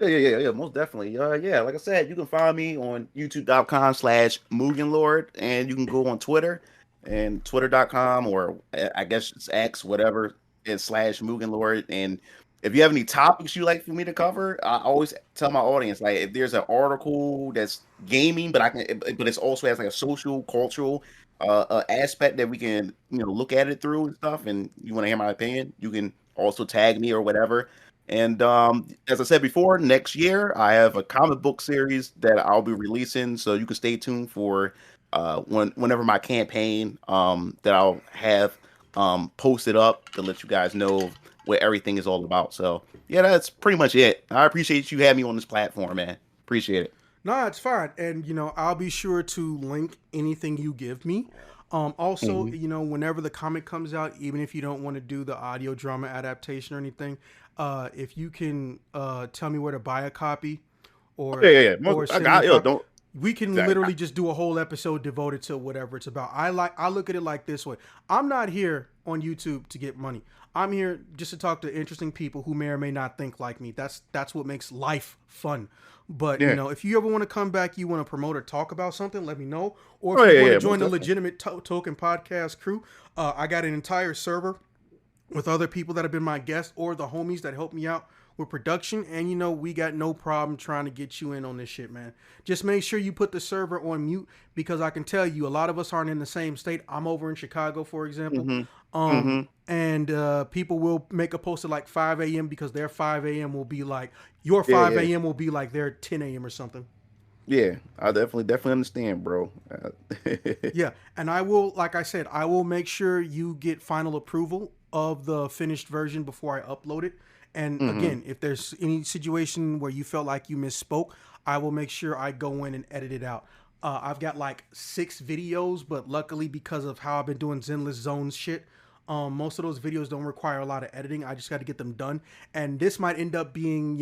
Yeah, most definitely. Yeah, like I said, you can find me on youtube.com/Mugen Lord, and you can go on Twitter and twitter.com, or I guess it's X, whatever, and /Mugen Lord. And if you have any topics you like for me to cover, I always tell my audience, like, if there's an article that's gaming, but it's also has like a social, cultural aspect that we can, look at it through and stuff, and you want to hear my opinion, you can also tag me or whatever. And as I said before, next year I have a comic book series that I'll be releasing, so you can stay tuned for whenever my campaign that I'll have posted up to let you guys know what everything is all about. So yeah, that's pretty much it. I appreciate you having me on this platform, man. Appreciate it. No, it's fine. And, I'll be sure to link anything you give me. Also, Mhm. whenever the comic comes out, even if you don't want to do the audio drama adaptation or anything, if you can tell me where to buy a copy Oh, or yeah. I send me a got yo. copy, Don't. we can That, literally just do a whole episode devoted to whatever it's about. I look at it like this way. I'm not here on YouTube to get money. I'm here just to talk to interesting people who may or may not think like me. That's what makes life fun. But yeah. if you ever want to come back, you want to promote or talk about something, let me know. Or Oh if you want to yeah. Most join the definitely. legitimate token podcast crew, I got an entire server with other people that have been my guests or the homies that help me out with production. And we got no problem trying to get you in on this shit, man. Just make sure you put the server on mute, because I can tell you a lot of us aren't in the same state. I'm over in Chicago, for example. Mm-hmm. Mm-hmm. And people will make a post at like 5 a.m. because their 5 a.m. will be like your Yeah, 5 yeah, a.m. will be like their 10 a.m. or something. yeah. I definitely understand, bro. Yeah, and I will, like I said, I will make sure you get final approval of the finished version before I upload it. And Mm-hmm. again, if there's any situation where you felt like you misspoke, I will make sure I go in and edit it out. I've got like 6 videos, but luckily because of how I've been doing Zenless Zones shit, most of those videos don't require a lot of editing. I just got to get them done. And this might end up being,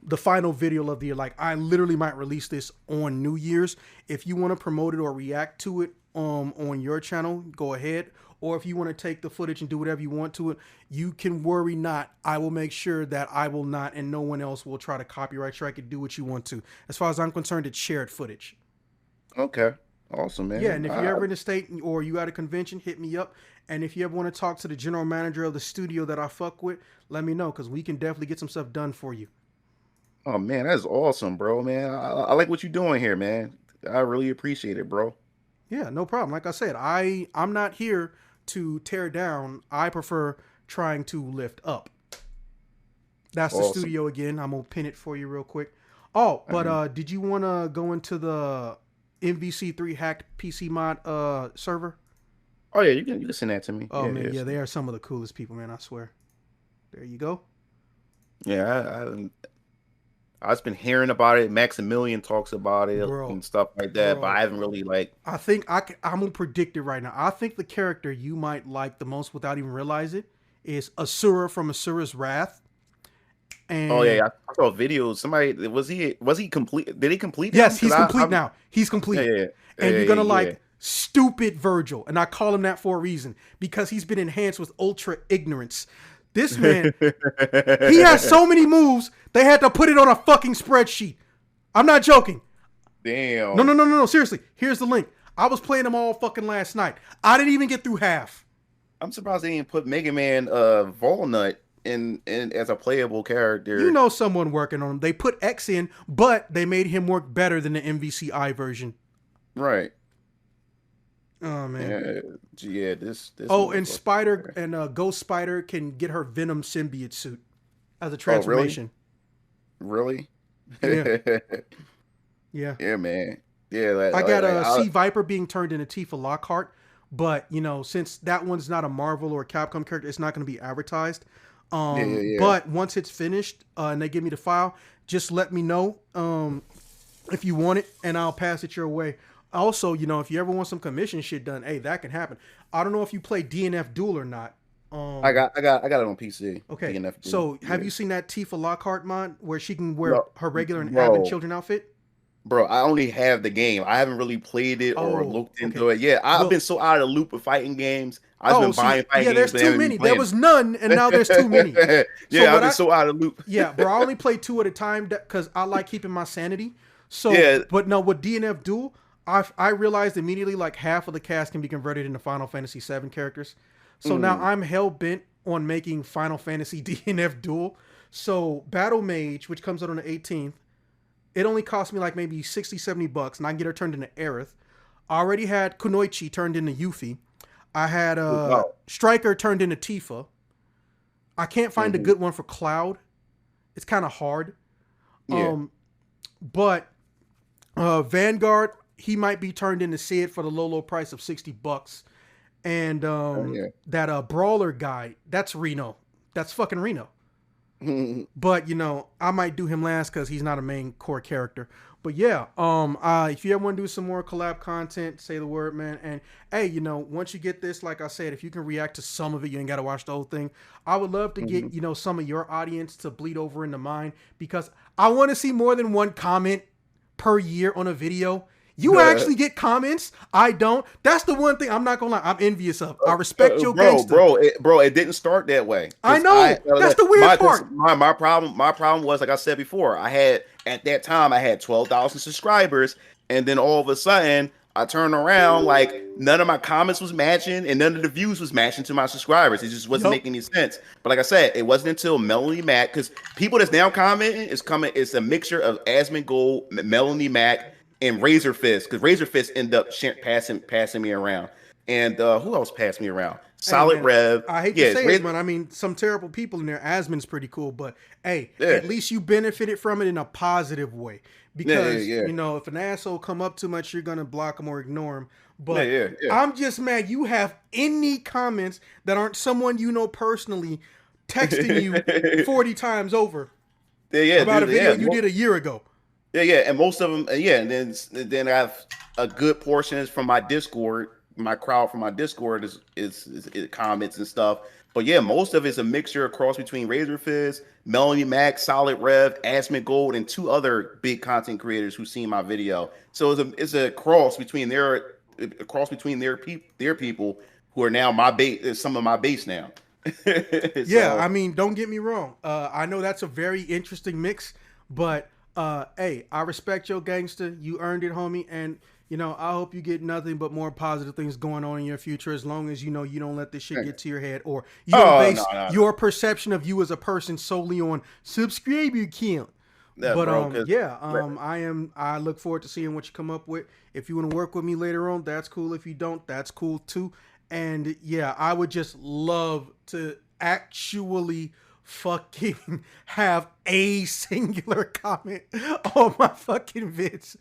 the final video of the year. Like, I literally might release this on New Year's. If you want to promote it or react to it on your channel, go ahead. Or if you want to take the footage and do whatever you want to it, you can worry not. I will make sure that I will not, and no one else will try to copyright strike it. Do what you want to. As far as I'm concerned, it's shared footage. Okay. Awesome, Yeah, man. and if you're ever in the state or you at a convention, hit me up. And if you ever want to talk to the general manager of the studio that I fuck with, let me know, because we can definitely get some stuff done for you. Oh man, that's awesome, bro, man. I like what you're doing here, man. I really appreciate it, bro. Yeah, no problem. Like I said, I'm not here to tear down. I prefer trying to lift up. That's the Awesome. studio again. I'm gonna pin it for you real quick. Oh, but Uh, did you want to go into the MVC3 hacked PC mod server? oh yeah, you can send that to me. Oh Yeah, man, yes. yeah, they are some of the coolest people, man. I swear. There you go, Yeah, I've just been hearing about it. Maximilian talks about it bro, and stuff like that, but I bro. haven't really like. I think I'm gonna predict it right now. I think the character you might like the most without even realize it is Asura from Asura's Wrath. Oh And yeah, I saw videos. Somebody was he complete? Did he complete him? yes, Because he's complete I'm now. He's yeah complete. yeah And yeah you're gonna yeah. like stupid Virgil. And I call him that for a reason. Because he's been enhanced with ultra ignorance. This man, he has Yeah. so many moves, they had to put it on a fucking spreadsheet. I'm not joking. No, no, Damn. no, no, no. Seriously. Here's the link. I was playing them all fucking last night. I didn't even get through half. I'm surprised they didn't put Mega Man Volnut in as a playable You character. know someone working on him. They put X in, but they made him work better than the MVCI version. Right. Oh man. Yeah, yeah, this Oh, and Spider motherfucker. and Ghost Spider can get her Venom symbiote suit as a Oh, really? transformation. Really? Yeah, yeah. Yeah, man. Yeah, I got like a Sea Viper being turned into Tifa Lockhart, but since that one's not a Marvel or Capcom character, it's not going to be advertised. yeah, yeah, yeah. But once it's finished and they give me the file, just let me know if you want it, and I'll pass it your way. Also, if you ever want some commission shit done, hey, that can happen. I don't know if you play DNF Duel or not. I got it on PC. Okay, DNF dude. so have Yeah. you seen that Tifa Lockhart mod where she can wear No, her regular and Advent bro, Children outfit? bro. I only have the game. I haven't really played it or Oh, looked okay. into it. Yeah, I've been Well, so out of the loop of fighting games. I've just oh, been see, buying fighting yeah, games there's but too haven't been many. There playing was none, and now there's too many. them. So Yeah, I've what been I, so out of the loop. yeah, bro, I only play 2 at a time because I like keeping my sanity. So, Yeah. but no, with DNF Duel, I realized immediately like half of the cast can be converted into Final Fantasy VII characters. So now Mm, I'm hell bent on making Final Fantasy DNF Duel. So Battle Mage, which comes out on the 18th, it only cost me like maybe 60, $70, and I can get her turned into Aerith. I already had Kunoichi turned into Yuffie. I had wow. Striker turned into Tifa. I can't find a Hmm. good one for Cloud. It's kind of hard. Yeah. But Vanguard, he might be turned into Sid for the low price of $60. And Yeah. that Brawler guy, that's Reno. That's fucking Reno. But I might do him last because he's not a main core character. But yeah, if you ever want to do some more collab content, say the word, man. And hey, once you get this, like I said, if you can react to some of it, you ain't gotta watch the whole thing. I would love to get some of your audience to bleed over into mine, because I want to see more than one comment per year on a video. You actually get comments. I don't. That's the one thing I'm not gonna lie. I'm envious of. I respect your bro, gangster. it didn't start that way. I 'Cause know. That's the weird part. my problem was, like I said before, I had at that time I had 12,000 subscribers, and then all of a sudden I turned around, like none of my comments was matching and none of the views was matching to my subscribers. It just wasn't Yup. making any sense. But like I said, it wasn't until Melanie Mac, because people that's now commenting is coming, it's a mixture of Asmon Gold, Melanie Mac, and Razor Fist. Because Razor Fist ended up passing me around. And who else passed me around? Hey Solid man, Rev. I hate to Yes, say it, man. I mean, some terrible people in there. Asmon's pretty cool, but hey, yeah, at least you benefited from it in a positive way. yeah, yeah, Because yeah, if an asshole come up too much, you're gonna block him or ignore him. yeah, But yeah, yeah. I'm just mad you have any comments that aren't someone you know personally texting you 40 times over Yeah, yeah, about a dude. video Yeah, you did a year ago. yeah, yeah, and most of them, yeah, and then I have a good portion is from my Discord. My crowd from my Discord is comments and stuff. But yeah, most of it's a mixture across between Razor Fizz, Melanie Mac, Solid Rev, Asmon Gold, and two other big content creators who seen my video. So it's a cross between their people who are now my base, some of my base now. Yeah, I So mean, don't get me wrong. I know that's a very interesting mix, but hey, I respect your gangster. You earned it, homie, and I hope you get nothing but more positive things going on in your future. As long as you don't let this shit get to your head, or you don't oh no, base no, no, your perception of you as a person solely on subscriber count. no, But bro, because yeah, I look forward to seeing what you come up with. If you want to work with me later on, that's cool. If you don't, that's cool too. And yeah, I would just love to actually fucking have a singular comment on my fucking vids.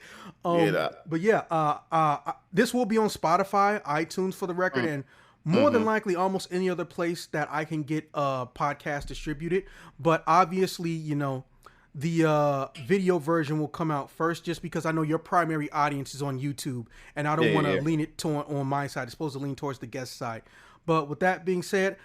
yeah, But yeah, this will be on Spotify, iTunes for the record, and more than mm-hmm. likely almost any other place that I can get a podcast distributed. But obviously, the video version will come out first, just because I know your primary audience is on YouTube, and I Yeah, don't want yeah, to yeah. lean it on my side. It's supposed to lean towards the guest side. But with that being said,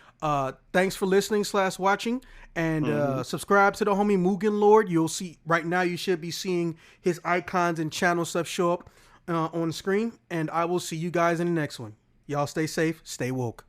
thanks for listening / watching, and Mm-hmm. subscribe to the homie Mugen Lord. You'll see right now. You should be seeing his icons and channel stuff show up on the screen, and I will see you guys in the next one. Y'all stay safe, stay woke.